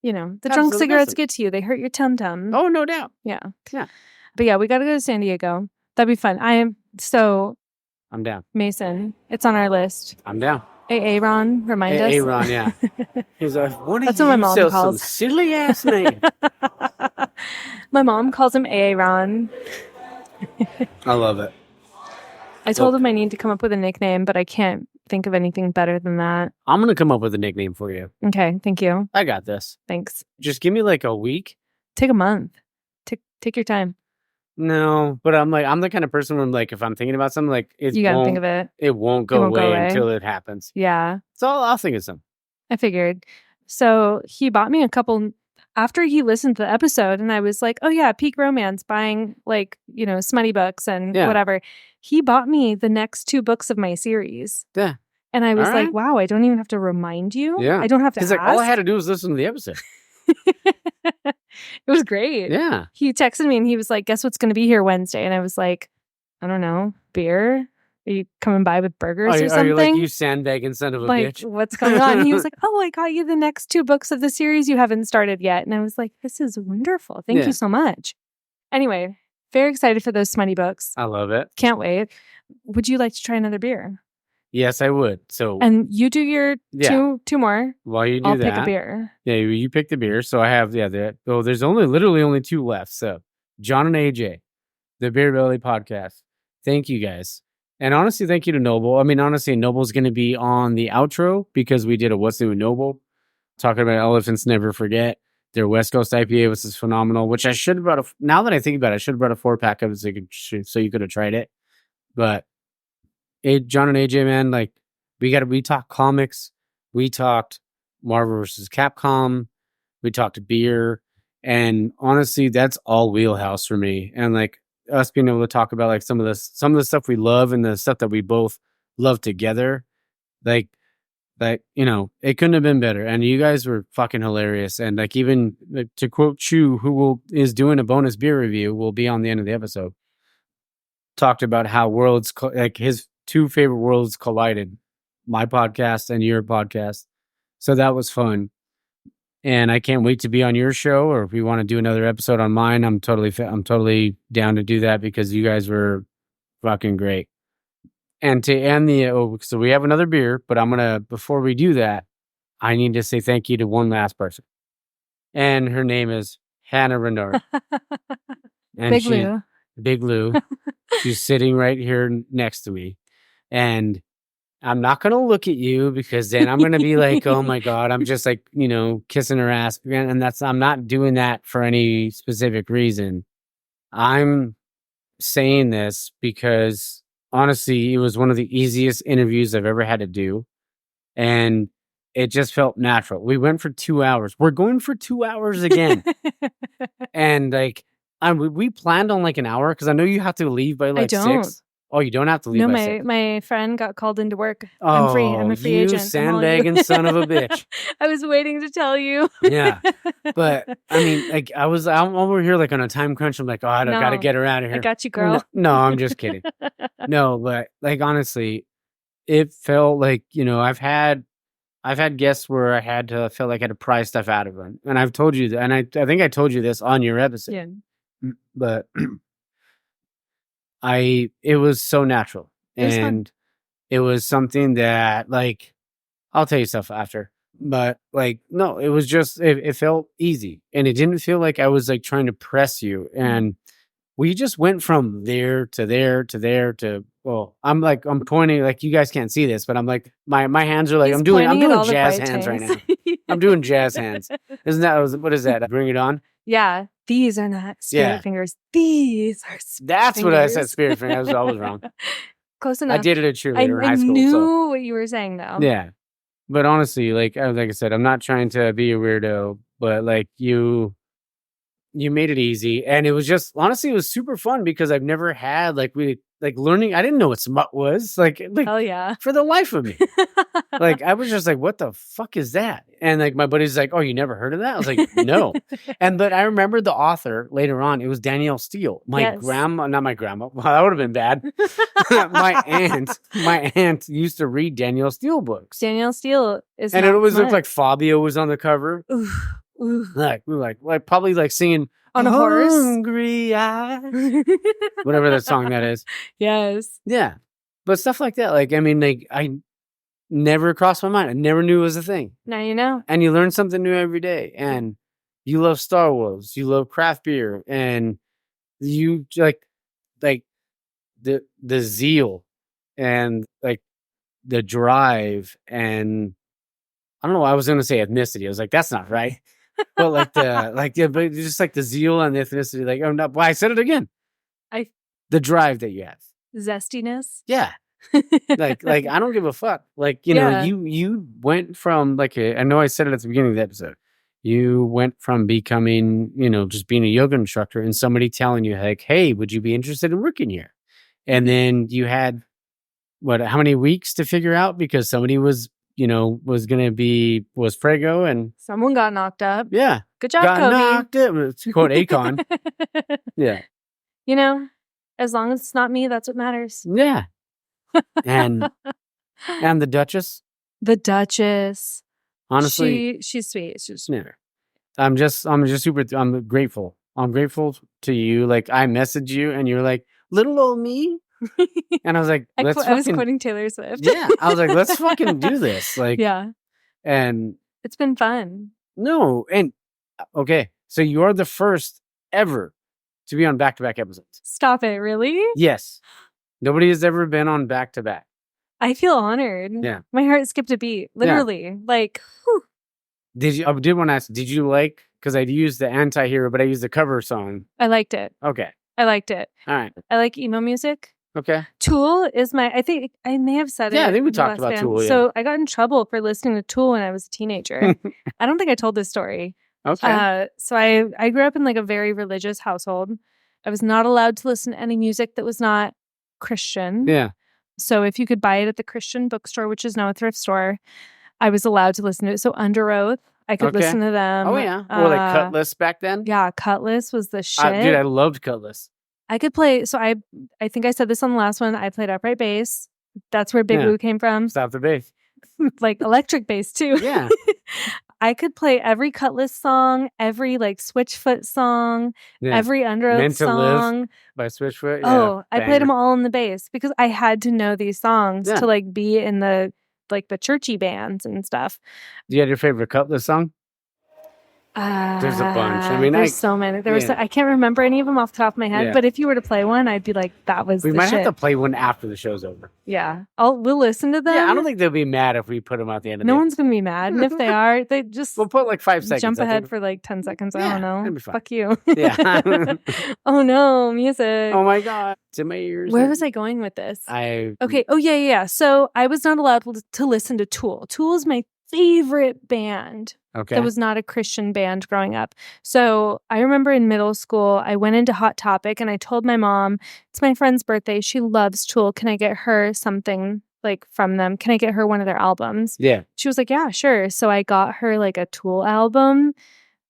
The drunk cigarettes get to you. They hurt your tum-tum. Oh, no doubt. Yeah. Yeah. But yeah, we got to go to San Diego. That'd be fun. I'm down. Mason, it's on our list. I'm down. AA Ron, remind us. AA Ron, yeah. He's like, That's what my mom calls. Some silly ass name. My mom calls him AA Ron. I love it. I told him I need to come up with a nickname, but I can't think of anything better than that. I'm going to come up with a nickname for you. Okay, thank you. I got this. Thanks. Just give me a week. Take a month. Take your time. No, but I'm the kind of person where if I'm thinking about something, you got to think of it. It won't go away until it happens. Yeah. So I'll think of something. I figured. So he bought me a couple after he listened to the episode, and I was like, oh yeah, peak romance, buying smutty books and whatever. He bought me the next 2 books of my series. Yeah. And I was like, wow, I don't even have to remind you. Yeah. I don't have to ask. He's all I had to do was listen to the episode. It was great. Yeah. He texted me and he was like, guess what's going to be here Wednesday? And I was like, I don't know, beer? Are you coming by with burgers or something? Are you you sandbagging son of a bitch? What's going on? And he was like, oh, I got you the next 2 books of the series you haven't started yet. And I was like, this is wonderful. Thank you so much. Anyway, very excited for those smutty books. I love it. Can't wait. Would you like to try another beer? Yes, I would. So, and you do your 2 more. While you do I'll that, pick a beer. Yeah, you pick the beer. So I have there's literally only 2 left. So John and AJ, the Beer Belly podcast. Thank you guys. And honestly, thank you to Noble. I mean, honestly, Noble's going to be on the outro because we did a What's New with Noble, talking about Elephants Never Forget. Their West Coast IPA was phenomenal, which I should have brought now that I think about it, I should have brought a 4-pack of it so you could have tried it. But John and AJ, man, like we talked comics, we talked Marvel versus Capcom, we talked beer, and honestly, that's all wheelhouse for me. And like us being able to talk about like some of the stuff we love and the stuff that we both love together, like it couldn't have been better. And you guys were fucking hilarious. And like even to quote Chu, who is doing a bonus beer review, will be on the end of the episode. Talked about how worlds like his 2 favorite worlds collided, my podcast and your podcast. So that was fun. And I can't wait to be on your show, or if we want to do another episode on mine, I'm totally down to do that because you guys were fucking great. And to end so we have another beer, but before we do that, I need to say thank you to one last person. And her name is Hannah Renard. And Big Lou. She's sitting right here next to me. And I'm not going to look at you because then I'm going to be like, oh my God, I'm just like, kissing her ass. And I'm not doing that for any specific reason. I'm saying this because honestly, it was one of the easiest interviews I've ever had to do. And it just felt natural. We went for 2 hours. We're going for 2 hours again. And like, we planned on like an hour because I know you have to leave by like 6. Oh, you don't have to leave. No, by 6. my friend got called into work. I'm free. I'm a free agent. Sandbagging son of a bitch. I was waiting to tell you. Yeah, but I mean, like I'm over here like on a time crunch. I'm like, oh, I got to get her out of here. I got you, girl. No, I'm just kidding. No, but like honestly, it felt like I've had guests where I felt like I had to pry stuff out of them, and I've told you that, and I think I told you this on your episode. Yeah. But it was so natural, and it was something that like I'll tell you stuff after. But like no, it was just it felt easy, and it didn't feel like I was like trying to press you. And we just went from there to there to there to. Well, I'm pointing, like you guys can't see this, but I'm like my hands are like I'm doing jazz hands right now. I'm doing jazz hands. Isn't that what is that? Bring it on. Yeah, these are not spirit fingers. These are spirit That's fingers. What I said. Spirit fingers. I was always wrong. Close enough. I did it at cheerleader in high school. I knew what you were saying though. Yeah, but honestly, like I said, I'm not trying to be a weirdo, but like you made it easy, and it was just honestly, it was super fun because I've never had learning. I didn't know what smut was like hell yeah, for the life of me. Like I was just like, what the fuck is that? And like my buddy's like, oh, you never heard of that? I was like, no. But I remember the author later on. It was Danielle Steele. Not my grandma. Well, that would have been bad. my aunt used to read Danielle Steele books. Danielle Steele is, and it always looked like Fabio was on the cover. Ooh. Like we were like probably like singing on a horse, hungry eyes, whatever that song that is. Yes, yeah, but stuff like that. Like I mean, like I never crossed my mind. I never knew it was a thing. Now you know, and you learn something new every day. And you love Star Wars, you love craft beer, and you like the zeal and like the drive and. I don't know. I was going to say ethnicity. I was like, that's not right. But like but just like the zeal and the ethnicity. Like, oh no, well, I said it again. The drive that you have, zestiness. Yeah. like I don't give a fuck. Like you went from like I know I said it at the beginning of the episode. You went from becoming just being a yoga instructor and somebody telling you like, hey, would you be interested in working here? And then you had how many weeks to figure out because somebody was Prego and someone got knocked up. Yeah. Good job, Kobe. Knocked up. It's quote Akon. Yeah. As long as it's not me, that's what matters. Yeah. And the Duchess. The Duchess. Honestly. She's sweet. She's sweet. Yeah. I'm grateful. I'm grateful to you. Like I messaged you and you're like, little old me. And I was like, I was quoting Taylor Swift. Yeah. I was like, let's fucking do this. Like, yeah. And it's been fun. No. And okay. So you are the first ever to be on back-to-back episodes. Stop it. Really? Yes. Nobody has ever been on back-to-back. I feel honored. Yeah. My heart skipped a beat. Literally. Like, whew. I did want to ask, did you like, because I used the anti-hero, but I used the cover song. I liked it. Okay. I liked it. All right. I like emo music. Okay. Tool is I think I may have said it. Yeah, I think we in the talked last about band. Tool. Yeah. So I got in trouble for listening to Tool when I was a teenager. I don't think I told this story. Okay. So I grew up in like a very religious household. I was not allowed to listen to any music that was not Christian. Yeah. So if you could buy it at the Christian bookstore, which is now a thrift store, I was allowed to listen to it. So Under Oath, I could listen to them. Oh, yeah. Or like Cutlass back then? Yeah, Cutlass was the shit. Dude, I loved Cutlass. I could play. So I think I said this on the last one. I played upright bass. That's where Big Woo came from. Stop the bass. Like electric bass too. Yeah. I could play every Cutlass song, every like Switchfoot song, every Under Oath Meant to song. Live by Switchfoot. Yeah, I banger. played them all in the bass because I had to know these songs to like be in the churchy bands and stuff. Do you have your favorite Cutlass song? There's a bunch. I mean, there's so many. I can't remember any of them off the top of my head. But if you were to play one, I'd be like, that was. We the might shit. have to play one after the show's over. Yeah, we'll listen to them. Yeah, I don't think they'll be mad if we put them at the end of No one's gonna be mad, and if they are, they just we'll put like 5 seconds. Jump ahead for like 10 seconds. I don't know. It'll be fine. Fuck you. Yeah. Oh no, music. Oh my god, it's in my ears. Where was I going with this? Okay. Oh yeah. So I was not allowed to listen to Tool. Tool is my favorite band. Okay. That was not a Christian band growing up. So I remember in middle school, I went into Hot Topic and I told my mom, it's my friend's birthday. She loves Tool. Can I get her something like from them? Can I get her one of their albums? Yeah. She was like, yeah, sure. So I got her like a Tool album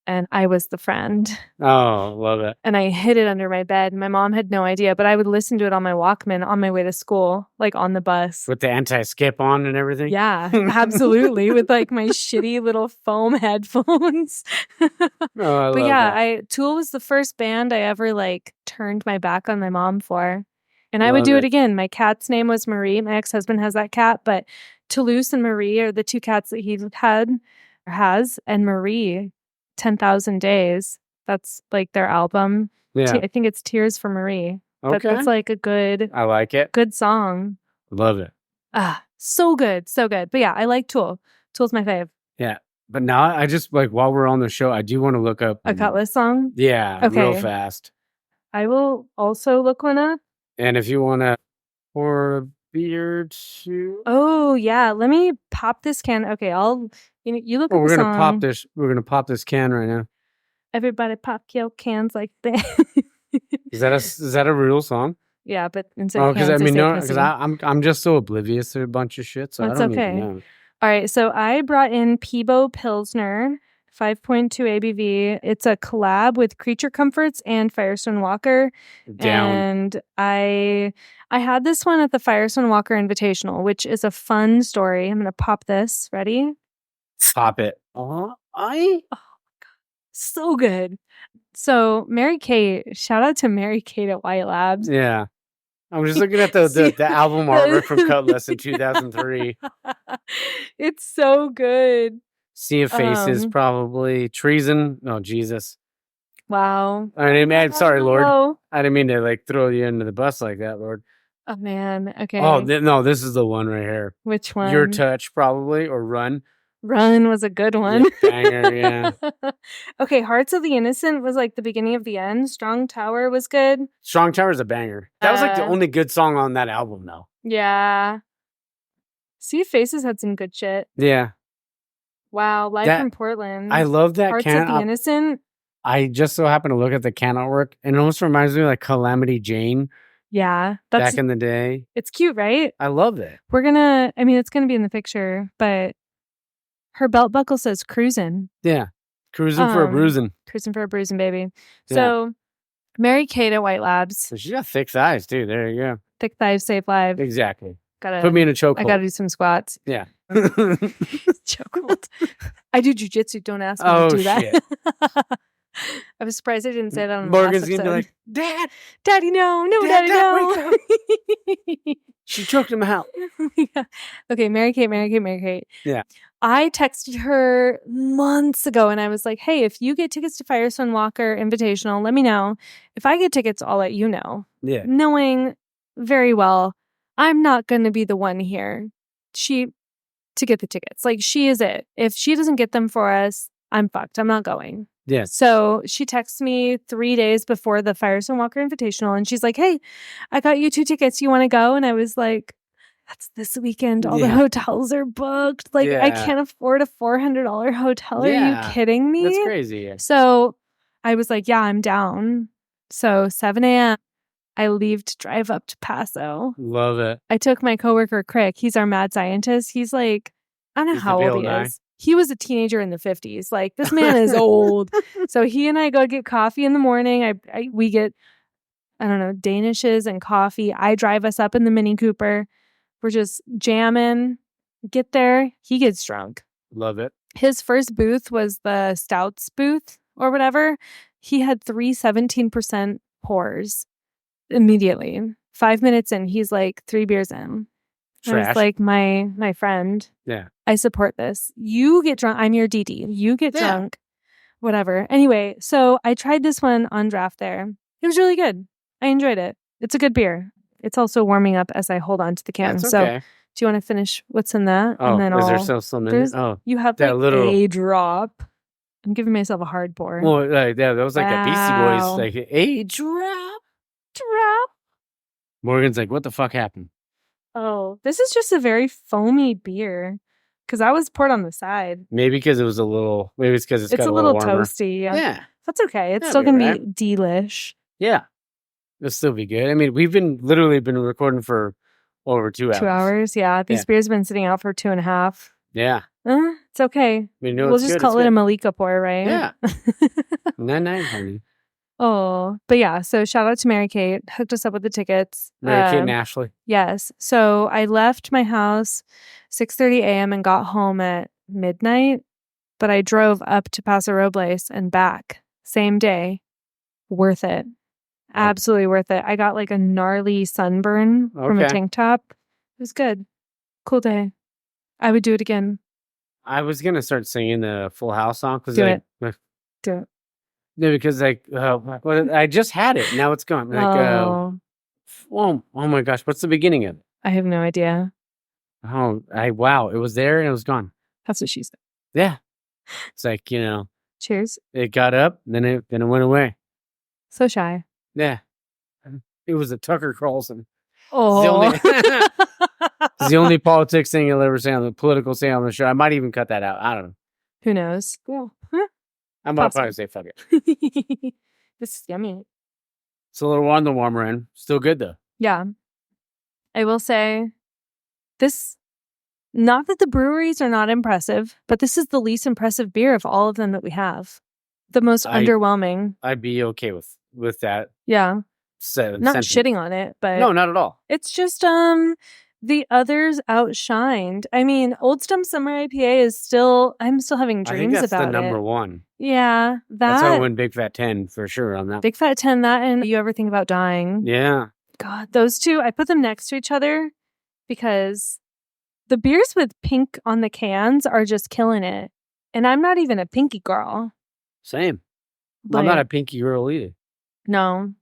and I was the friend. Oh, love it. And I hid it under my bed. My mom had no idea, but I would listen to it on my Walkman on my way to school, like on the bus. With the anti-skip on and everything? Yeah, absolutely. With like my shitty little foam headphones. But yeah, Tool was the first band I ever like turned my back on my mom for. And I would do it again. My cat's name was Marie. My ex-husband has that cat, but Toulouse and Marie are the two cats that he has. And Marie, 10,000 Days. That's like their album. Yeah. I think it's Tears for Marie. Okay. That's like a good. I like it. Good song. Love it. So good. So good. But yeah, I like Tool. Tool's my fave. Yeah. But now I just like while we're on the show, I do want to look up a Cutlass song. Yeah. Okay. Real fast. I will also look one up. And if you want to pour a beer too. Oh yeah. Let me pop this can. Okay. You look at the song. We're gonna pop this can right now. Everybody pop your cans like that. Is that a real song? Yeah, but instead of cans, because I'm just so oblivious to a bunch of shit, so that's I don't okay. even know. All right, so I brought in Peebo Pilsner, 5.2 ABV. It's a collab with Creature Comforts and Firestone Walker. Down. And I had this one at the Firestone Walker Invitational, which is a fun story. I'm gonna pop this. Ready? Pop it. Oh my God. So good. So Mary Kate, shout out to Mary Kate at White Labs. Yeah. I'm just looking at the album artwork from Cutlass in 2003. It's so good. Sea of Faces, probably. Treason. Oh, Jesus. Wow. Sorry, Lord. I didn't mean to like throw you under the bus like that, Lord. Oh, man. Okay. Oh, no, this is the one right here. Which one? Your Touch, probably, or Run. Run was a good one. Yeah, banger, yeah. Okay, Hearts of the Innocent was like the beginning of the end. Strong Tower was good. Strong Tower is a banger. That was like the only good song on that album, though. Yeah. Sea of Faces had some good shit. Yeah. Wow, Live from Portland. I love that Hearts of the Innocent. I just so happen to look at the can artwork, and it almost reminds me of like Calamity Jane. Yeah. Back in the day. It's cute, right? I love it. It's going to be in the picture, but her belt buckle says cruising. Yeah. Cruising for a bruising. Cruising for a bruising, baby. Yeah. So, Mary Kate at White Labs. So she's got thick thighs, too. There you go. Thick thighs save lives. Exactly. Put me in a chokehold. I got to do some squats. Yeah. Chokehold. I do jujitsu. Don't ask me to do that. Shit. I was surprised I didn't say that on the Morgan's last episode. gonna be like, Daddy, no, Daddy, no. Wake up. She choked him out. Yeah. Okay, Mary Kate. Yeah. I texted her months ago and I was like, hey, if you get tickets to Firestone Walker Invitational, let me know. If I get tickets, I'll let you know. Yeah. Knowing very well, I'm not going to be the one here to get the tickets. Like, she is it. If she doesn't get them for us, I'm fucked. I'm not going. Yeah. So she texts me 3 days before the Firestone Walker Invitational, and she's like, hey, I got you 2 tickets. You want to go? And I was like, that's this weekend. All the hotels are booked. Like, I can't afford a $400 hotel. Are you kidding me? That's crazy. So I was like, yeah, I'm down. So 7 a.m., I leave to drive up to Paso. Love it. I took my coworker, Crick. He's our mad scientist. He's like, I don't know how old he is. He was a teenager in the 50s. Like, this man is old. So he and I go get coffee in the morning. We get, I don't know, Danishes and coffee. I drive us up in the Mini Cooper. We're just jamming. Get there. He gets drunk. Love it. His first booth was the Stouts booth or whatever. He had 3 17% pours immediately. 5 minutes in, he's like 3 beers in. Trash. I was like, my friend. Yeah. I support this. You get drunk. I'm your DD. You get drunk. Whatever. Anyway, so I tried this one on draft there. It was really good. I enjoyed it. It's a good beer. It's also warming up as I hold on to the can. That's so okay. do you want to finish what's in that? Oh, and then is there still some in it? Oh. You have that like little... a drop. I'm giving myself a hard pour. Well, that was like a Beastie Boys. Like, a drop. Morgan's like, what the fuck happened? Oh, this is just a very foamy beer. Because I was poured on the side. Maybe because it was a little... Maybe it's because it's got a little warmer. Toasty. Yeah. That's okay. It's still going to be delish. Yeah. It'll still be good. I mean, we've literally been recording for over 2 hours. 2 hours, yeah. These beers have been sitting out for 2.5. Yeah. It's okay. We'll just call it a Malika pour, right? Yeah. 9 honey. Oh, but yeah. So shout out to Mary Kate. Hooked us up with the tickets. Mary Kate and Ashley. Yes. So I left my house 6:30 a.m. and got home at midnight. But I drove up to Paso Robles and back same day. Worth it. Absolutely worth it. I got like a gnarly sunburn from a tank top. It was good. Cool day. I would do it again. I was going to start singing the Full House song. Do it. No, because I just had it. Now it's gone. Like, oh my gosh. What's the beginning of it? I have no idea. Wow. It was there and it was gone. That's what she said. Yeah. It's like, Cheers. It got up, then it went away. So shy. Yeah. It was a Tucker Carlson. Oh. It's the only politics thing you'll ever say on the political say on the show. I might even cut that out. I don't know. Who knows? Cool. I might probably say fuck it. This is yummy. It's a little on the warmer end. Still good though. Yeah. I will say this, not that the breweries are not impressive, but this is the least impressive beer of all of them that we have. The most underwhelming. I'd be okay with that. Yeah. Not sentence. shitting on it, but no, not at all. It's just the others outshined. I mean, Old Stump Summer IPA is still. I'm still having dreams I think that's about the number one. Yeah, that's how I win Big Fat 10 for sure on that. Big Fat 10, that and You Ever Think About Dying? Yeah. God, those two. I put them next to each other because the beers with pink on the cans are just killing it, and I'm not even a pinky girl. Same. I'm not a pinky girl either. No.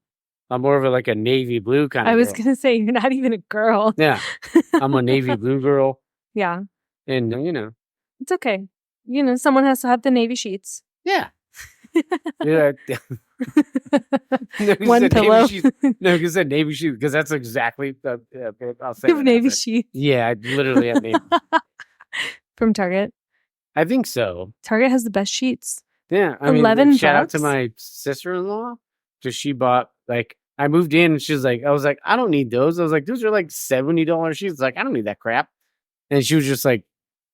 I'm more of a navy blue kind of I was going to say, you're not even a girl. Yeah. I'm a navy blue girl. Yeah. And, It's okay. Someone has to have the navy sheets. Yeah. Yeah. One pillow. No, because said navy sheets, because that's exactly, I'll say you have navy sheets. Yeah, I literally have navy. From Target. I think so. Target has the best sheets. Yeah. I mean, shout out to my sister-in-law. Because she bought, I moved in and she's like, I was like, I don't need those. I was like, those are $70 sheets. Like, I don't need that crap. And she was just like,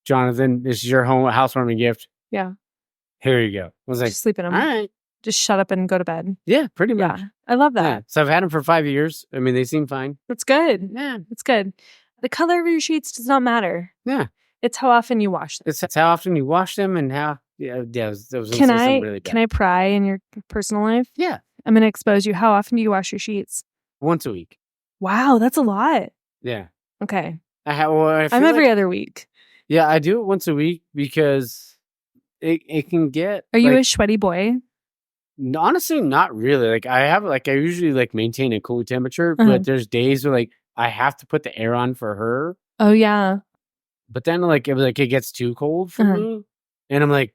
Jonathan, this is your housewarming gift. Yeah. Here you go. I was like, just sleep in them. All right. Just shut up and go to bed. Yeah, pretty much. Yeah. I love that. Yeah. So I've had them for 5 years. I mean, they seem fine. That's good. Yeah. It's good. The color of your sheets does not matter. Yeah. It's how often you wash them. It's how often you wash them and how, really can I pry in your personal life? Yeah. I'm going to expose you. How often do you wash your sheets? Once a week. Wow, that's a lot. Yeah. Okay. I'm every other week. Yeah, I do it once a week because it can get... Are you a sweaty boy? Honestly, not really. Like I usually like maintain a cool temperature, but there's days where like I have to put the air on for her. Oh yeah. But then like it gets too cold for me, and I'm like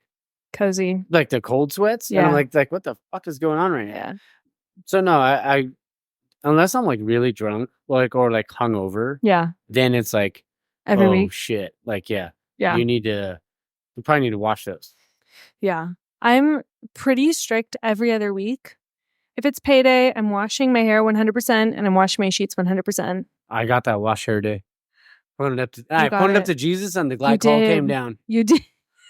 cozy, like the cold sweats, and I'm like what the fuck is going on right now? Yeah. So no, I unless I'm like really drunk, like or like hungover, then it's like every week. Shit, like you probably need to wash those. Yeah, I'm pretty strict every other week. If it's payday, I'm washing my hair 100%, and I'm washing my sheets 100%. I got that wash hair day. I pointed up to Jesus, and the glycol came down. You did.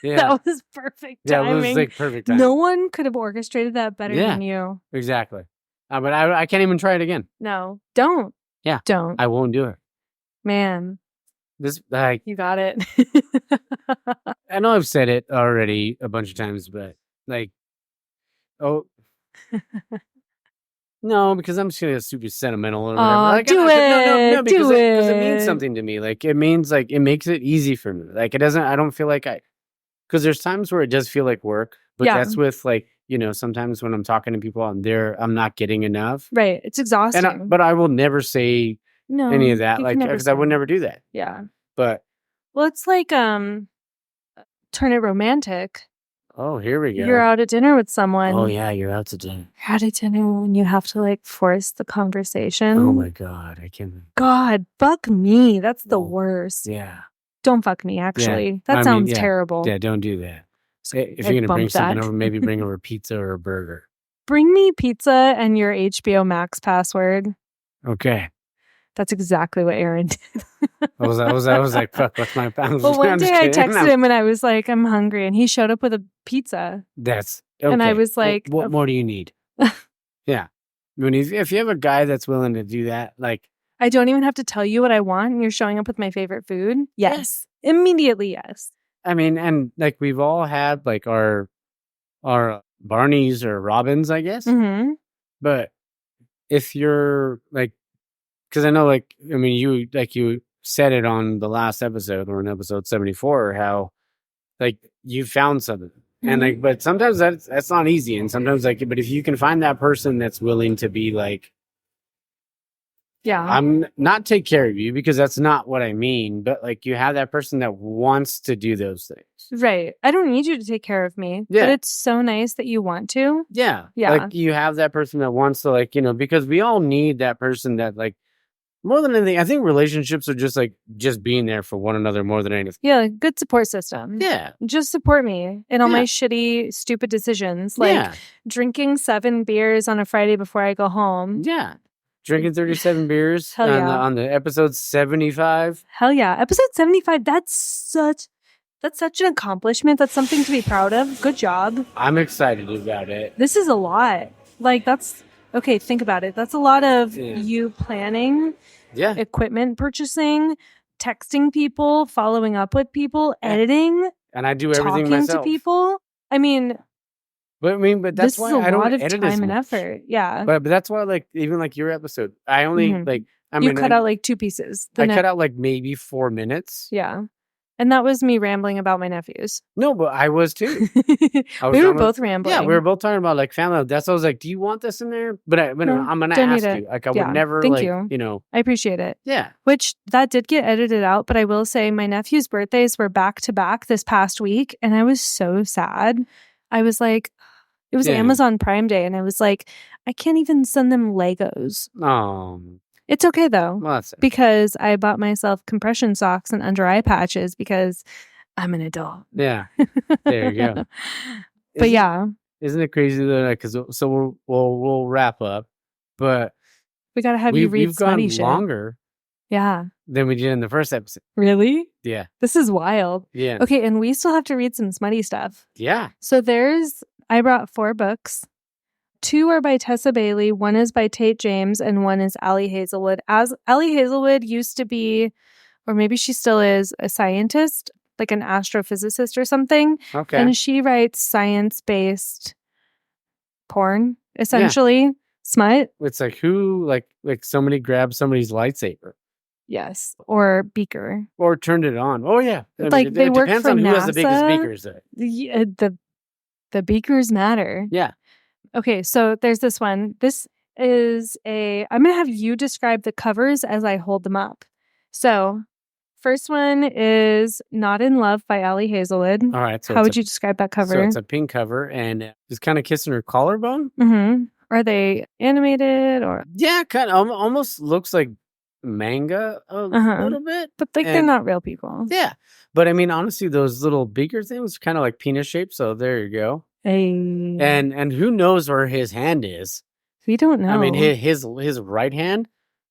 Yeah. That was perfect timing. Yeah, it was like perfect timing. No one could have orchestrated that better than you. Exactly. But I can't even try it again. No, don't. Yeah. Don't. I won't do it. Man. This like you got it. I know I've said it already a bunch of times, but like, no, because I'm just gonna get super sentimental or whatever. Like, do it. No, because it means something to me. Like, it means like it makes it easy for me. Like, it doesn't. I don't feel like because there's times where it does feel like work, but that's with like sometimes when I'm talking to people and I'm not getting enough. Right, it's exhausting. But I will never say any of that, like because I would never do that. Yeah, but it's like turn it romantic. Oh, here we go. You're out at dinner with someone. Oh, yeah, you're out to dinner. You're out at dinner and you have to like force the conversation. Oh my God, I can't. God, fuck me. That's the worst. Yeah. Don't fuck me, actually. That sounds terrible. Yeah, don't do that. If you're going to bring something over, maybe bring over pizza or a burger. Bring me pizza and your HBO Max password. Okay. That's exactly what Aaron did. I was like, fuck, what's my pound? Well, one day I texted him and I was like, I'm hungry. And he showed up with a pizza. That's okay. And I was like, what more do you need? Yeah. If you have a guy that's willing to do that, like. I don't even have to tell you what I want. And you're showing up with my favorite food. Yes. Immediately, yes. I mean, and like we've all had like our Barneys or Robins, I guess. Mm-hmm. But if you're like, because I know, like, I mean, you said it on the last episode or in episode 74, how like you found something, and like, but sometimes that's not easy, and sometimes like, but if you can find that person that's willing to be like, I'm not take care of you, because that's not what I mean, but like you have that person that wants to do those things. Right. I don't need you to take care of me. Yeah. But it's so nice that you want to. Yeah. Yeah. Like you have that person that wants to, like, because we all need that person that, like, more than anything, I think relationships are just being there for one another more than anything. Yeah, like good support system. Yeah. Just support me in all my shitty, stupid decisions. Like drinking 7 beers on a Friday before I go home. Yeah. Drinking 37 beers on the episode 75. Hell yeah. Episode 75, that's such an accomplishment. That's something to be proud of. Good job. I'm excited about it. This is a lot. Like, okay, think about it. That's a lot of you planning, equipment purchasing, texting people, following up with people, editing. And I do everything myself. Talking to people. I mean... But that's why I don't edit as much. This is a lot of time and effort. Yeah. But that's why, like, even like your episode, I only you cut out like 2 pieces. I cut out like maybe 4 minutes. Yeah. And that was me rambling about my nephews. No, but I was too. We were both rambling. Yeah, we were both talking about like family. That's why I was like, do you want this in there? But I'm going to ask you. Like, I would never, Thank like, you. I appreciate it. Yeah. Which that did get edited out. But I will say my nephew's birthdays were back to back this past week. And I was so sad. I was like, it was Amazon Prime Day. And I was like, I can't even send them Legos. It's okay, though, because I bought myself compression socks and under eye patches because I'm an adult. Yeah. There you go. But Isn't it crazy that, because so we'll wrap up, but we got to have you read smutty shit. We've gone longer than we did in the first episode. Really? Yeah. This is wild. Yeah. Okay, and we still have to read some smutty stuff. Yeah. So I brought 4 books. 2 are by Tessa Bailey, 1 is by Tate James, and 1 is Allie Hazelwood. As Allie Hazelwood used to be, or maybe she still is, a scientist, like an astrophysicist or something. Okay. And she writes science-based porn, essentially. Smut. It's like who, like somebody grabbed somebody's lightsaber. Yes. Or beaker. Or turned it on. Oh, yeah. Like they work for NASA. Who has the biggest beakers. The beakers matter. Yeah. Okay, so there's this one. This is I'm going to have you describe the covers as I hold them up. So, first one is Not in Love by Allie Hazelwood. All right. So how would you describe that cover? So it's a pink cover and it's kind of kissing her collarbone. Mm-hmm. Are they animated or? Yeah, kind of almost looks like manga a little bit. But they're not real people. Yeah. But I mean, honestly, those little beaker things are kind of like penis shaped. So there you go. Hey. And who knows where his hand is? We don't know. I mean, his right hand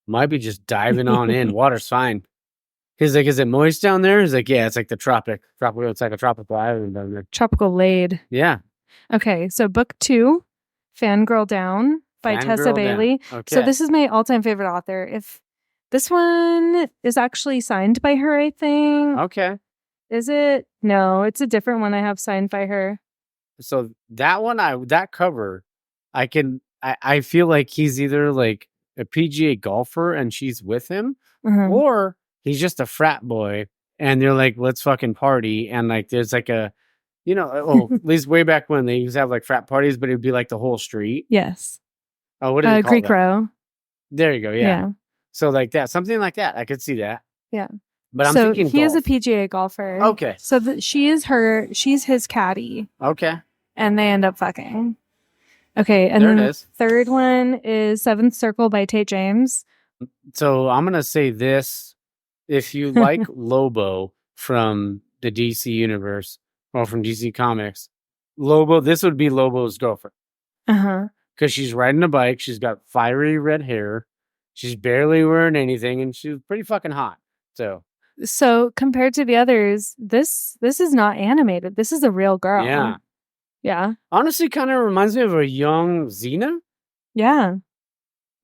might be just diving on in. Water's fine. He's like, is it moist down there? He's like, yeah, it's like the tropical. It's like a tropical island down there. Tropical Lade. Yeah. Okay, so book 2, Fangirl Down by Tessa Bailey. Okay. So this is my all-time favorite author. If this one is actually signed by her, I think. Okay. Is it? No, it's a different one I have signed by her. So that one, that cover, I feel like he's either like a PGA golfer and she's with him, or he's just a frat boy and they're like, let's fucking party. And like, there's like a, at least way back when they used to have like frat parties, but it would be like the whole street. Yes. Oh, what is it called? Greek Row. There you go. Yeah. So like that, something like that. I could see that. Yeah. But I'm thinking he golf. is a PGA golfer. Okay. So she's his caddy. Okay. And they end up fucking. Okay. And there then it the is. third one is Seventh Circle by Tate James. So I'm going to say this. If you like Lobo from the DC universe or from DC Comics, this would be Lobo's girlfriend. Because she's riding a bike. She's got fiery red hair. She's barely wearing anything. And she's pretty fucking hot. So compared to the others, this is not animated. This is a real girl. Yeah. Yeah. Honestly, kind of reminds me of a young Xena. Yeah.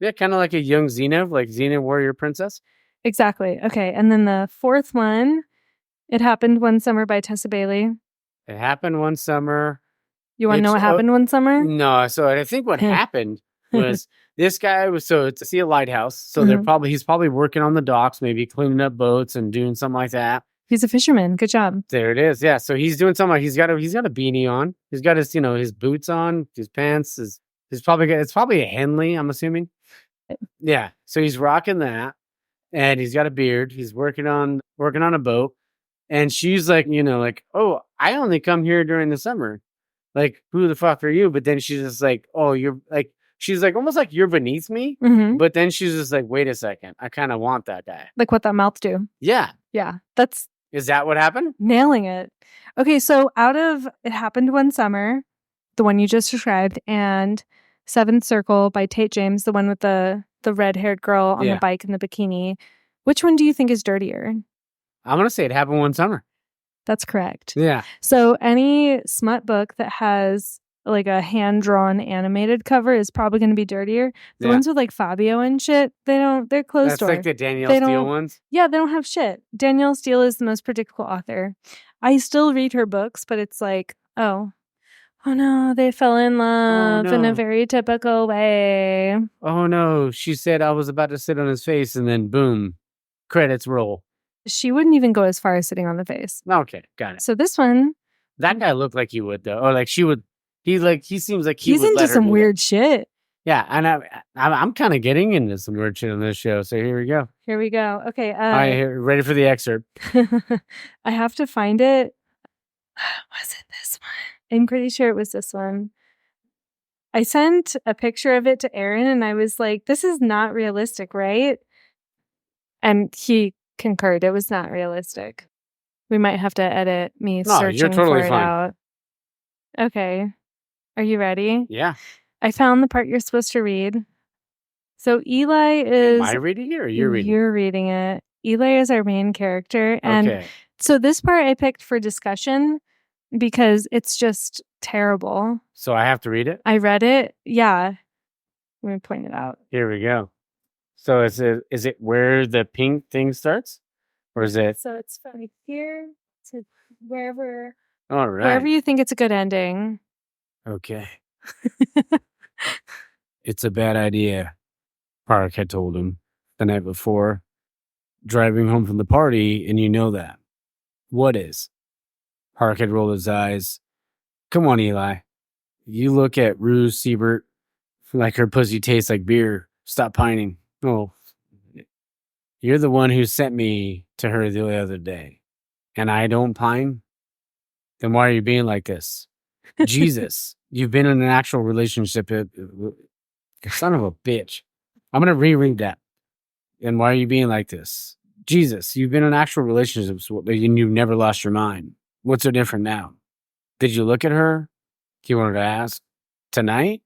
Yeah, kind of like a young Xena, like Xena Warrior Princess. Exactly. Okay. And then the fourth one, It Happened One Summer by Tessa Bailey. It happened one summer. You want to know what happened one summer? No. So I think what happened was this guy was to see a lighthouse. So he's probably working on the docks, maybe cleaning up boats and doing something like that. He's a fisherman. Good job. There it is. Yeah. So he's doing something. He's got a beanie on. He's got his his boots on, his pants. It's probably a Henley, I'm assuming. Yeah. So he's rocking that, and he's got a beard. He's working on a boat, and she's like, like, oh, I only come here during the summer. Like, who the fuck are you? But then she's just like, oh, you're like. She's like, almost like you're beneath me. But then she's just like, wait a second. I kind of want that guy. Like what that mouth do. Yeah. Yeah. Is that what happened? Nailing it. Okay. So out of It Happened One Summer, the one you just described, and Seventh Circle by Tate James, the one with the red-haired girl on the bike in the bikini, which one do you think is dirtier? I'm going to say It Happened One Summer. That's correct. Yeah. So any smut book that has like a hand-drawn animated cover is probably going to be dirtier. The ones with like Fabio and shit, they're closed door. That's like the Danielle Steele ones? Yeah, they don't have shit. Danielle Steele is the most predictable author. I still read her books, but it's like, oh no, they fell in love in a very typical way. Oh no, she said I was about to sit on his face and then boom, credits roll. She wouldn't even go as far as sitting on the face. Okay, got it. So this one. That guy looked like he would though. Or like she would. He seems like he's into some weird shit. Yeah, and I'm kind of getting into some weird shit on this show. So here we go. Okay. All right, ready for the excerpt. I have to find it. Was it this one? I'm pretty sure it was this one. I sent a picture of it to Aaron, and I was like, "This is not realistic, right?" And he concurred. It was not realistic. We might have to edit me searching you're totally for it fine. out. Okay. Are you ready? Yeah. I found the part you're supposed to read. So Eli is... Am I reading it or you're reading it? You're reading it. Eli is our main character. And so this part I picked for discussion because it's just terrible. So I have to read it? I read it. Yeah. Let me point it out. Here we go. So is it where the pink thing starts? Or is it... So it's from here to wherever... All right. Wherever you think it's a good ending. Okay. It's a bad idea, Park had told him the night before, driving home from the party, and you know that. What is? Park had rolled his eyes. Come on, Eli. You look at Rue Siebert like her pussy tastes like beer. Stop pining. Oh, you're the one who sent me to her the other day, and I don't pine? Then why are you being like this? Jesus, you've been in an actual relationship. Son of a bitch. I'm going to reread that. And why are you being like this? Jesus, you've been in actual relationships and you've never lost your mind. What's so different now? Did you look at her? You wanted to ask? Tonight?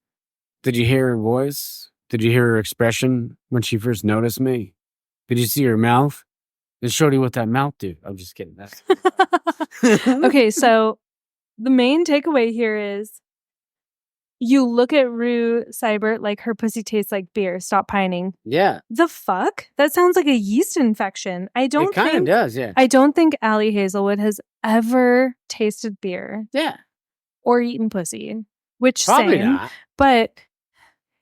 Did you hear her voice? Did you hear her expression when she first noticed me? Did you see her mouth? Then showed you what that mouth do. I'm just kidding. That's Okay, so the main takeaway here is you look at Rue Seibert like her pussy tastes like beer. Stop pining. Yeah. The fuck? That sounds like a yeast infection. It kind of does, yeah. I don't think Allie Hazelwood has ever tasted beer. Yeah. Or eaten pussy. Which Probably same. not. But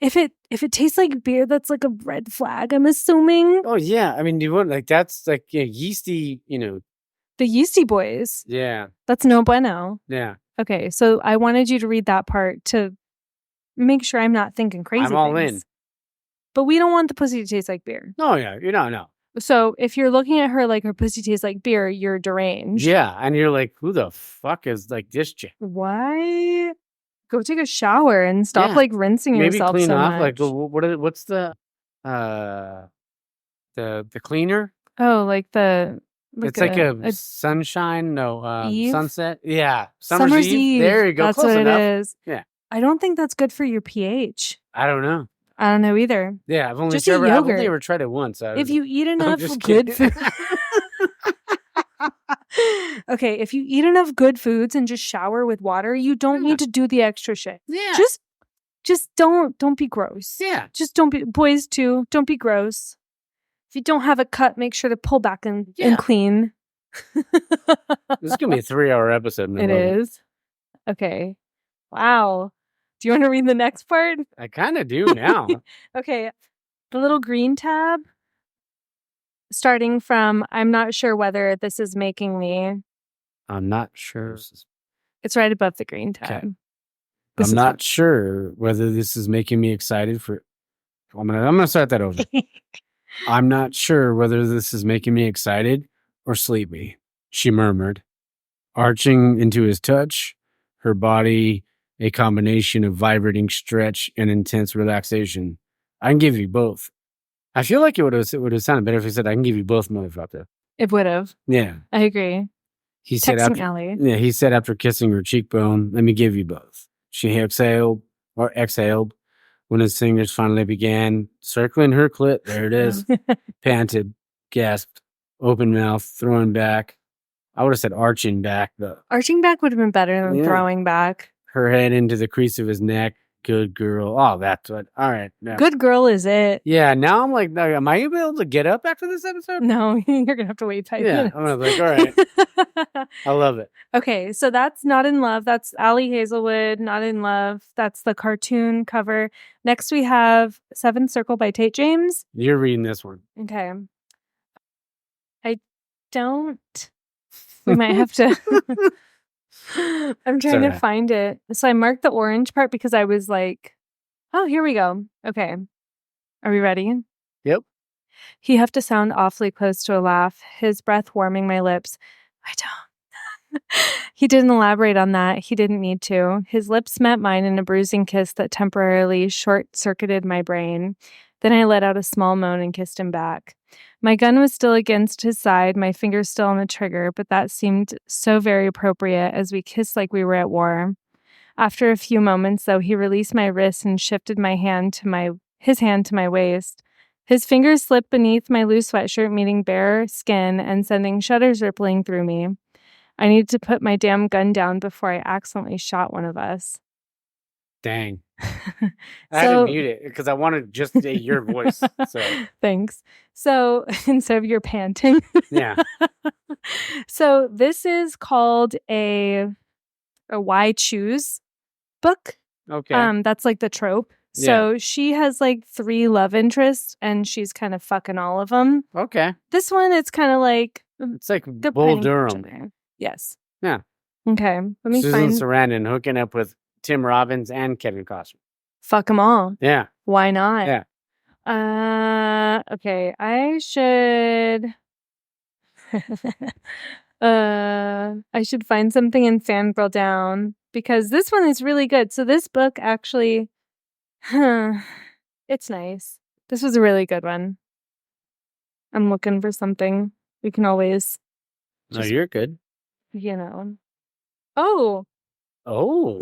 if it tastes like beer, that's like a red flag, I'm assuming. Oh, yeah. I mean, you want like that's like yeasty, The Yeasty Boys. Yeah. That's no bueno. Yeah. Okay, so I wanted you to read that part to make sure I'm not thinking crazy I'm all things. in. But we don't want the pussy to taste like beer. No, yeah. No. So if you're looking at her like her pussy tastes like beer, you're deranged. Yeah. And you're like, who the fuck is like this chick? Why? Go take a shower and stop like rinsing Maybe yourself clean so off. much. Like, what's the cleaner? Oh, like It's like a sunshine. No, Eve? sunset. Yeah. Summer's Eve. There you go. That's Close what enough. it is. Yeah. I don't think that's good for your pH. I don't know. I don't know either. Yeah. I've only Just eat I've yogurt. only ever tried it once. If you eat enough just good kidding. food. Okay, if you eat enough good foods and just shower with water, you don't need to do the extra shit. Yeah. Just don't be gross. Yeah. Just don't be, boys too, don't be gross. If you don't have a cut, make sure to pull back and clean. This is going to be a 3-hour episode. It is. Okay. Wow. Do you want to read the next part? I kind of do now. Okay. The little green tab, starting from, I'm not sure whether this is making me. I'm not sure. It's right above the green tab. Okay. I'm not sure whether this is making me excited for. I'm gonna start that over. I'm not sure whether this is making me excited or sleepy, she murmured, arching into his touch, her body a combination of vibrating stretch and intense relaxation. I can give you both. I feel like it would have sounded better if he said, I can give you both, motherfucker. It would have. Yeah. I agree. He said after kissing her cheekbone, let me give you both. She exhaled when his fingers finally began circling her clit. There it is. Panted, gasped, open mouth, throwing back. I would have said arching back, though. Arching back would have been better than throwing back. Her head into the crease of his neck. Good girl. Oh, that's what. All right. No. Good girl is it. Yeah. Now I'm like, am I able to get up after this episode? No, you're going to have to wait 5 minutes. I'm like, all right. I love it. Okay. So that's Not in Love. That's Allie Hazelwood, Not in Love. That's the cartoon cover. Next we have Seventh Circle by Tate James. You're reading this one. Okay. I don't. We might have to. I'm trying to find it. So I marked the orange part because I was like, oh, here we go. Okay. Are we ready? Yep. He have to sound awfully close to a laugh, his breath warming my lips. I don't. He didn't elaborate on that. He didn't need to. His lips met mine in a bruising kiss that temporarily short-circuited my brain. Then I let out a small moan and kissed him back. My gun was still against his side, my fingers still on the trigger, but that seemed so very appropriate as we kissed like we were at war. After a few moments, though, he released my wrist and shifted his hand to my waist. His fingers slipped beneath my loose sweatshirt, meeting bare skin and sending shudders rippling through me. I needed to put my damn gun down before I accidentally shot one of us. Dang. I had to mute it because I wanted just to your voice. So thanks. So instead of your panting. Yeah. So this is called a Why Choose book. Okay. That's like the trope. So she has like 3 love interests and she's kind of fucking all of them. Okay. This one, it's kind of like it's like Bull Durham. Yes. Yeah. Okay. Let me Susan Sarandon hooking up with Tim Robbins and Kevin Costner. Fuck them all. Yeah. Why not? Yeah. Okay. I should. I should find something in Fangirl Down because this one is really good. So this book actually, it's nice. This was a really good one. I'm looking for something. We can always. No, you're good. Oh. Oh.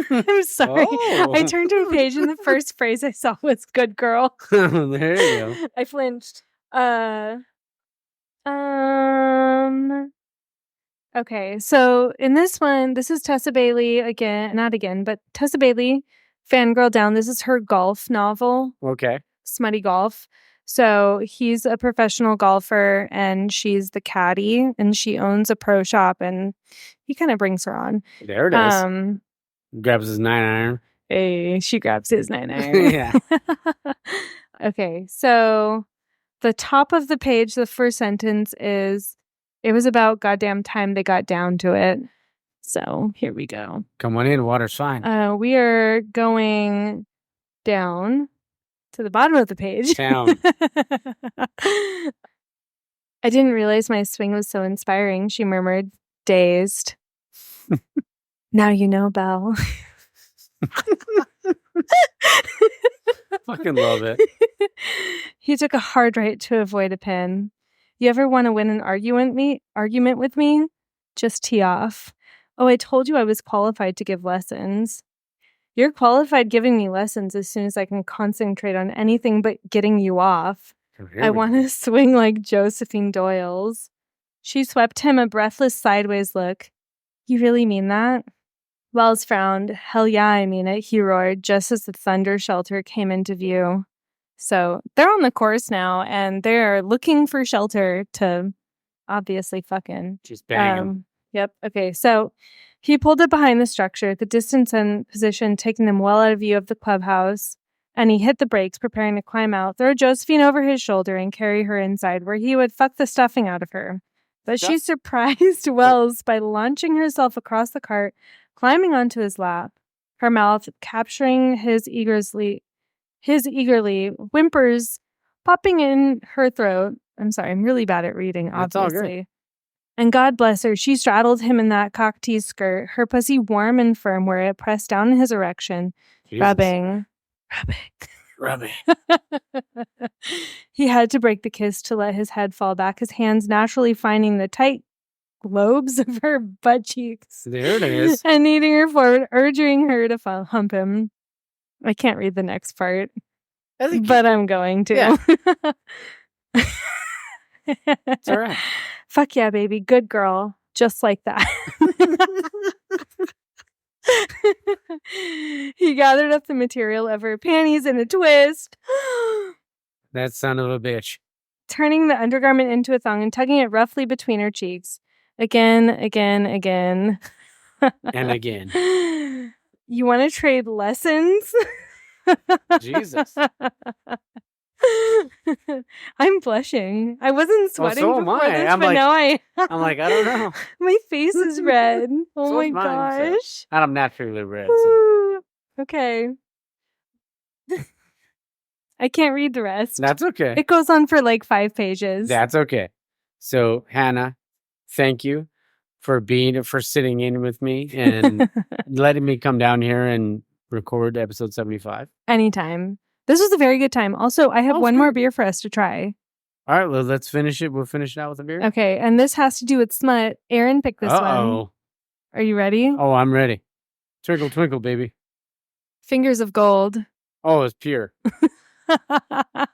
I'm sorry. Oh. I turned to a page and the first phrase I saw was "good girl." There you go. I flinched. Okay, so in this one, this is Tessa Bailey but Tessa Bailey, Fangirl Down. This is her golf novel. Okay. Smutty Golf. So he's a professional golfer and she's the caddy and she owns a pro shop and he kind of brings her on. There it is. Grabs his 9-iron. Hey, she grabs his 9-iron. Yeah. Okay, so the top of the page, the first sentence is, it was about goddamn time they got down to it. So here we go. Come on in, water's fine. We are going down to the bottom of the page. Down. I didn't realize my swing was so inspiring, she murmured, dazed. Now you know, Belle. Fucking love it. He took a hard right to avoid a pin. You ever want to win an argument with me? Just tee off. Oh, I told you I was qualified to give lessons. You're qualified giving me lessons as soon as I can concentrate on anything but getting you off. I want to swing like Josephine Doyle's. She swept him a breathless sideways look. You really mean that? Wells frowned. Hell yeah, I mean it, he roared, just as the thunder shelter came into view. So they're on the course now, and they're looking for shelter to obviously fucking. Just bang him. Yep. Okay, so he pulled up behind the structure, the distance and position taking them well out of view of the clubhouse, and he hit the brakes, preparing to climb out, throw Josephine over his shoulder, and carry her inside, where he would fuck the stuffing out of her. But she surprised Wells by launching herself across the cart, climbing onto his lap, her mouth capturing his eagerly, whimpers popping in her throat. I'm sorry, I'm really bad at reading, obviously. That's all good. And God bless her, she straddled him in that cockatoo skirt, her pussy warm and firm where it pressed down in his erection, rubbing. He had to break the kiss to let his head fall back, his hands naturally finding the tight lobes of her butt cheeks. There it is. And kneading her forward, urging her to hump him. I can't read the next part, but I'm going to. Yeah. It's all right. Fuck yeah, baby. Good girl. Just like that. He gathered up the material of her panties in a twist. That son of a bitch. Turning the undergarment into a thong and tugging it roughly between her cheeks. Again. And again. You want to trade lessons? Jesus. I'm blushing. I wasn't sweating before this, I'm but now I don't know. My face is red. Oh So my is mine, gosh. And I'm naturally red. So. Okay. I can't read the rest. That's okay. It goes on for like 5 pages. That's okay. So, Hannah, thank you for sitting in with me and letting me come down here and record episode 75. Anytime. This was a very good time. Also, I have one more beer for us to try. All right, well, let's finish it. We'll finish it out with a beer. Okay, and this has to do with smut. Aaron picked this one. Are you ready? Oh, I'm ready. Twinkle, twinkle, baby. Fingers of Gold. Oh, it's pure. All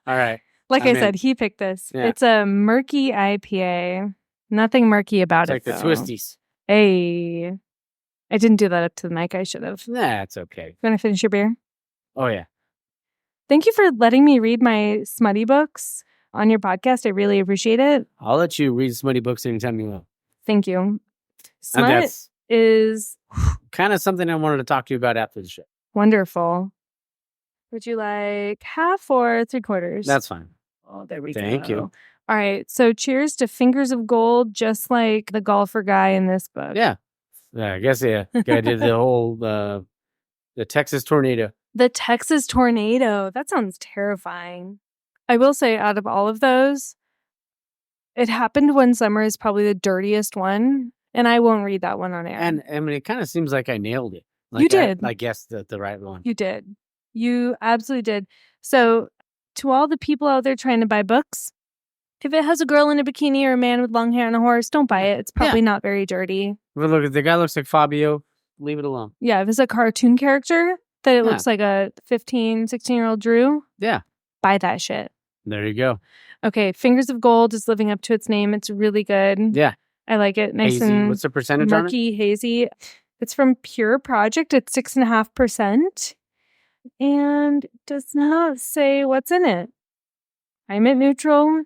right. Like I said, he picked this. Yeah. It's a murky IPA. Nothing murky about it, like the twisties. Hey. I didn't do that up to the mic. I should have. Nah, it's okay. You want to finish your beer? Oh, yeah. Thank you for letting me read my smutty books on your podcast. I really appreciate it. I'll let you read smutty books anytime you want. Thank you. Smut is kind of something I wanted to talk to you about after the show. Wonderful. Would you like half or 3/4? That's fine. Oh, there we go. Thank you. All right. So cheers to Fingers of Gold, just like the golfer guy in this book. Yeah. I guess, yeah. Guy did the whole The Texas tornado. The Texas tornado. That sounds terrifying. I will say, out of all of those, It Happened One Summer is probably the dirtiest one, and I won't read that one on air. And I mean, it kind of seems like I nailed it. You did. I guessed the right one. You did. You absolutely did. So, to all the people out there trying to buy books, if it has a girl in a bikini or a man with long hair and a horse, don't buy it. It's probably not very dirty. But look, if the guy looks like Fabio, leave it alone. Yeah, if it's a cartoon character that it looks like a 15, 16-year-old Drew, buy that shit. There you go. Okay, Fingers of Gold is living up to its name. It's really good. Yeah. I like it. Nice hazy. and what's the percentage on it? murky, hazy. It's from Pure Project. It's 6.5%. And it does not say what's in it. Climate neutral.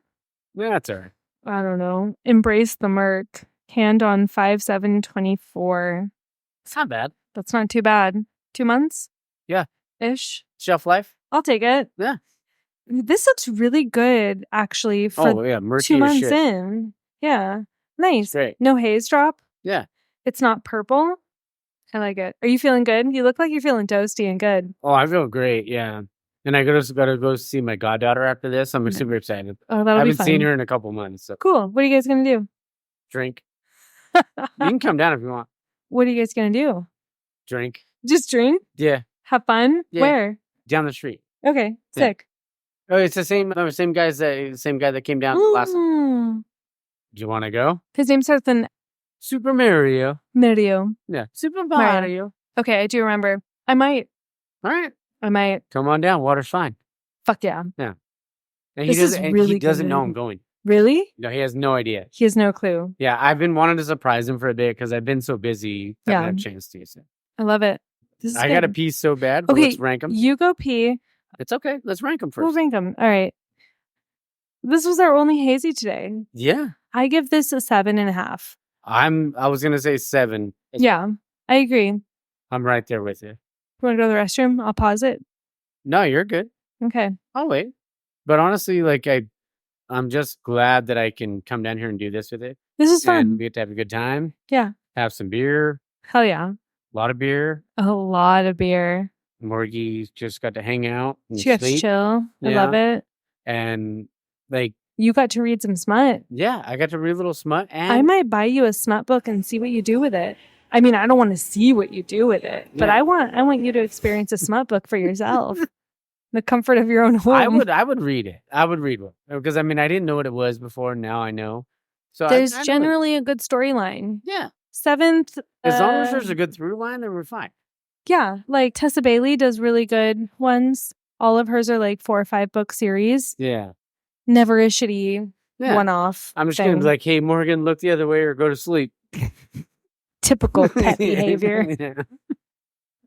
Yeah, that's all right. I don't know. Embrace the Merc. Hand on 5/7/24. It's not bad. That's not too bad. 2 months? Yeah. Ish. Shelf life? I'll take it. Yeah. This looks really good, actually, for murky 2 as months shit. in. Yeah. Nice. Great. No haze drop. Yeah. It's not purple. I like it. Are you feeling good? You look like you're feeling toasty and good. Oh, I feel great. Yeah. And I gotta go see my goddaughter after this. I'm super excited. Oh, that'll I be haven't fun. seen her in a couple months. So Cool. What are you guys going to do? drink. You can come down if you want. What are you guys going to do? Drink. Just drink? Yeah. Have fun? Yeah. Where? Down the street. Okay. Yeah. Sick. Oh, it's the same guy that came down last time. Mm. Do you want to go? His name starts with an Super Mario. Mario. Yeah. Super Mario. Mario. Okay, I do remember. I might. All right. Come on down. Water's fine. Fuck yeah. And This is really he doesn't good. know I'm going. Really? No, he has no idea. He has no clue. Yeah, I've been wanting to surprise him for a bit because I've been so busy. I haven't had a chance to. So. I love it. This is I good. got to pee so bad, but Okay, let's rank them. You go pee. It's okay. Let's rank them We'll first. rank them. All right. This was our only hazy today. Yeah. I give this a 7.5. I was going to say 7. Yeah, I agree. You I'm right there with you. want to go to the restroom? I'll pause it. No, you're good. Okay. I'll wait. But honestly, like I'm just glad that I can come down here and do this with it. This is fun. And we get to have a good time. Yeah. Have some beer. Hell yeah. A lot of beer. A lot of beer. Morgie just got to hang out and She got to sleep. chill. I Yeah. love it. And like, You got to read some smut. yeah, I got to read a little smut. And I might buy you a smut book and see what you do with it. I mean, I don't want to see what you do with it, but Yeah. I want you to experience a smut book for yourself. The comfort of your own home. I would read it. I would read one because I mean I didn't know what it was before. Now I know. So There's I know it. generally a good storyline. Yeah. 7th. As long as there's a good through line, then we're fine. Yeah, like Tessa Bailey does really good ones. All of hers are like 4 or 5 book series. Yeah. Never a shitty Yeah. one-off. I'm just thing. gonna be like, hey Morgan, look the other way or go to sleep. Typical pet behavior. Yeah.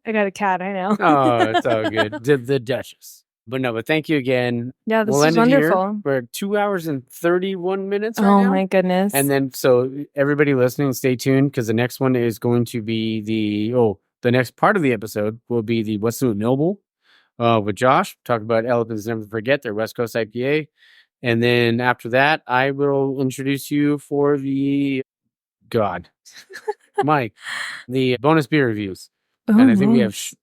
I got a cat, I know. Oh, it's all good. The Duchess. But no, but thank you again. Yeah, this We'll is end it here. wonderful. We're at 2 hours and 31 minutes right Oh now. my goodness. And then, so everybody listening, stay tuned because the next one is going to be the next part of the episode will be the What's New Noble with Josh. Talk about Elephants Never Forget, their West Coast IPA. And then after that, I will introduce you for the Mike, the bonus beer reviews. Oh, And I think nice.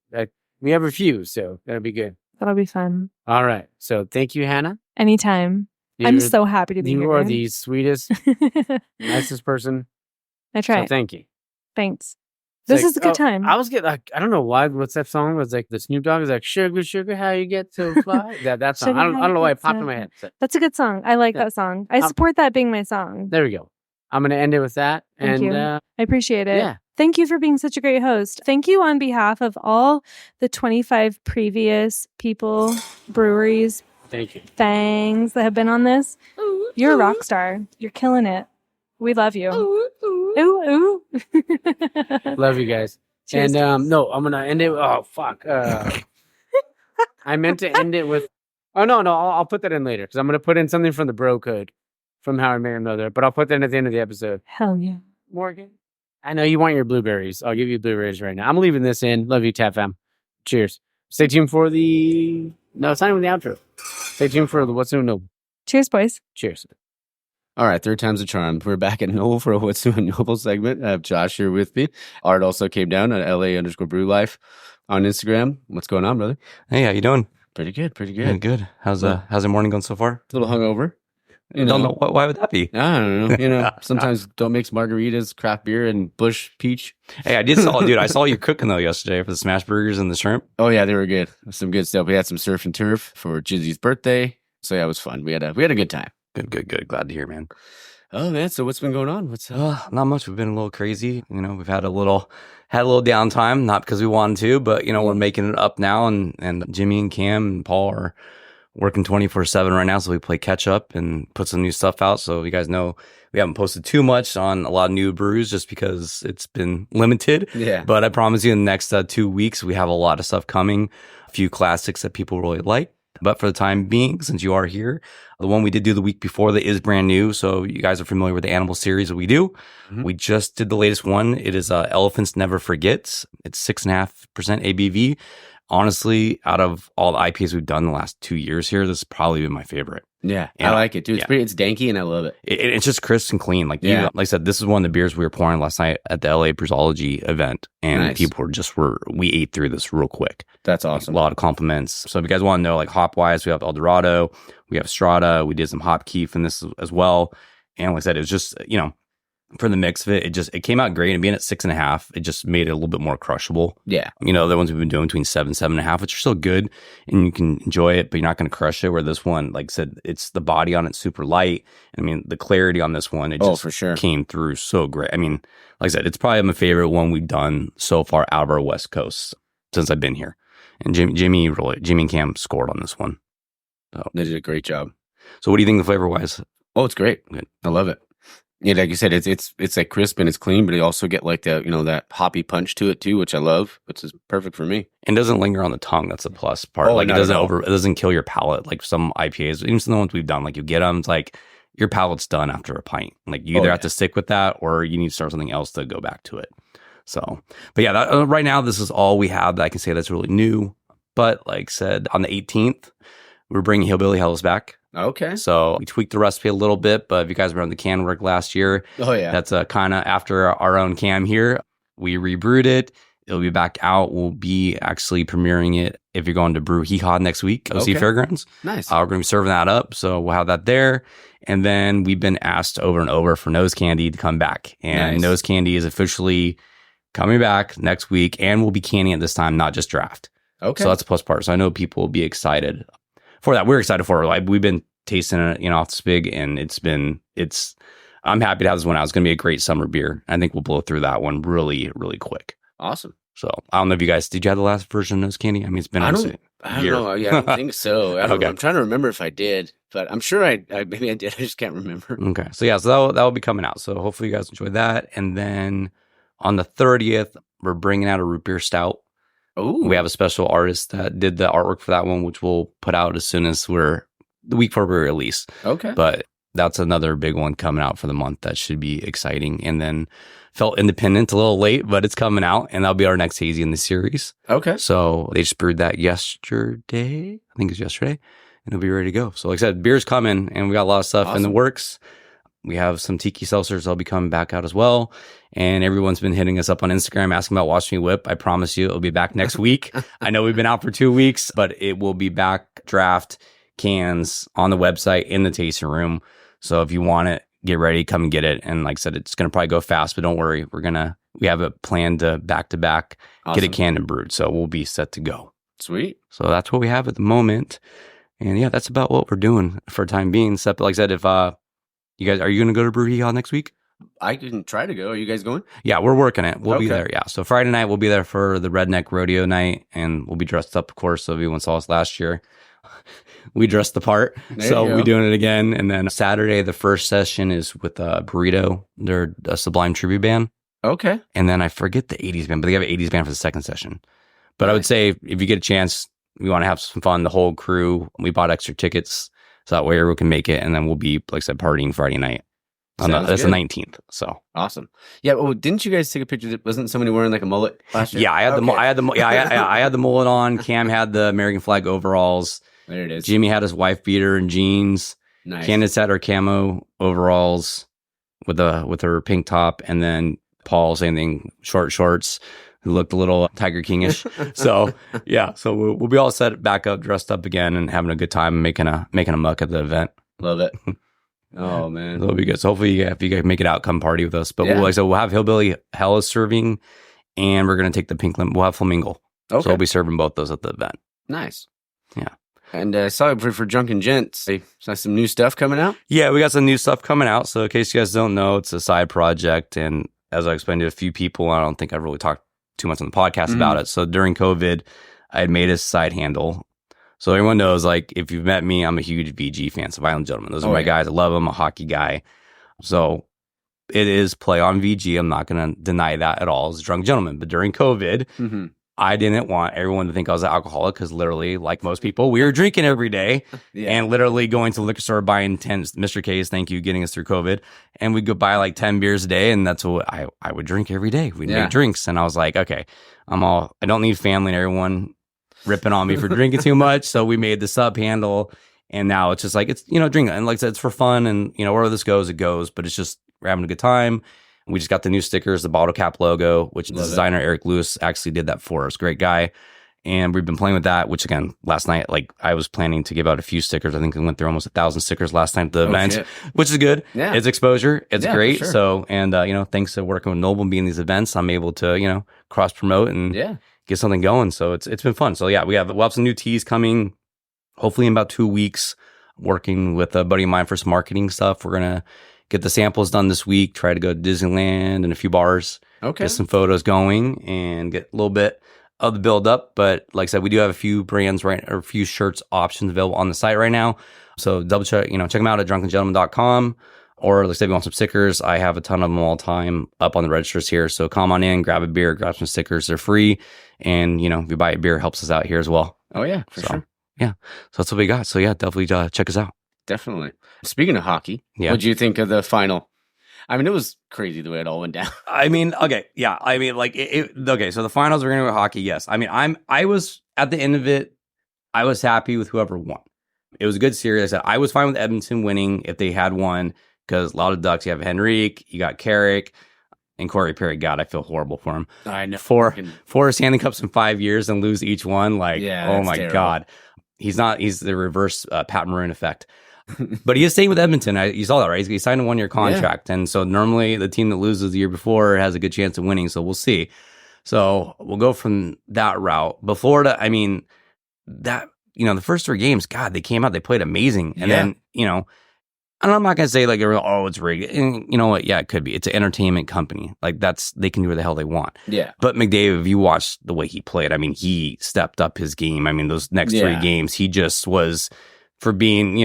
we have a few, so that'll be good. That'll be fun. All right. So thank you, Hannah. Anytime. I'm You're- so happy to be here. You are man. the sweetest, nicest person. That's right. So thank you. Thanks. It's This like, is a good time. I was getting like, I don't know why. What's that song? It was like the Snoop Dogg is like sugar, sugar, how you get to fly. that song. Sugar, I don't how know you why it get popped to- in my head. So, That's a good song. I like Yeah. that song. I support that being my song. there we go. I'm gonna end it with that. Thank and you. I appreciate it. yeah, Thank you for being such a great host. Thank you on behalf of all the 25 previous people, breweries, thank you. things that have been on this. You're a rock star. You're killing it. We love you. Ooh, ooh. Love you guys. Cheers. And no, I'm gonna end it. Oh fuck. I meant to end it with. Oh no, I'll put that in later because I'm gonna put in something from the bro code from How I Met Your Mother, but I'll put that at the end of the episode. Hell yeah. Morgan, I know you want your blueberries. I'll give you blueberries right now. I'm leaving this in. Love you, TapFam. Cheers. Stay tuned for the. No, it's not even the outro. Stay tuned for the What's New Noble. Cheers, boys. Cheers. All right, third time's a charm. We're back at Noble for a What's New and Noble segment. I have Josh here with me. Art also came down at LA_Brew Life. on Instagram. What's going on, brother? Hey, how you doing? Pretty good, pretty Yeah, good. good. How's your morning going so far? A little hungover. Don't know. Why would that be? I don't know. Sometimes don't mix margaritas, craft bear, and bush peach. Hey, I saw you cooking though yesterday for the smash burgers and the shrimp. Oh yeah, they were good. Some good stuff. We had some surf and turf for Jizzy's birthday. So yeah, it was fun. We had a good time. Good. Glad to hear, man. Oh man, so what's been going on? What's Not much. We've been a little crazy. We've had a little downtime, not because we wanted to, but we're making it up now. And Jimmy and Cam and Paul are working 24/7 right now, so we play catch up and put some new stuff out. So you guys know we haven't posted too much on a lot of new brews just because it's been limited. Yeah. But I promise you, in the next 2 weeks, we have a lot of stuff coming. A few classics that people really like. But for the time being, since you are here, the one we did do the week before that is brand new. So you guys are familiar with the animal series that we do. Mm-hmm. We just did the latest one. It is Elephants Never Forgets. It's 6.5% ABV. Honestly, out of all the IPAs we've done the last 2 years here, this has probably been my favorite. Yeah, I like it, dude. Yeah. It's danky and I love it. It's just crisp and clean. Like I said, this is one of the beers we were pouring last night at the LA Brewsology event. And people we ate through this real quick. That's awesome. A lot of compliments. So if you guys want to know, like hop-wise, we have El Dorado, we have Strata, we did some hop keef in this as well. And like I said, it was just, for the mix of it, it came out great. And being at 6.5, it just made it a little bit more crushable. Yeah. The ones we've been doing between 7.5, which are still good and you can enjoy it, but you're not going to crush it. Where this one, like I said, it's the body on it super light. The clarity on this one, it just for sure came through so great. Like I said, it's probably my favorite one we've done so far out of our West Coast since I've been here. And Jimmy and Cam scored on this one. So they did a great job. So what do you think the flavor wise? Oh, it's great. Good. I love it. Yeah, like you said, it's like crisp and it's clean, but you also get like that, that hoppy punch to it too, which I love, which is perfect for me. And doesn't linger on the tongue. That's a plus part. Oh, it doesn't kill your palate. Like some IPAs, even some of the ones we've done, like you get them, it's like your palate's done after a pint. Like you either have to stick with that or you need to start something else to go back to it. So, but yeah, right now this is all we have that I can say that's really new. But like I said, on the 18th, we're bringing Hillbilly Hellas back. Okay. So we tweaked the recipe a little bit, but if you guys were on the can work last year, that's kind of after our own cam here. We rebrewed it. It'll be back out. We'll be actually premiering it if you're going to Brew Hee Haw next week, OC Fairgrounds. Nice. We're going to be serving that up. So we'll have that there. And then we've been asked over and over for Nose Candy to come back. And Nose Candy is officially coming back next week. And we'll be canning it this time, not just draft. Okay. So that's a plus part. So I know people will be excited for that. We're excited for it. Like we've been tasting it, off the spig, and I'm happy to have this one out. It's going to be a great summer beer. I think we'll blow through that one really, really quick. Awesome. So I don't know if you guys, did you have the last version of Nose Candy? It's been I don't know. Yeah, I don't think so. I'm trying to remember if I did, but I'm sure I maybe I did. I just can't remember. Okay. So yeah, so that will be coming out. So hopefully you guys enjoy that. And then on the 30th, we're bringing out a root beer stout. Oh, we have a special artist that did the artwork for that one, which we'll put out as soon as the week before we release. Okay. But that's another big one coming out for the month that should be exciting. And then Felt Independent, a little late, but it's coming out, and that'll be our next hazy in the series. Okay. So they just brewed that yesterday. I think it's yesterday, and it'll be ready to go. So like I said, beer's coming, and we got a lot of stuff in the works. We have some tiki seltzers that'll be coming back out as well. And everyone's been hitting us up on Instagram asking about Watch Me Whip. I promise you it'll be back next week. I know we've been out for 2 weeks, but it will be back draft cans on the website in the tasting room. So if you want it, get ready, come and get it. And like I said, it's going to probably go fast, but don't worry. We have a plan to back-to-back get it canned and brewed. So we'll be set to go. Sweet. So that's what we have at the moment. And yeah, that's about what we're doing for the time being. Except like I said, if you guys, are you going to go to Brew Hee Haw next week? I can try to go. Are you guys going? Yeah, we're working it. We'll be there. Yeah. So Friday night, we'll be there for the Redneck Rodeo night, and we'll be dressed up, of course. So everyone saw us last year. We dressed the part. So we'll be doing it again. And then Saturday, the first session is with Burrito. They're a Sublime tribute band. Okay. And then I forget the 80s band, but they have an 80s band for the second session. But I would say if you get a chance, we want to have some fun. The whole crew, we bought extra tickets so that way everyone can make it. And then we'll be, like I said, partying Friday night. That's the 19th. So awesome. Yeah. Well, didn't you guys take a picture? Wasn't somebody wearing like a mullet last year? Yeah, I had the mullet on. Cam had the American flag overalls. There it is. Jimmy had his wife beater and jeans. Nice. Candace had her camo overalls with her pink top, and then Paul, same thing, short shorts. who looked a little Tiger King-ish. So yeah, so we'll be all set back up, dressed up again, and having a good time making a muck at the event. Love it. Oh man, that'll be good. So hopefully, if you guys make it out, come party with us. But we'll have Hillbilly Hell is serving, and we're gonna take the pink lemon. We'll have Flamingo. Okay. So we'll be serving both those at the event. Nice. Yeah. And I saw for Drunken Gents, saw some new stuff coming out. Yeah, we got some new stuff coming out. So in case you guys don't know, it's a side project, and as I explained to a few people, I don't think I've really talked too much on the podcast about it. So during COVID, I had made a side handle. So everyone knows, like, if you've met me, I'm a huge VG fan, so Violent Gentlemen. Those are my guys. I love them. I'm a hockey guy. So it is play on VG. I'm not going to deny that at all. It's Drunk Gentleman. But during COVID, I didn't want everyone to think I was an alcoholic because literally, like most people, we were drinking every day and literally going to the liquor store, buying 10 Mr. K's, thank you, getting us through COVID. And we'd go buy like 10 beers a day. And that's what I would drink every day. We'd make drinks. And I was like, okay, I don't need family and everyone ripping on me for drinking too much. So we made the sub handle, and now it's just like, it's, drinking. And like I said, it's for fun, and, wherever this goes, it goes, but it's just, we're having a good time. We just got the new stickers, the bottle cap logo, which the designer Eric Lewis actually did that for us. Great guy. And we've been playing with that, which again, last night, like I was planning to give out a few stickers. I think we went through almost 1,000 stickers last night at the event, which is good. Yeah. It's exposure. It's great. Sure. So, and, thanks to working with Noble and being these events, I'm able to, cross promote and get something going. So it's been fun. So yeah, we'll have some new teas coming, hopefully in about 2 weeks, working with a buddy of mine for some marketing stuff. We're going to get the samples done this week, try to go to Disneyland and a few bars, get some photos going and get a little bit of the build up. But like I said, we do have a few brands or a few shirts options available on the site right now. So double check, check them out at drunkengentleman.com. Or let's say if you want some stickers, I have a ton of them all the time up on the registers here. So come on in, grab a beer, grab some stickers. They're free. And, if you buy a beer, it helps us out here as well. Oh, yeah, for sure. Yeah. So that's what we got. So yeah, definitely check us out. Definitely. Speaking of hockey, what did you think of the final? I mean, it was crazy the way it all went down. I mean, okay. Yeah. I mean, like, okay. So the finals, we're going to go hockey. Yes. I mean, I was at the end of it, I was happy with whoever won. It was a good series. I was fine with Edmonton winning if they had won. Because a lot of Ducks, you have Henrique, you got Carrick, and Corey Perry. God, I feel horrible for him. I know. Four Stanley Cups in 5 years and lose each one. Like, oh my terrible. God. He's the reverse Pat Maroon effect. But he is staying with Edmonton. You saw that, right? He signed a 1-year contract. And so normally the team that loses the year before has a good chance of winning. So we'll see. So we'll go from that route. But Florida, I mean, the first 3 games, God, they came out, they played amazing. And then, and I'm not going to say like, it's rigged. And you know what? Yeah, it could be. It's an entertainment company. Like they can do what the hell they want. Yeah. But McDavid, if you watch the way he played, I mean, he stepped up his game. I mean, those next 3 games, he just was for being,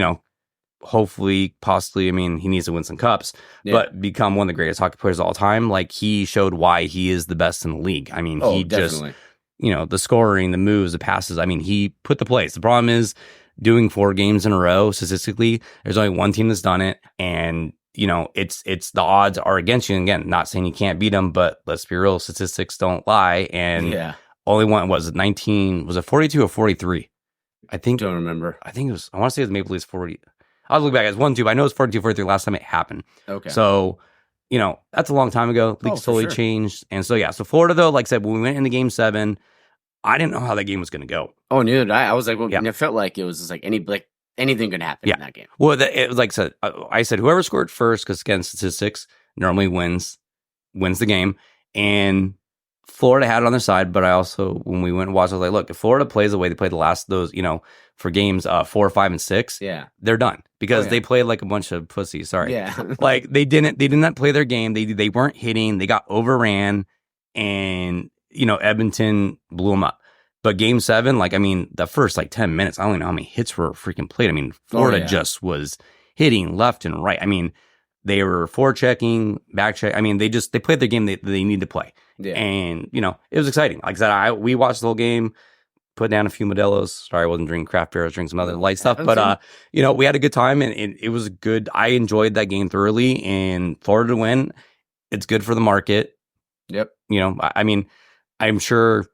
hopefully, possibly, I mean, he needs to win some cups, but become one of the greatest hockey players of all time. Like he showed why he is the best in the league. I mean, he definitely. Just, the scoring, the moves, the passes. I mean, he put the plays. The problem is, doing 4 games in a row, statistically, there's only one team that's done it. And, it's the odds are against you. And again, not saying you can't beat them, but let's be real, statistics don't lie. And only one was it 19, was it 42 or 43? Don't remember. I think it was, I want to say it was Maple Leafs 40. I'll look back. It was 1-2, but I know it's 42, 43 last time it happened. Okay. So, that's a long time ago. League's totally changed. And so, so Florida, though, like I said, when we went into game 7, I didn't know how that game was going to go. Oh, neither did I. I was like, it felt like it was just like anything could happen in that game. Well, it was like I said, whoever scored first, because again, statistics normally wins the game. And Florida had it on their side, but I also, when we went and watched, I was like, look, if Florida plays the way they played the last those, for games 4, 5, and 6, they're done because they played like a bunch of pussies. Sorry, like they did not play their game. They weren't hitting. They got overran, and Edmonton blew them up. But game 7, the first 10 minutes, I don't know how many hits were freaking played. I mean, Florida just was hitting left and right. I mean, they were forechecking, back check. I mean, they played their game they need to play. Yeah. And, it was exciting. Like I said, we watched the whole game, put down a few Modelo's. Sorry, I wasn't drinking craft beer. I was drinking some other light stuff. But, we had a good time, and it was good. I enjoyed that game thoroughly. And Florida to win, it's good for the market. Yep. I mean, I'm sure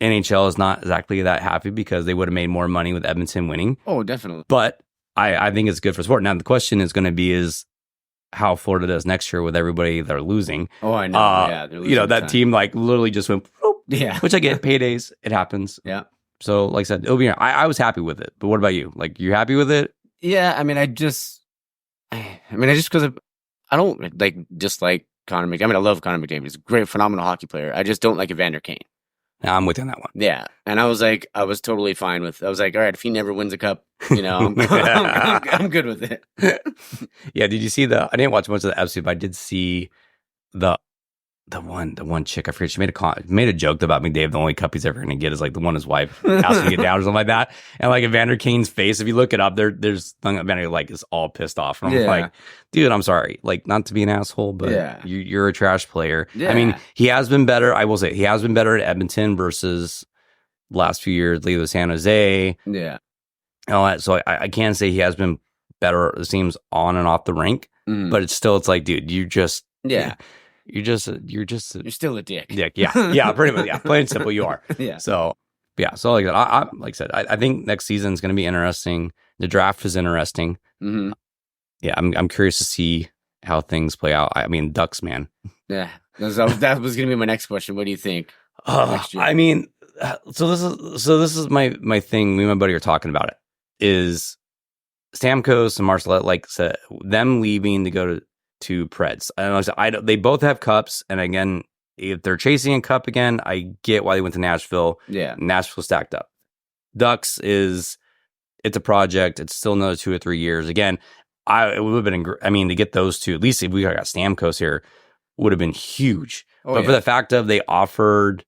NHL is not exactly that happy because they would have made more money with Edmonton winning. Oh, definitely. But I think it's good for sport. Now, the question is going to be is how Florida does next year with everybody they're losing. Oh, I know. They're losing that team literally just went Yeah. which I get. Paydays, it happens. Yeah. So, like I said, it'll be. I was happy with it. But what about you? Like, you happy with it? Yeah. I mean, I just because I don't like Connor McDavid. I mean, I love Connor McDavid. He's a great, phenomenal hockey player. I just don't like Evander Kane. Nah, I'm with you on that one. Yeah. And I was totally fine with, I was like, all right, if he never wins a cup, I'm good with it. Yeah. Did you see I didn't watch much of the episode, but I did see the one chick. I forget. She made a joke about McDavid. The only cup he's ever going to get is like the one his wife asked to get down or something like that. And like Evander Kane's face, if you look it up, there's Evander like is all pissed off. And I'm like, dude, I'm sorry. Like, not to be an asshole, but you're a trash player. Yeah. I mean, he has been better. I will say he has been better at Edmonton versus last few years, leave with San Jose. Yeah. All that. So I can say he has been better, it seems, on and off the rink. But it's like, dude, you just You're still a dick. Dick, yeah, pretty much, yeah. Plain and simple, you are. Yeah. So like that. Like I said, I think next season is going to be interesting. The draft is interesting. Mm-hmm. Yeah, I'm curious to see how things play out. I mean, Ducks, man. Yeah, that was going to be my next question. What do you think? I mean, so this is my thing. Me and my buddy are talking about it. Is Stamkos and Marcellette, like said, them leaving to go to Preds. They both have cups, and again, if they're chasing a cup again, I get why they went to Nashville. Yeah, Nashville stacked up. Ducks it's a project. It's still another 2 or 3 years. Again, it would have been. I mean, to get those two, at least if we got Stamkos here, would have been huge. But for the fact of they offered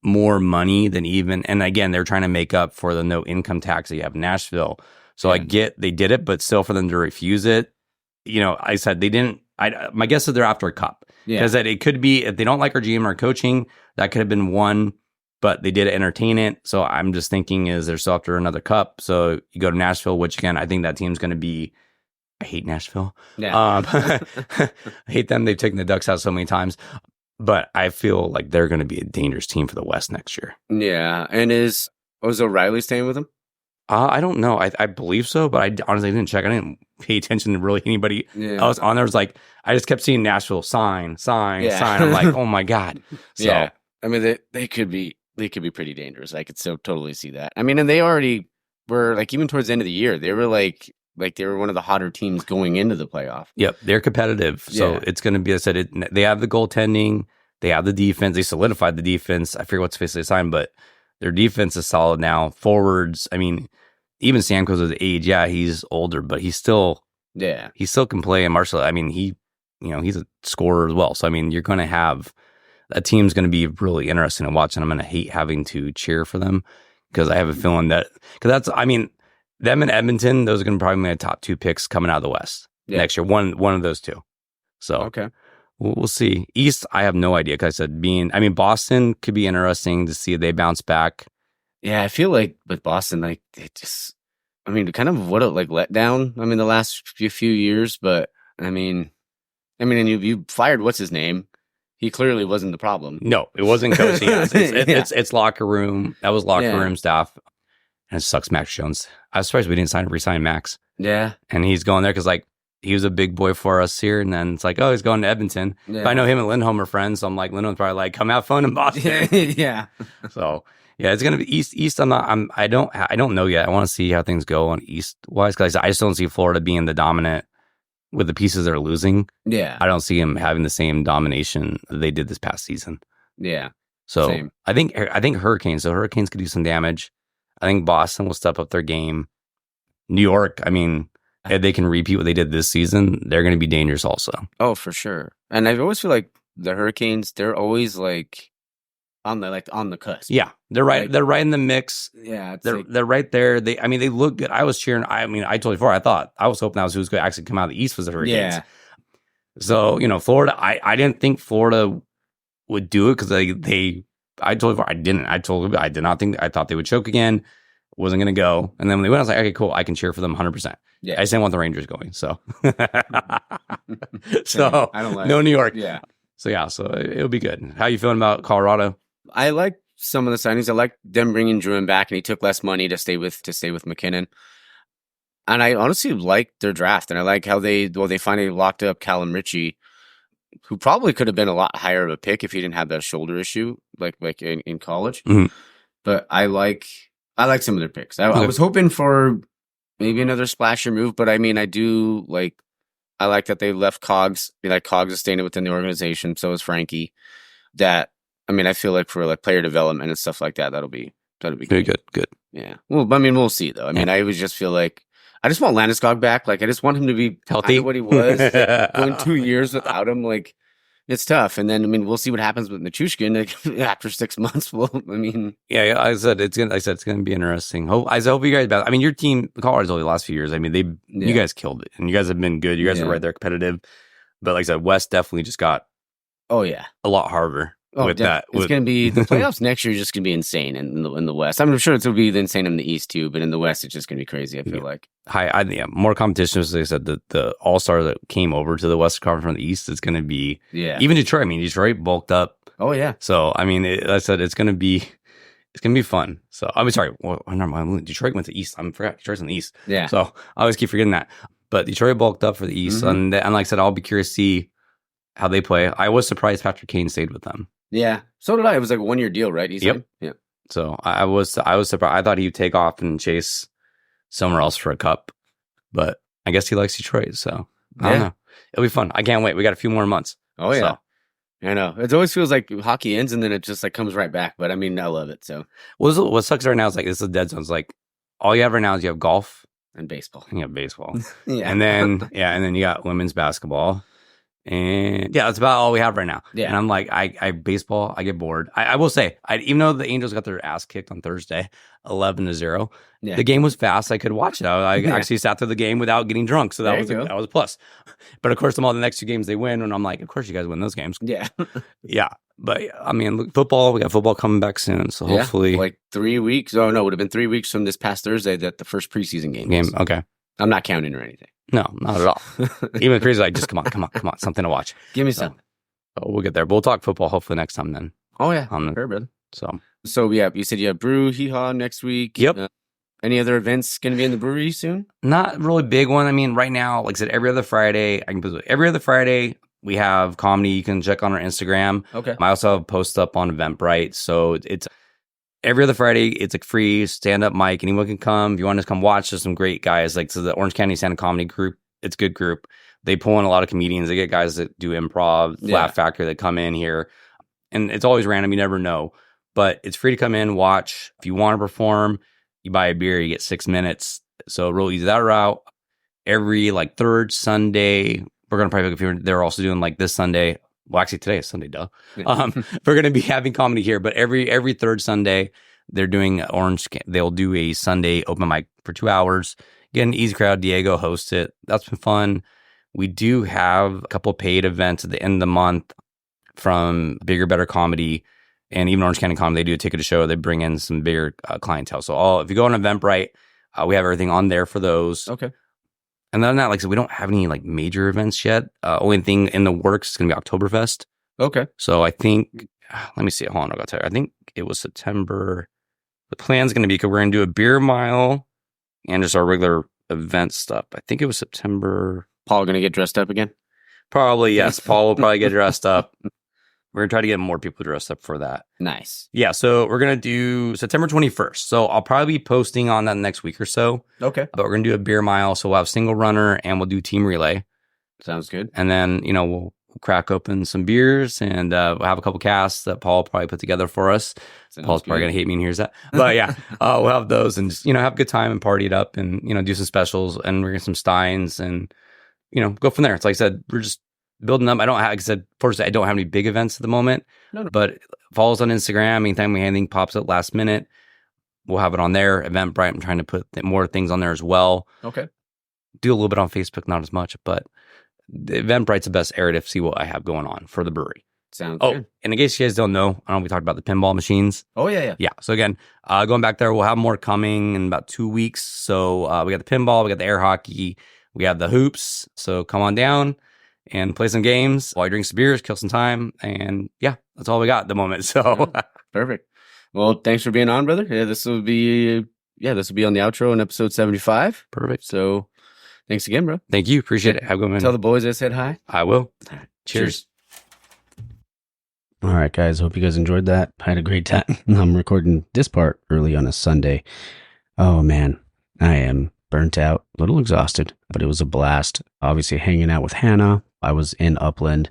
more money than even, and again, they're trying to make up for the no income tax that you have in Nashville. So I get they did it, but still for them to refuse it. I said they didn't. My guess is they're after a cup. Because that it could be, if they don't like our GM or coaching, that could have been one, but they did entertain it. So I'm just thinking is they're still after another cup. So you go to Nashville, which again, I think that team's going to be, I hate Nashville. Yeah. I hate them. They've taken the Ducks out so many times, but I feel like they're going to be a dangerous team for the West next year. Yeah. And is O'Reilly staying with them? I don't know. I believe so, but I honestly didn't check. I didn't pay attention to really anybody else on there. It was like, I just kept seeing Nashville sign. I'm like, oh my God. So, yeah. I mean, they could be pretty dangerous. I could so totally see that. I mean, and they already were like, even towards the end of the year, they were like they were one of the hotter teams going into the playoff. Yep. They're competitive. So it's going to be, I said, they have the goaltending, they have the defense, they solidified the defense. I forget what's basically signed, but their defense is solid now. Forwards, I mean, even Stamkos' age, he's older, but he still can play. And Marshall, I mean, he's a scorer as well. So I mean, you're going to have that team's going to be really interesting to watch, and I'm going to hate having to cheer for them because I have a feeling that them in Edmonton, those are going to probably be my top 2 picks coming out of the West next year. One of those two. So okay. We'll see. East, I have no idea. Because I said, Boston could be interesting to see if they bounce back. Yeah, I feel like with Boston, like kind of what a let down. I mean, the last few years, but and you fired what's his name? He clearly wasn't the problem. No, it wasn't coaching. It's locker room. That was locker room staff. And it sucks, Max Jones. I was surprised we didn't resign Max. Yeah, and he's going there because he was a big boy for us here, and then it's like, oh, he's going to Edmonton. Yeah. But I know him and Lindholm are friends, so I'm like, Lindholm's probably like, come have fun in Boston. Yeah. So yeah, it's gonna be East. I don't know yet. I want to see how things go on East wise because I just don't see Florida being the dominant with the pieces they're losing. Yeah, I don't see them having the same domination they did this past season. Yeah. So same. I think Hurricanes. So Hurricanes could do some damage. I think Boston will step up their game. New York, I mean, if they can repeat what they did this season, they're going to be dangerous also. Oh, for sure. And I always feel like the Hurricanes, they're always on the cusp. Yeah, they're right. They're right in the mix. Yeah, they're right there. They look good. I was cheering. I told you before. I was hoping that was who's going to actually come out of the East was the Hurricanes. Yeah. So Florida. I didn't think Florida would do it because I told you before. I didn't. I told you I did not think. I thought they would choke again. Wasn't going to go. And then when they went, I was like, okay, cool. I can cheer for them 100%. Yeah. I just didn't want the Rangers going. So, so I don't like no New York. Yeah. So it'll be good. How you feeling about Colorado? I like some of the signings. I like them bringing Druin back, and he took less money to stay with McKinnon. And I honestly like their draft, and I like how they finally locked up Callum Ritchie. who probably could have been a lot higher of a pick if he didn't have that shoulder issue, like in college. Mhm. But I like some of their picks. I was hoping for maybe another splasher move, but I mean, I like that they left Cogs. Cogs is staying within the organization. So is Frankie. That, I mean, I feel like for like player development and stuff like that, that'll be Good. Yeah. Well, I mean, we'll see though. I mean, I would just feel like I just want Landeskog back. Like, I just want him to be Healthy? what he was. Going 2 years without him, like, it's tough. And then, I mean, we'll see what happens with Nichushkin after 6 months. Well, I mean, Yeah, I said it's gonna be interesting. I hope you guys. I mean, your team, Colorado's over the last few years. I mean, you guys killed it, and you guys have been good. You guys are right there, competitive. But like I said, West definitely just got oh yeah, a lot harder with that. It's going to be the playoffs next year. Is just going to be insane in the West. I'm sure it'll be insane in the East too, but in the West, it's just going to be crazy. I feel like more competition. As I said, the All Star that came over to the Western Conference from the East is going to be even Detroit. I mean, Detroit bulked up. Oh yeah. So I mean, I said it's going to be fun. So I'm sorry. Well, never mind. Detroit went to East. I forgot Detroit's in the East. Yeah. So I always keep forgetting that. But Detroit bulked up for the East, and like I said, I'll be curious to see how they play. I was surprised Patrick Kane stayed with them. Yeah, so did I. It was like a 1-year deal, right? Yep. Yeah. So I was surprised. I thought he'd take off and chase somewhere else for a cup, but I guess he likes Detroit. So I don't know. It'll be fun. I can't wait. We got a few more months. Oh yeah. So. I know. It always feels like hockey ends and then it just like comes right back. But I mean, I love it. So what sucks right now is like this is a dead zone. It's like all you have right now is you have golf and baseball. And you have baseball. Yeah. And then you got women's basketball. And yeah, that's about all we have right now. Yeah. And I'm like, I baseball, I get bored. I will say, even though the Angels got their ass kicked on Thursday, 11-0, the game was fast. I could watch it. I actually sat through the game without getting drunk. So that was a plus. But of course, the next 2 games they win. And I'm like, of course you guys win those games. Yeah. Yeah. But I mean, look, football, we got football coming back soon. So hopefully. Like 3 weeks. Oh, no, it would have been 3 weeks from this past Thursday that the first preseason game. Okay. I'm not counting or anything. No, not at all. Even crazy, like just come on, something to watch. Give me some. Oh, we'll get there. We'll talk football hopefully next time then. Oh yeah, fair, brother. So yeah, you said you have Brew Hee Haw next week. Yep. Any other events going to be in the brewery soon? Not really big one. I mean, right now, like I said, every other Friday we have comedy. You can check on our Instagram. Okay. I also have posts up on Eventbrite, so it's. Every other Friday, it's a free stand-up mic. Anyone can come. If you want to come watch, there's some great guys. Like, so the Orange County Stand-Up Comedy Group, it's a good group. They pull in a lot of comedians. They get guys that do improv, Laugh Factory that come in here. And it's always random. You never know. But it's free to come in, watch. If you want to perform, you buy a beer, you get 6 minutes. So real easy that route. Every third Sunday, we're going to probably, they're also doing this Sunday. Well, actually, today is Sunday, duh. We're going to be having comedy here, but every third Sunday, they're doing they'll do a Sunday open mic for 2 hours. Get an easy crowd. Diego hosts it. That's been fun. We do have a couple paid events at the end of the month from Bigger, Better Comedy and even Orange County Comedy. They do a ticket to show. They bring in some bigger clientele. So if you go on Eventbrite, we have everything on there for those. Okay. And then that, we don't have any major events yet. Only thing in the works is going to be Oktoberfest. Okay. So I think, let me see. Hold on, I got to tell you. I think it was September. The plan's going to be, because we're going to do a beer mile and just our regular event stuff. I think it was September. Paul going to get dressed up again? Probably, yes. Paul will probably get dressed up. We're going to try to get more people dressed up for that. Nice. Yeah, so we're going to do September 21st. So I'll probably be posting on that next week or so. Okay. But we're going to do a beer mile. So we'll have single runner and we'll do team relay. Sounds good. And then, we'll crack open some beers and we'll have a couple casts that Paul probably put together for us. Paul's probably going to hate me and hears that. But yeah, we'll have those and just, have a good time and party it up and, do some specials and we're going to some steins and, go from there. It's like I said, we're just building up. Fortunately, I don't have any big events at the moment, but follow us on Instagram. Anytime anything pops up last minute, we'll have it on there. Eventbrite, I'm trying to put more things on there as well. Okay. Do a little bit on Facebook, not as much, but the Eventbrite's the best area to see what I have going on for the brewery. Sounds good. And in case you guys don't know, I don't know if we talked about the pinball machines. Oh, yeah. Yeah. So again, going back there, we'll have more coming in about 2 weeks. So we got the pinball, we got the air hockey, we have the hoops. So come on down and play some games while you drink some beers, kill some time. And yeah, that's all we got at the moment. So perfect. Well, thanks for being on, brother. Yeah, this will be on the outro in episode 75. Perfect. So thanks again, bro. Thank you. Appreciate it. Have a good one. Tell the boys I said hi. I will. Cheers. All right, guys. Hope you guys enjoyed that. I had a great time. I'm recording this part early on a Sunday. Oh, man. I am burnt out, a little exhausted, but it was a blast. Obviously, hanging out with Hannah. I was in Upland.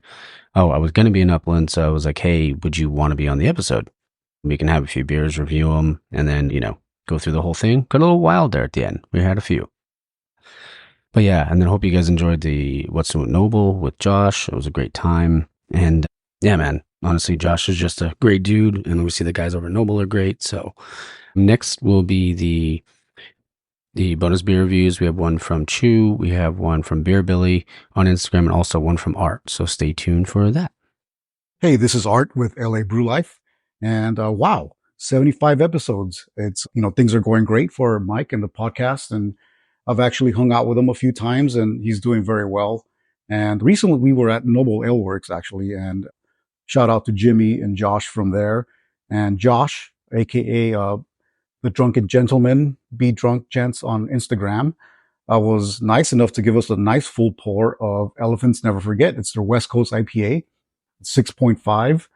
Oh, I was going to be in Upland, so I was like, hey, would you want to be on the episode? We can have a few beers, review them, and then, go through the whole thing. Got a little wild there at the end. We had a few. But yeah, and then hope you guys enjoyed the What's New Noble with Josh. It was a great time. And yeah, man, honestly, Josh is just a great dude. And we see the guys over at Noble are great. So next will be the bonus beer reviews. We have one from Chew. We have one from Beer Billy on Instagram and also one from Art. So stay tuned for that. Hey, this is Art with LA Brew Life. And wow, 75 episodes. It's, things are going great for Mike and the podcast. And I've actually hung out with him a few times and he's doing very well. And recently we were at Noble Ale Works actually. And shout out to Jimmy and Josh from there. And Josh, aka the Drunken Gentleman, Be Drunk Gents on Instagram, was nice enough to give us a nice full pour of Elephants Never Forget. It's their West Coast IPA, 6.5.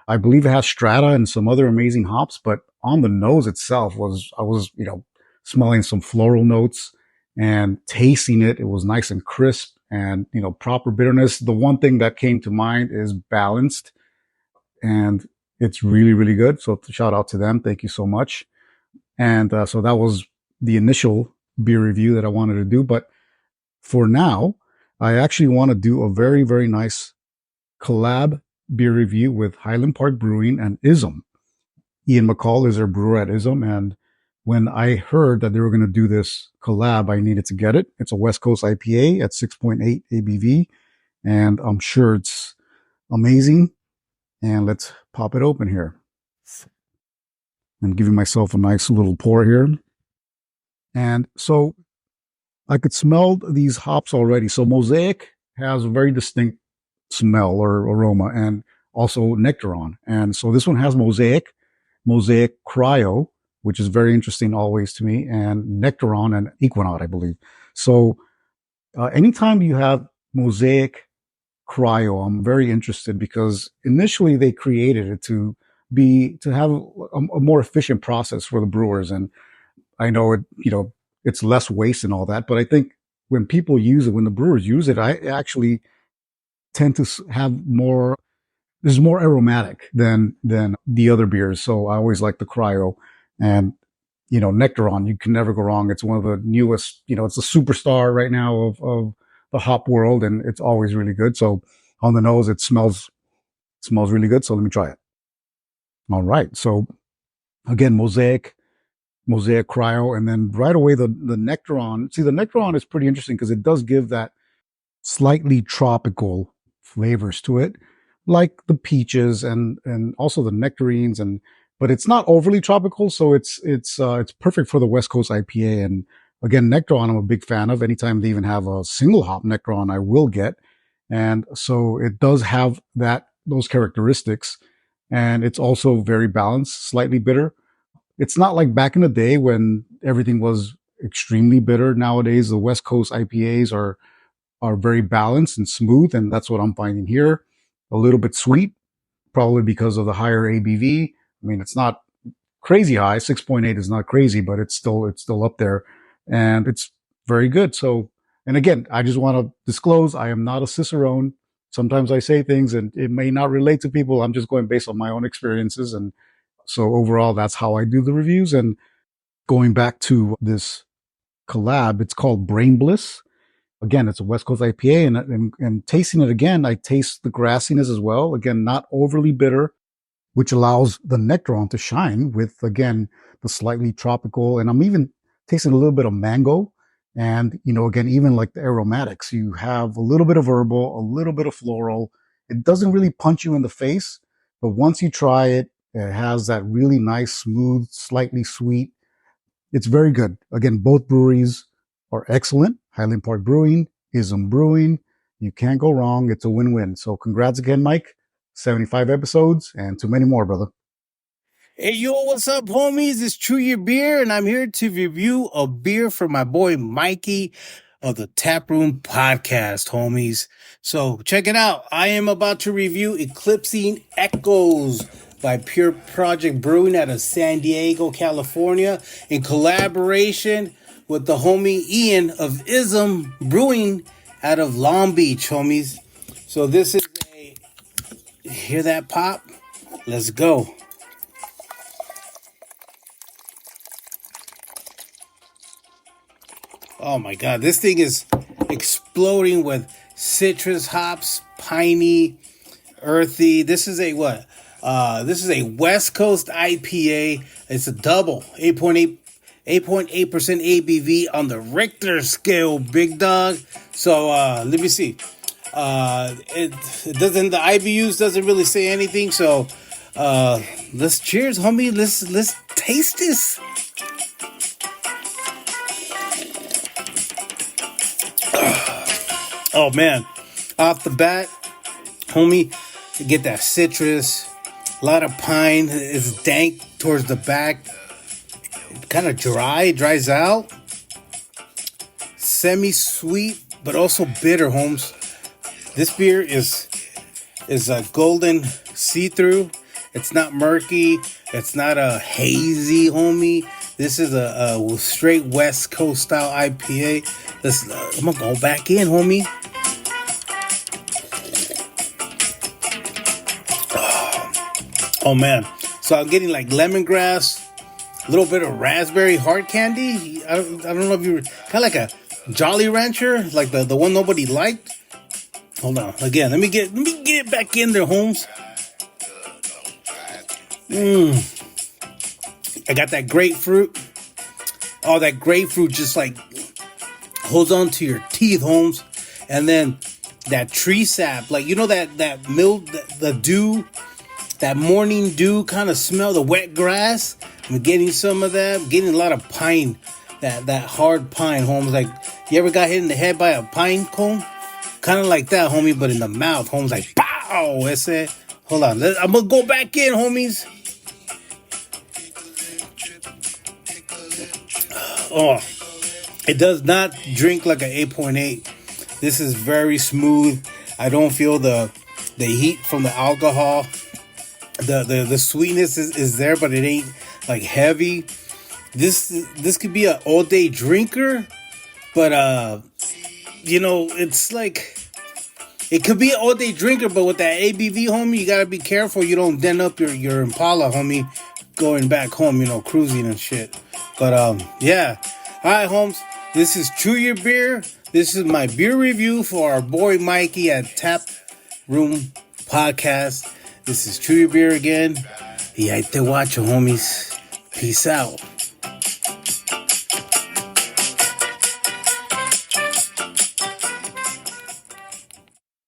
I believe it has Strata and some other amazing hops, but on the nose itself I was smelling some floral notes and tasting it. It was nice and crisp and, proper bitterness. The one thing that came to mind is balanced and it's really, really good. So shout out to them. Thank you so much. And so that was the initial beer review that I wanted to do. But for now, I actually want to do a very, very nice collab beer review with Highland Park Brewing and Ism. Ian McCall is their brewer at Ism. And when I heard that they were going to do this collab, I needed to get it. It's a West Coast IPA at 6.8 ABV. And I'm sure it's amazing. And let's pop it open here. I'm giving myself a nice little pour here. And so I could smell these hops already. So Mosaic has a very distinct smell or aroma and also Nectaron. And so this one has Mosaic Cryo, which is very interesting always to me, and Nectaron and Equinaut, I believe. So anytime you have Mosaic Cryo, I'm very interested because initially they created it to have a more efficient process for the brewers. And I know it's less waste and all that, but I think when people use it, when the brewers use it, I actually tend to have this is more aromatic than the other beers. So I always like the Cryo and, Nectaron, you can never go wrong. It's one of the newest, it's a superstar right now of the hop world and it's always really good. So on the nose, it smells really good. So let me try it. All right. So again, Mosaic Cryo, and then right away the Nectaron. See, the Nectaron is pretty interesting because it does give that slightly tropical flavors to it, like the peaches and also the nectarines, but it's not overly tropical, so it's perfect for the West Coast IPA. And again, Nectaron I'm a big fan of. Anytime they even have a single hop Nectaron, I will get, and so it does have those characteristics. And it's also very balanced, slightly bitter. It's not like back in the day when everything was extremely bitter. Nowadays, the West Coast IPAs are very balanced and smooth. And that's what I'm finding here. A little bit sweet, probably because of the higher ABV. I mean, it's not crazy high. 6.8 is not crazy, but it's still up there and it's very good. So, and again, I just want to disclose, I am not a Cicerone. Sometimes I say things and it may not relate to people. I'm just going based on my own experiences. And so overall, that's how I do the reviews. And going back to this collab, it's called Brain Bliss. Again, it's a West Coast IPA and tasting it again, I taste the grassiness as well. Again, not overly bitter, which allows the Nectaron to shine with, again, the slightly tropical. And I'm even tasting a little bit of mango. And, again, even like the aromatics, you have a little bit of herbal, a little bit of floral. It doesn't really punch you in the face, but once you try it, it has that really nice, smooth, slightly sweet. It's very good. Again, both breweries are excellent. Highland Park Brewing, Ism Brewing. You can't go wrong. It's a win-win. So congrats again, Mike. 75 episodes and too many more, brother. Hey, yo, what's up, homies? It's True Your Beer, and I'm here to review a beer for my boy Mikey of the Taproom Podcast, homies. So check it out. I am about to review Eclipsing Echoes by Pure Project Brewing out of San Diego, California, in collaboration with the homie Ian of Ism Brewing out of Long Beach, homies. So this is hear that pop? Let's go. Oh my God, this thing is exploding with citrus hops, piney, earthy. This is a what? This is a West Coast IPA. It's a double, 8.8% ABV on the Richter scale, big dog. So let me see. It doesn't, the IBUs doesn't really say anything. So let's cheers, homie. Let's taste this. Oh man, off the bat, homie, you get that citrus, a lot of pine. It's dank towards the back, kind of dries out, semi-sweet, but also bitter, homes. This beer is a golden see-through. It's not murky. It's not a hazy, homie. This is a straight West Coast style IPA. I'm gonna go back in, homie. Oh man, so I'm getting like lemongrass, a little bit of raspberry hard candy. I don't know if you're kind of like a Jolly Rancher, like the one nobody liked. Hold on, again, let me get it back in there, Holmes. I got that grapefruit. Oh, that grapefruit just like holds on to your teeth, Holmes. And then that tree sap, like, you know, that milk, the dew, that morning dew kind of smell, the wet grass. I'm getting some of that. I'm getting a lot of pine, that hard pine, Holmes. Like, you ever got hit in the head by a pine cone? Kind of like that, homie, but in the mouth, Holmes. Like, pow! That's it. Hold on. I'm going to go back in, homies. Oh, it does not drink like an 8.8. This is very smooth. I don't feel the heat from the alcohol. The sweetness is there, but it ain't like heavy. This could be an all day drinker, but you know, it's like it could be an all day drinker, but with that ABV, homie, you gotta be careful you don't dent up your Impala, homie, going back home, you know, cruising and shit. But yeah. All right, Holmes. This is Chew Your Beer. This is my beer review for our boy Mikey at Taproom Podcast. This is Chew Your Beer again. Y ahí te guacho, homies. Peace out.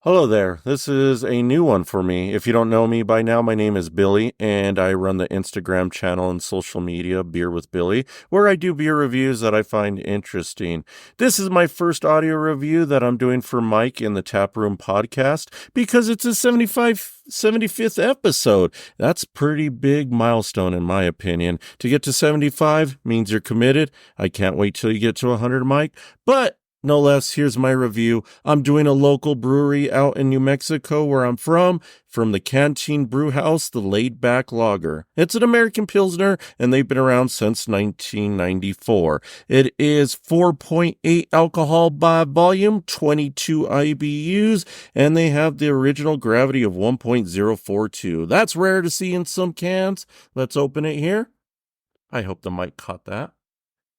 Hello there. This is a new one for me. If you don't know me by now, my name is Billy, and I run the Instagram channel and social media, Beer with Billy, where I do beer reviews that I find interesting. This is my first audio review that I'm doing for Mike in the Taproom Podcast because it's his 75th episode. That's pretty big milestone in my opinion. To get to 75 means you're committed. I can't wait till you get to 100, Mike. But no less, here's my review. I'm doing a local brewery out in New Mexico where I'm from the Canteen Brew House, the Laid Back Lager. It's an American Pilsner, and they've been around since 1994. It is 4.8 alcohol by volume, 22 IBUs, and they have the original gravity of 1.042. That's rare to see in some cans. Let's open it here. I hope the mic caught that.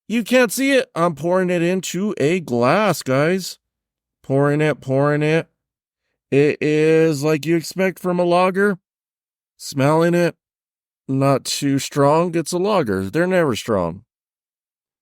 You can't see it. I'm pouring it into a glass, guys. Pouring it. It is like you expect from a lager. Smelling it. Not too strong. It's a lager. They're never strong.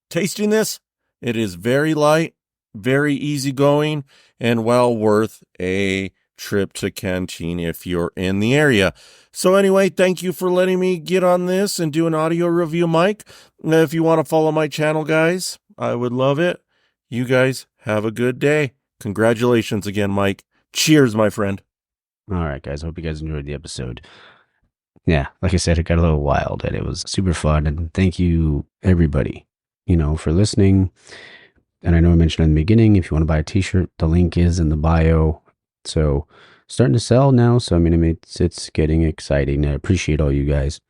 Tasting this, it is very light, very easygoing, and well worth a trip to Canteen if you're in the area. So anyway, thank you for letting me get on this and do an audio review, Mike. If you want to follow my channel, guys, I would love it. You guys have a good day. Congratulations again, Mike. Cheers, my friend. All right, guys. I hope you guys enjoyed the episode. Yeah, like I said, it got a little wild and it was super fun. And thank you, everybody, for listening. And I know I mentioned in the beginning, if you want to buy a t-shirt, the link is in the bio. So starting to sell now. So, I mean, it's getting exciting. I appreciate all you guys.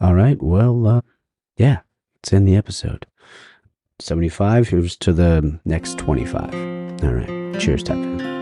All right. Well, yeah, it's in the episode. 75. Here's to the next 25. All right. Cheers, TapFam.